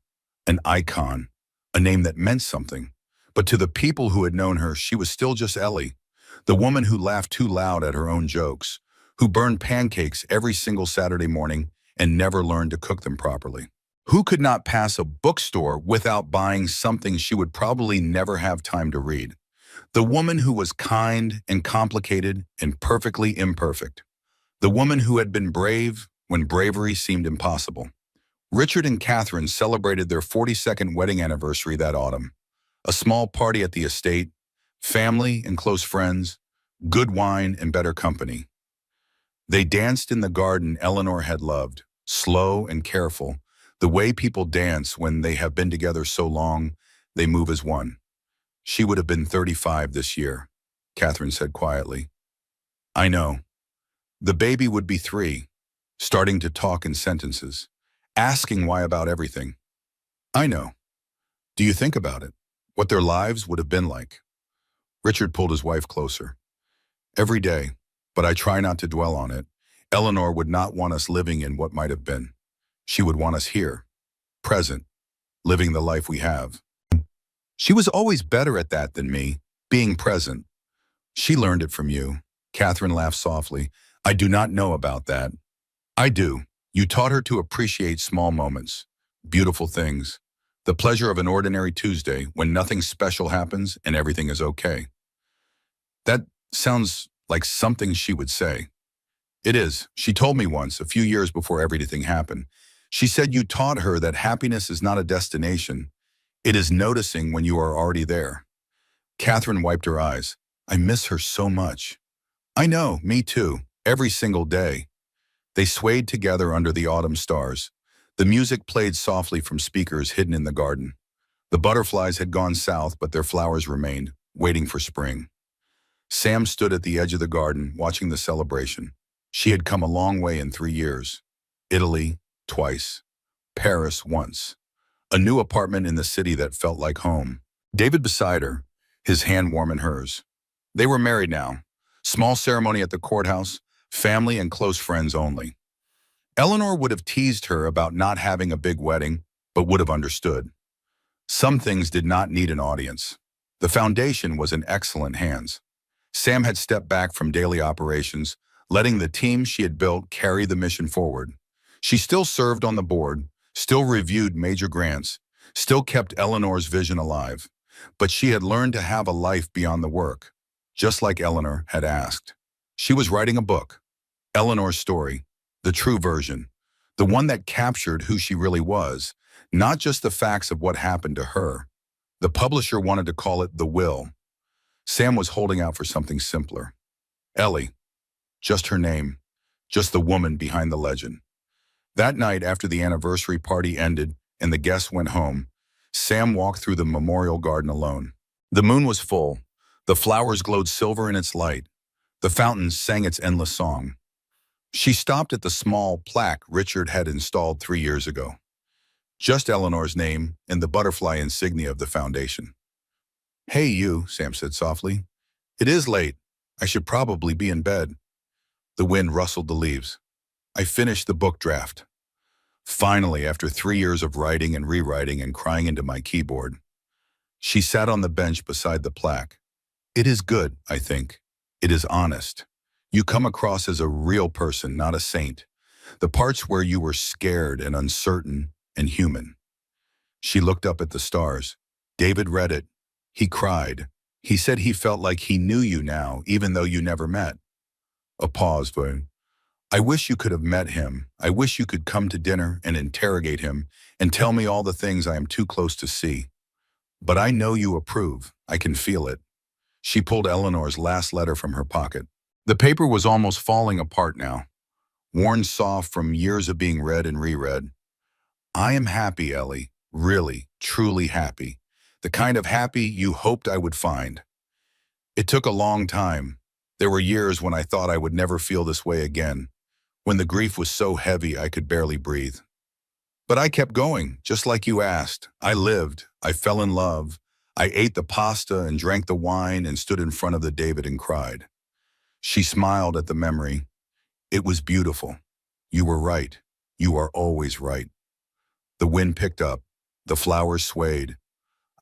an icon, a name that meant something. But to the people who had known her, she was still just Ellie, the woman who laughed too loud at her own jokes, who burned pancakes every single Saturday morning and never learned to cook them properly. Who could not pass a bookstore without buying something she would probably never have time to read? The woman who was kind and complicated and perfectly imperfect. The woman who had been brave when bravery seemed impossible. Richard and Catherine celebrated their 42nd wedding anniversary that autumn. A small party at the estate, family and close friends, good wine and better company. They danced in the garden Eleanor had loved, slow and careful, the way people dance when they have been together so long, they move as one. She would have been 35 this year, Catherine said quietly. I know. The baby would be 3, starting to talk in sentences, asking why about everything. I know. Do you think about it? What their lives would have been like? Richard pulled his wife closer. Every day, but I try not to dwell on it. Eleanor would not want us living in what might have been. She would want us here, present, living the life we have. She was always better at that than me, being present. She learned it from you. Catherine laughed softly. I do not know about that. I do. You taught her to appreciate small moments, beautiful things, the pleasure of an ordinary Tuesday when nothing special happens and everything is okay. That sounds like something she would say. It is. She told me once, a few years before everything happened. She said you taught her that happiness is not a destination. It is noticing when you are already there. Catherine wiped her eyes. I miss her so much. I know, me too, every single day. They swayed together under the autumn stars. The music played softly from speakers hidden in the garden. The butterflies had gone south, but their flowers remained, waiting for spring. Sam stood at the edge of the garden, watching the celebration. She had come a long way in 3 years. Italy, twice. Paris, once. A new apartment in the city that felt like home. David beside her, his hand warm in hers. They were married now. Small ceremony at the courthouse, family and close friends only. Eleanor would have teased her about not having a big wedding, but would have understood. Some things did not need an audience. The foundation was in excellent hands. Sam had stepped back from daily operations, letting the team she had built carry the mission forward. She still served on the board, still reviewed major grants, still kept Eleanor's vision alive. But she had learned to have a life beyond the work, just like Eleanor had asked. She was writing a book, Eleanor's story, the true version, the one that captured who she really was, not just the facts of what happened to her. The publisher wanted to call it The Will. Sam was holding out for something simpler. Ellie, just her name, just the woman behind the legend. That night after the anniversary party ended and the guests went home, Sam walked through the memorial garden alone. The moon was full. The flowers glowed silver in its light. The fountain sang its endless song. She stopped at the small plaque Richard had installed 3 years ago. Just Eleanor's name and the butterfly insignia of the foundation. Hey you, Sam said softly. It is late. I should probably be in bed. The wind rustled the leaves. I finished the book draft. Finally, after 3 years of writing and rewriting and crying into my keyboard. She sat on the bench beside the plaque. It is good, I think. It is honest. You come across as a real person, not a saint. The parts where you were scared and uncertain and human. She looked up at the stars. David read it. He cried. He said he felt like he knew you now, even though you never met. A pause, but I wish you could have met him. I wish you could come to dinner and interrogate him and tell me all the things I am too close to see. But I know you approve. I can feel it. She pulled Eleanor's last letter from her pocket. The paper was almost falling apart now, worn soft from years of being read and reread. I am happy, Ellie. Really, truly happy. The kind of happy you hoped I would find. It took a long time. There were years when I thought I would never feel this way again, when the grief was so heavy I could barely breathe. But I kept going, just like you asked. I lived. I fell in love. I ate the pasta and drank the wine and stood in front of the David and cried. She smiled at the memory. It was beautiful. You were right. You are always right. The wind picked up. The flowers swayed.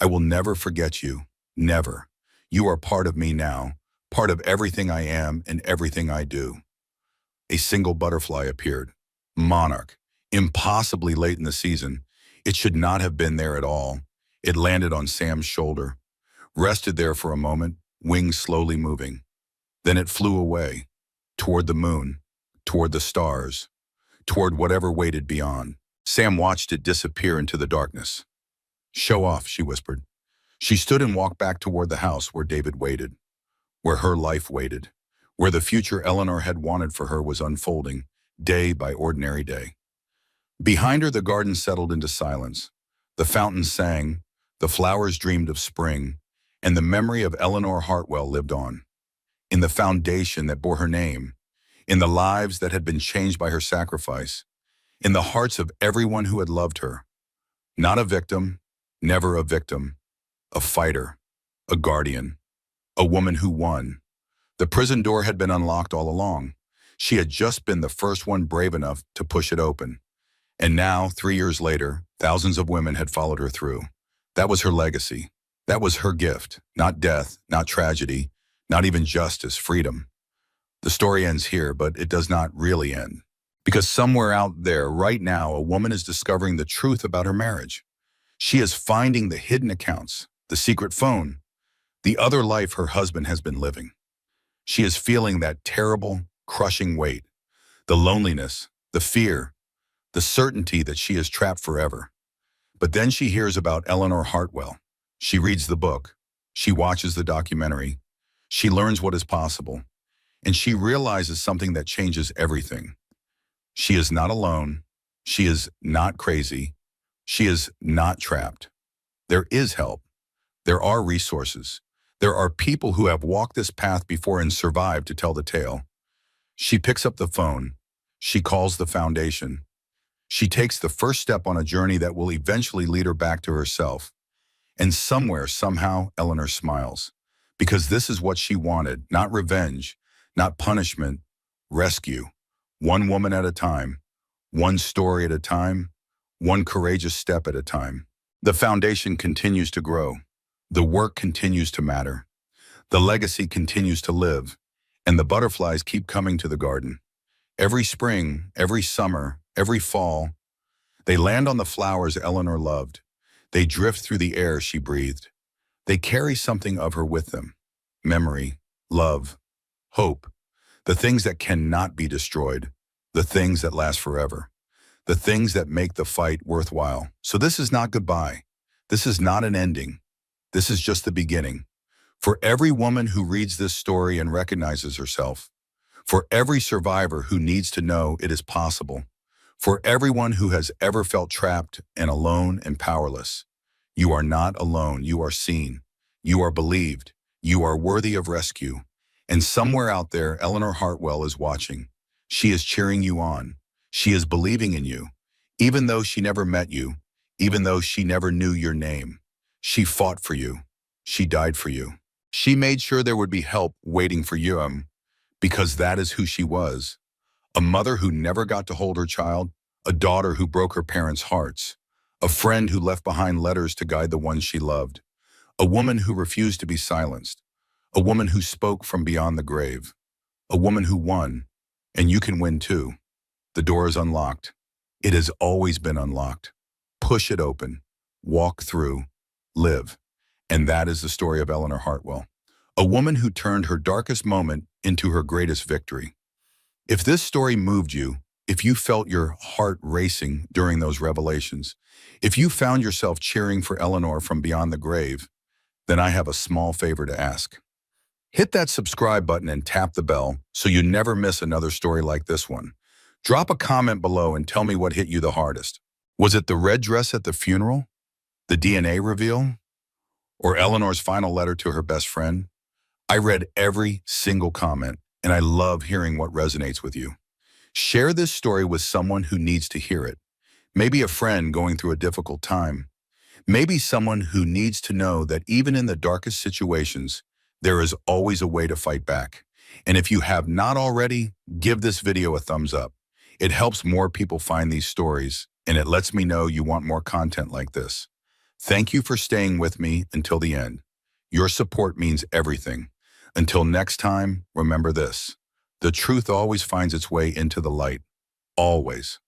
I will never forget you. Never. You are part of me now, part of everything I am and everything I do. A single butterfly appeared. Monarch. Impossibly late in the season. It should not have been there at all. It landed on Sam's shoulder, rested there for a moment, wings slowly moving. Then it flew away, toward the moon, toward the stars, toward whatever waited beyond. Sam watched it disappear into the darkness. "Show off," she whispered. She stood and walked back toward the house where David waited, where her life waited, where the future Eleanor had wanted for her was unfolding, day by ordinary day. Behind her, the garden settled into silence. The fountain sang, the flowers dreamed of spring, and the memory of Eleanor Hartwell lived on. In the foundation that bore her name, in the lives that had been changed by her sacrifice, in the hearts of everyone who had loved her. Not a victim, never a victim, a fighter, a guardian, a woman who won. The prison door had been unlocked all along. She had just been the first one brave enough to push it open. And now, 3 years later, thousands of women had followed her through. That was her legacy. That was her gift. Not death, not tragedy, not even justice, freedom. The story ends here, but it does not really end. Because somewhere out there, right now, a woman is discovering the truth about her marriage. She is finding the hidden accounts, the secret phone, the other life her husband has been living. She is feeling that terrible, crushing weight, the loneliness, the fear, the certainty that she is trapped forever. But then she hears about Eleanor Hartwell. She reads the book. She watches the documentary. She learns what is possible. And she realizes something that changes everything. She is not alone. She is not crazy. She is not trapped. There is help. There are resources. There are people who have walked this path before and survived to tell the tale. She picks up the phone. She calls the foundation. She takes the first step on a journey that will eventually lead her back to herself. And somewhere, somehow, Eleanor smiles. Because this is what she wanted, not revenge, not punishment, rescue. One woman at a time, one story at a time, one courageous step at a time. The foundation continues to grow. The work continues to matter. The legacy continues to live. And the butterflies keep coming to the garden. Every spring, every summer, every fall, they land on the flowers Eleanor loved. They drift through the air she breathed. They carry something of her with them. Memory, love, hope, the things that cannot be destroyed, the things that last forever, the things that make the fight worthwhile. So this is not goodbye. This is not an ending. This is just the beginning. For every woman who reads this story and recognizes herself, for every survivor who needs to know it is possible, for everyone who has ever felt trapped and alone and powerless, you are not alone. You are seen. You are believed. You are worthy of rescue. And somewhere out there, Eleanor Hartwell is watching. She is cheering you on. She is believing in you. Even though she never met you, even though she never knew your name, she fought for you. She died for you. She made sure there would be help waiting for you, because that is who she was. A mother who never got to hold her child, a daughter who broke her parents' hearts, a friend who left behind letters to guide the ones she loved, a woman who refused to be silenced, a woman who spoke from beyond the grave, a woman who won, and you can win too. The door is unlocked. It has always been unlocked. Push it open, walk through, live. And that is the story of Eleanor Hartwell, a woman who turned her darkest moment into her greatest victory. If this story moved you, if you felt your heart racing during those revelations, if you found yourself cheering for Eleanor from beyond the grave, then I have a small favor to ask. Hit that subscribe button and tap the bell so you never miss another story like this one. Drop a comment below and tell me what hit you the hardest. Was it the red dress at the funeral? The DNA reveal? Or Eleanor's final letter to her best friend? I read every single comment, and I love hearing what resonates with you. Share this story with someone who needs to hear it. Maybe a friend going through a difficult time. Maybe someone who needs to know that even in the darkest situations, there is always a way to fight back. And if you have not already, give this video a thumbs up. It helps more people find these stories, and it lets me know you want more content like this. Thank you for staying with me until the end. Your support means everything. Until next time, remember this: the truth always finds its way into the light. Always.